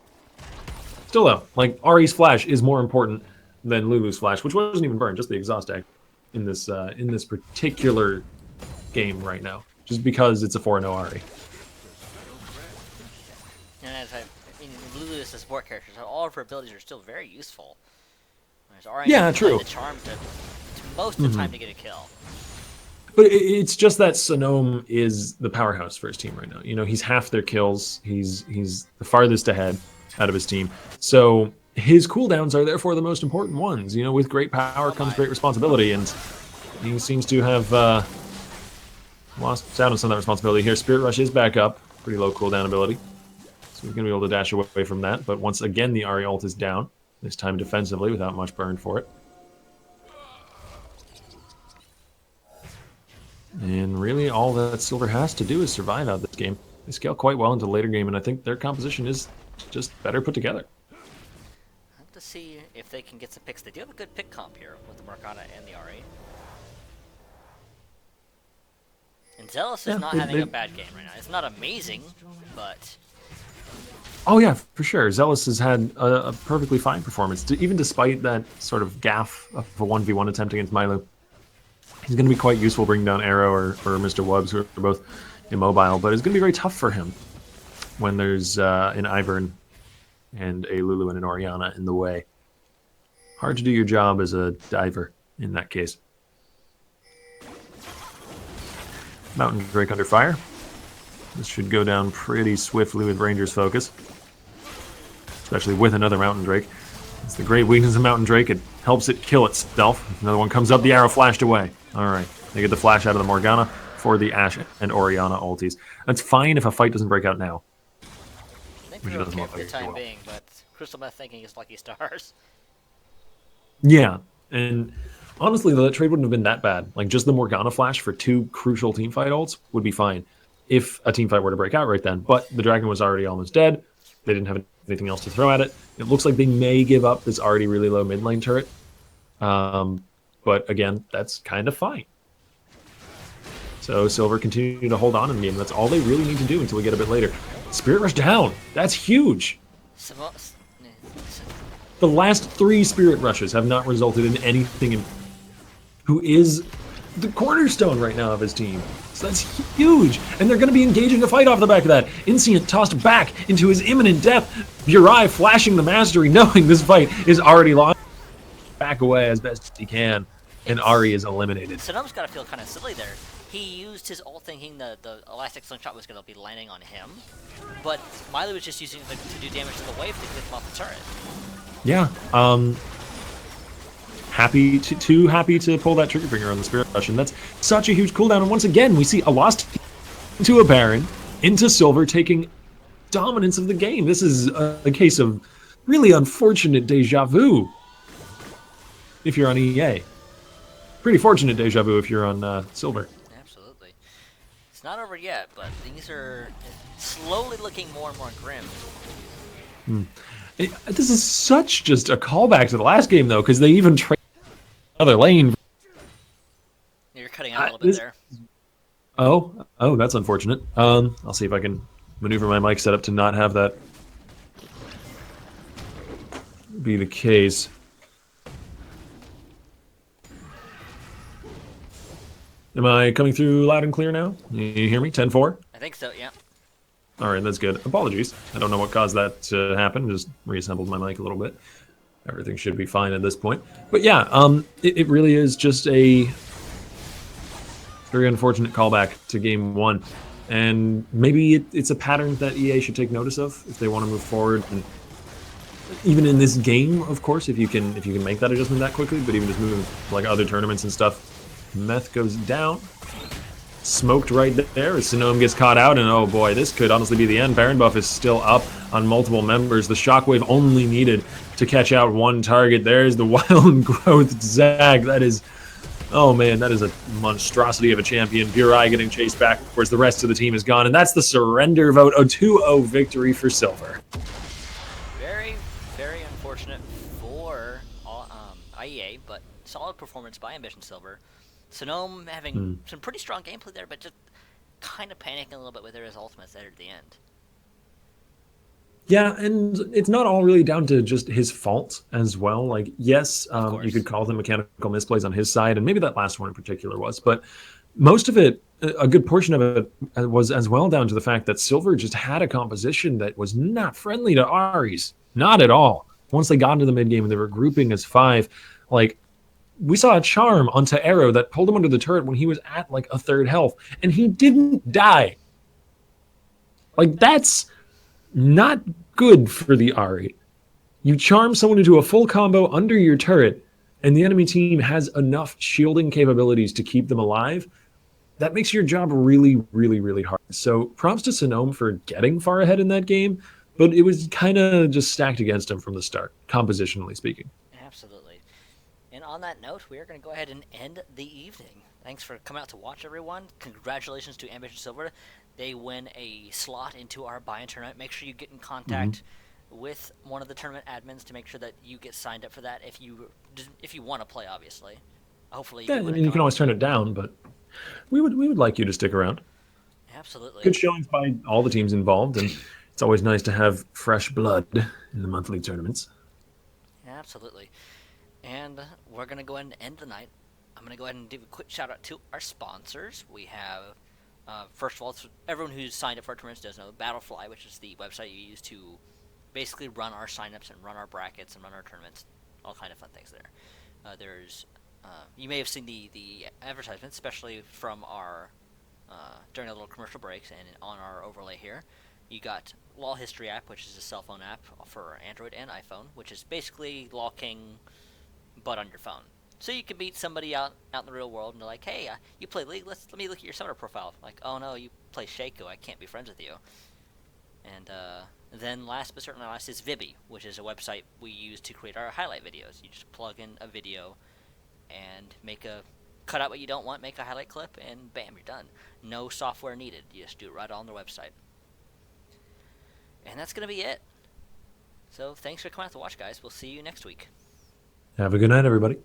Still, though, like, Ahri's flash is more important than Lulu's flash, which wasn't even burned, just the exhaust act in this particular game right now, just because it's a 4-0 Ahri. And as I mean, Lulu is a support character, so all of her abilities are still very useful. Yeah, true. The charm to most of the time to get a kill. But it's just that Sonome is the powerhouse for his team right now. You know, he's half their kills. He's the farthest ahead out of his team. So his cooldowns are therefore the most important ones. You know, with great power comes great responsibility, and he seems to have lost out on some of that responsibility here. Spirit Rush is back up. Pretty low cooldown ability. So he's going to be able to dash away from that. But once again, the Ahri ult is down. This time defensively without much burn for it. And really all that Silver has to do is survive out this game. They scale quite well into the later game, and I think their composition is just better put together. I'll have to see if they can get some picks. They do have a good pick comp here with the Morgana and the Ahri. And Zealous is not having a bad game right now. It's not amazing, but... Oh yeah, for sure. Zealous has had a perfectly fine performance, even despite that sort of gaffe of a 1v1 attempt against Mylu. He's going to be quite useful bringing down Arrow or Mr. Wubs, who are both immobile, but it's going to be very tough for him when there's an Ivern and a Lulu and an Oriana in the way. Hard to do your job as a diver in that case. Mountain Drake under fire. This should go down pretty swiftly with Ranger's focus, especially with another Mountain Drake. It's the great weakness of Mountain Drake. It helps it kill itself. Another one comes up, the arrow flashed away. All right, they get the flash out of the Morgana for the Ashe and Oriana ultis. That's fine if a fight doesn't break out now. I think they're okay for the time being, but Crystal Meth thinking is lucky stars. Yeah, and honestly, though, that trade wouldn't have been that bad. Like, just the Morgana flash for 2 crucial teamfight ults would be fine if a teamfight were to break out right then. But the dragon was already almost dead. They didn't have anything else to throw at it. It looks like they may give up this already really low mid lane turret. But again, that's kind of fine. So Silver continue to hold on in the game. That's all they really need to do until we get a bit later. Spirit Rush down. That's huge. The last 3 Spirit Rushes have not resulted in anything in who is the cornerstone right now of his team. So that's huge. And they're going to be engaging a fight off the back of that. Insient tossed back into his imminent death. Burai flashing the mastery, knowing this fight is already lost. Back away as best he can. And Ari is eliminated. Sonom's got to feel kind of silly there. He used his ult thinking the elastic slingshot was going to be landing on him. But Miley was just using it to do damage to the wave to clip him off the turret. Yeah. Too happy to pull that trigger finger on the Spirit Rush, and that's such a huge cooldown. And once again, we see a lost into a Baron, into Silver, taking dominance of the game. This is a case of really unfortunate deja vu if you're on EA. Pretty fortunate deja vu if you're on Silver. Absolutely. It's not over yet, but things are slowly looking more and more grim. This is such just a callback to the last game, though, because they even traded another lane. You're cutting out a little bit there. Oh, that's unfortunate. I'll see if I can maneuver my mic setup to not have that be the case. Am I coming through loud and clear now? You hear me? 10-4? I think so, yeah. All right, that's good. Apologies. I don't know what caused that to happen. Just reassembled my mic a little bit. Everything should be fine at this point. But yeah, it really is just a very unfortunate callback to Game 1. And maybe it's a pattern that EA should take notice of if they want to move forward. And even in this game, of course, if you can make that adjustment that quickly, but even just moving like other tournaments and stuff. Meth goes down. Smoked right there as Sonom gets caught out, and oh boy, this could honestly be the end. Baron buff is still up on multiple members. The shockwave only needed to catch out one target. There's the wild growth Zag. That is, oh man, that is a monstrosity of a champion. Burai getting chased back, of course the rest of the team is gone, and that's the surrender vote. A 2-0 victory for Silver. Very, very unfortunate for IEA, but solid performance by Ambition Silver. Sonom having some pretty strong gameplay there, but just kind of panicking a little bit with his ultimates there at the end. Yeah, and it's not all really down to just his fault as well. Like, yes, you could call them mechanical misplays on his side, and maybe that last one in particular was, but most of it, a good portion of it, was as well down to the fact that Silver just had a composition that was not friendly to Ari's. Not at all. Once they got into the mid-game and they were grouping as 5, like, we saw a charm onto Arrow that pulled him under the turret when he was at like a 3rd health, and he didn't die. Like, that's not good for the Ari. You charm someone into a full combo under your turret, and the enemy team has enough shielding capabilities to keep them alive. That makes your job really, really, really hard. So props to Sonom for getting far ahead in that game, but it was kind of just stacked against him from the start, compositionally speaking. Absolutely. And on that note, we are going to go ahead and end the evening. Thanks for coming out to watch, everyone. Congratulations to Ambition Silver. They win a slot into our buy-in tournament. Make sure you get in contact with one of the tournament admins to make sure that you get signed up for that if you want to play, obviously. Hopefully you I mean, you can always turn it down, but we would like you to stick around. Absolutely. Good showings by all the teams involved, and it's always nice to have fresh blood in the monthly tournaments. Absolutely. And we're going to go ahead and end the night. I'm going to go ahead and give a quick shout out to our sponsors. We have, first of all, everyone who's signed up for our tournaments does know Battlefly, which is the website you use to basically run our signups and run our brackets and run our tournaments. All kind of fun things there. You may have seen the advertisements, especially from our, during the little commercial breaks and on our overlay here. You got Law History app, which is a cell phone app for Android and iPhone, which is basically Law King, but on your phone. So you can meet somebody out in the real world and they're like, hey, you play League, let me look at your summoner profile. Like, oh no, you play Shaco, I can't be friends with you. And then last but certainly not last is Vibby, which is a website we use to create our highlight videos. You just plug in a video and cut out what you don't want, make a highlight clip, and bam, you're done. No software needed. You just do it right on their website. And that's going to be it. So thanks for coming out to watch, guys. We'll see you next week. Have a good night, everybody.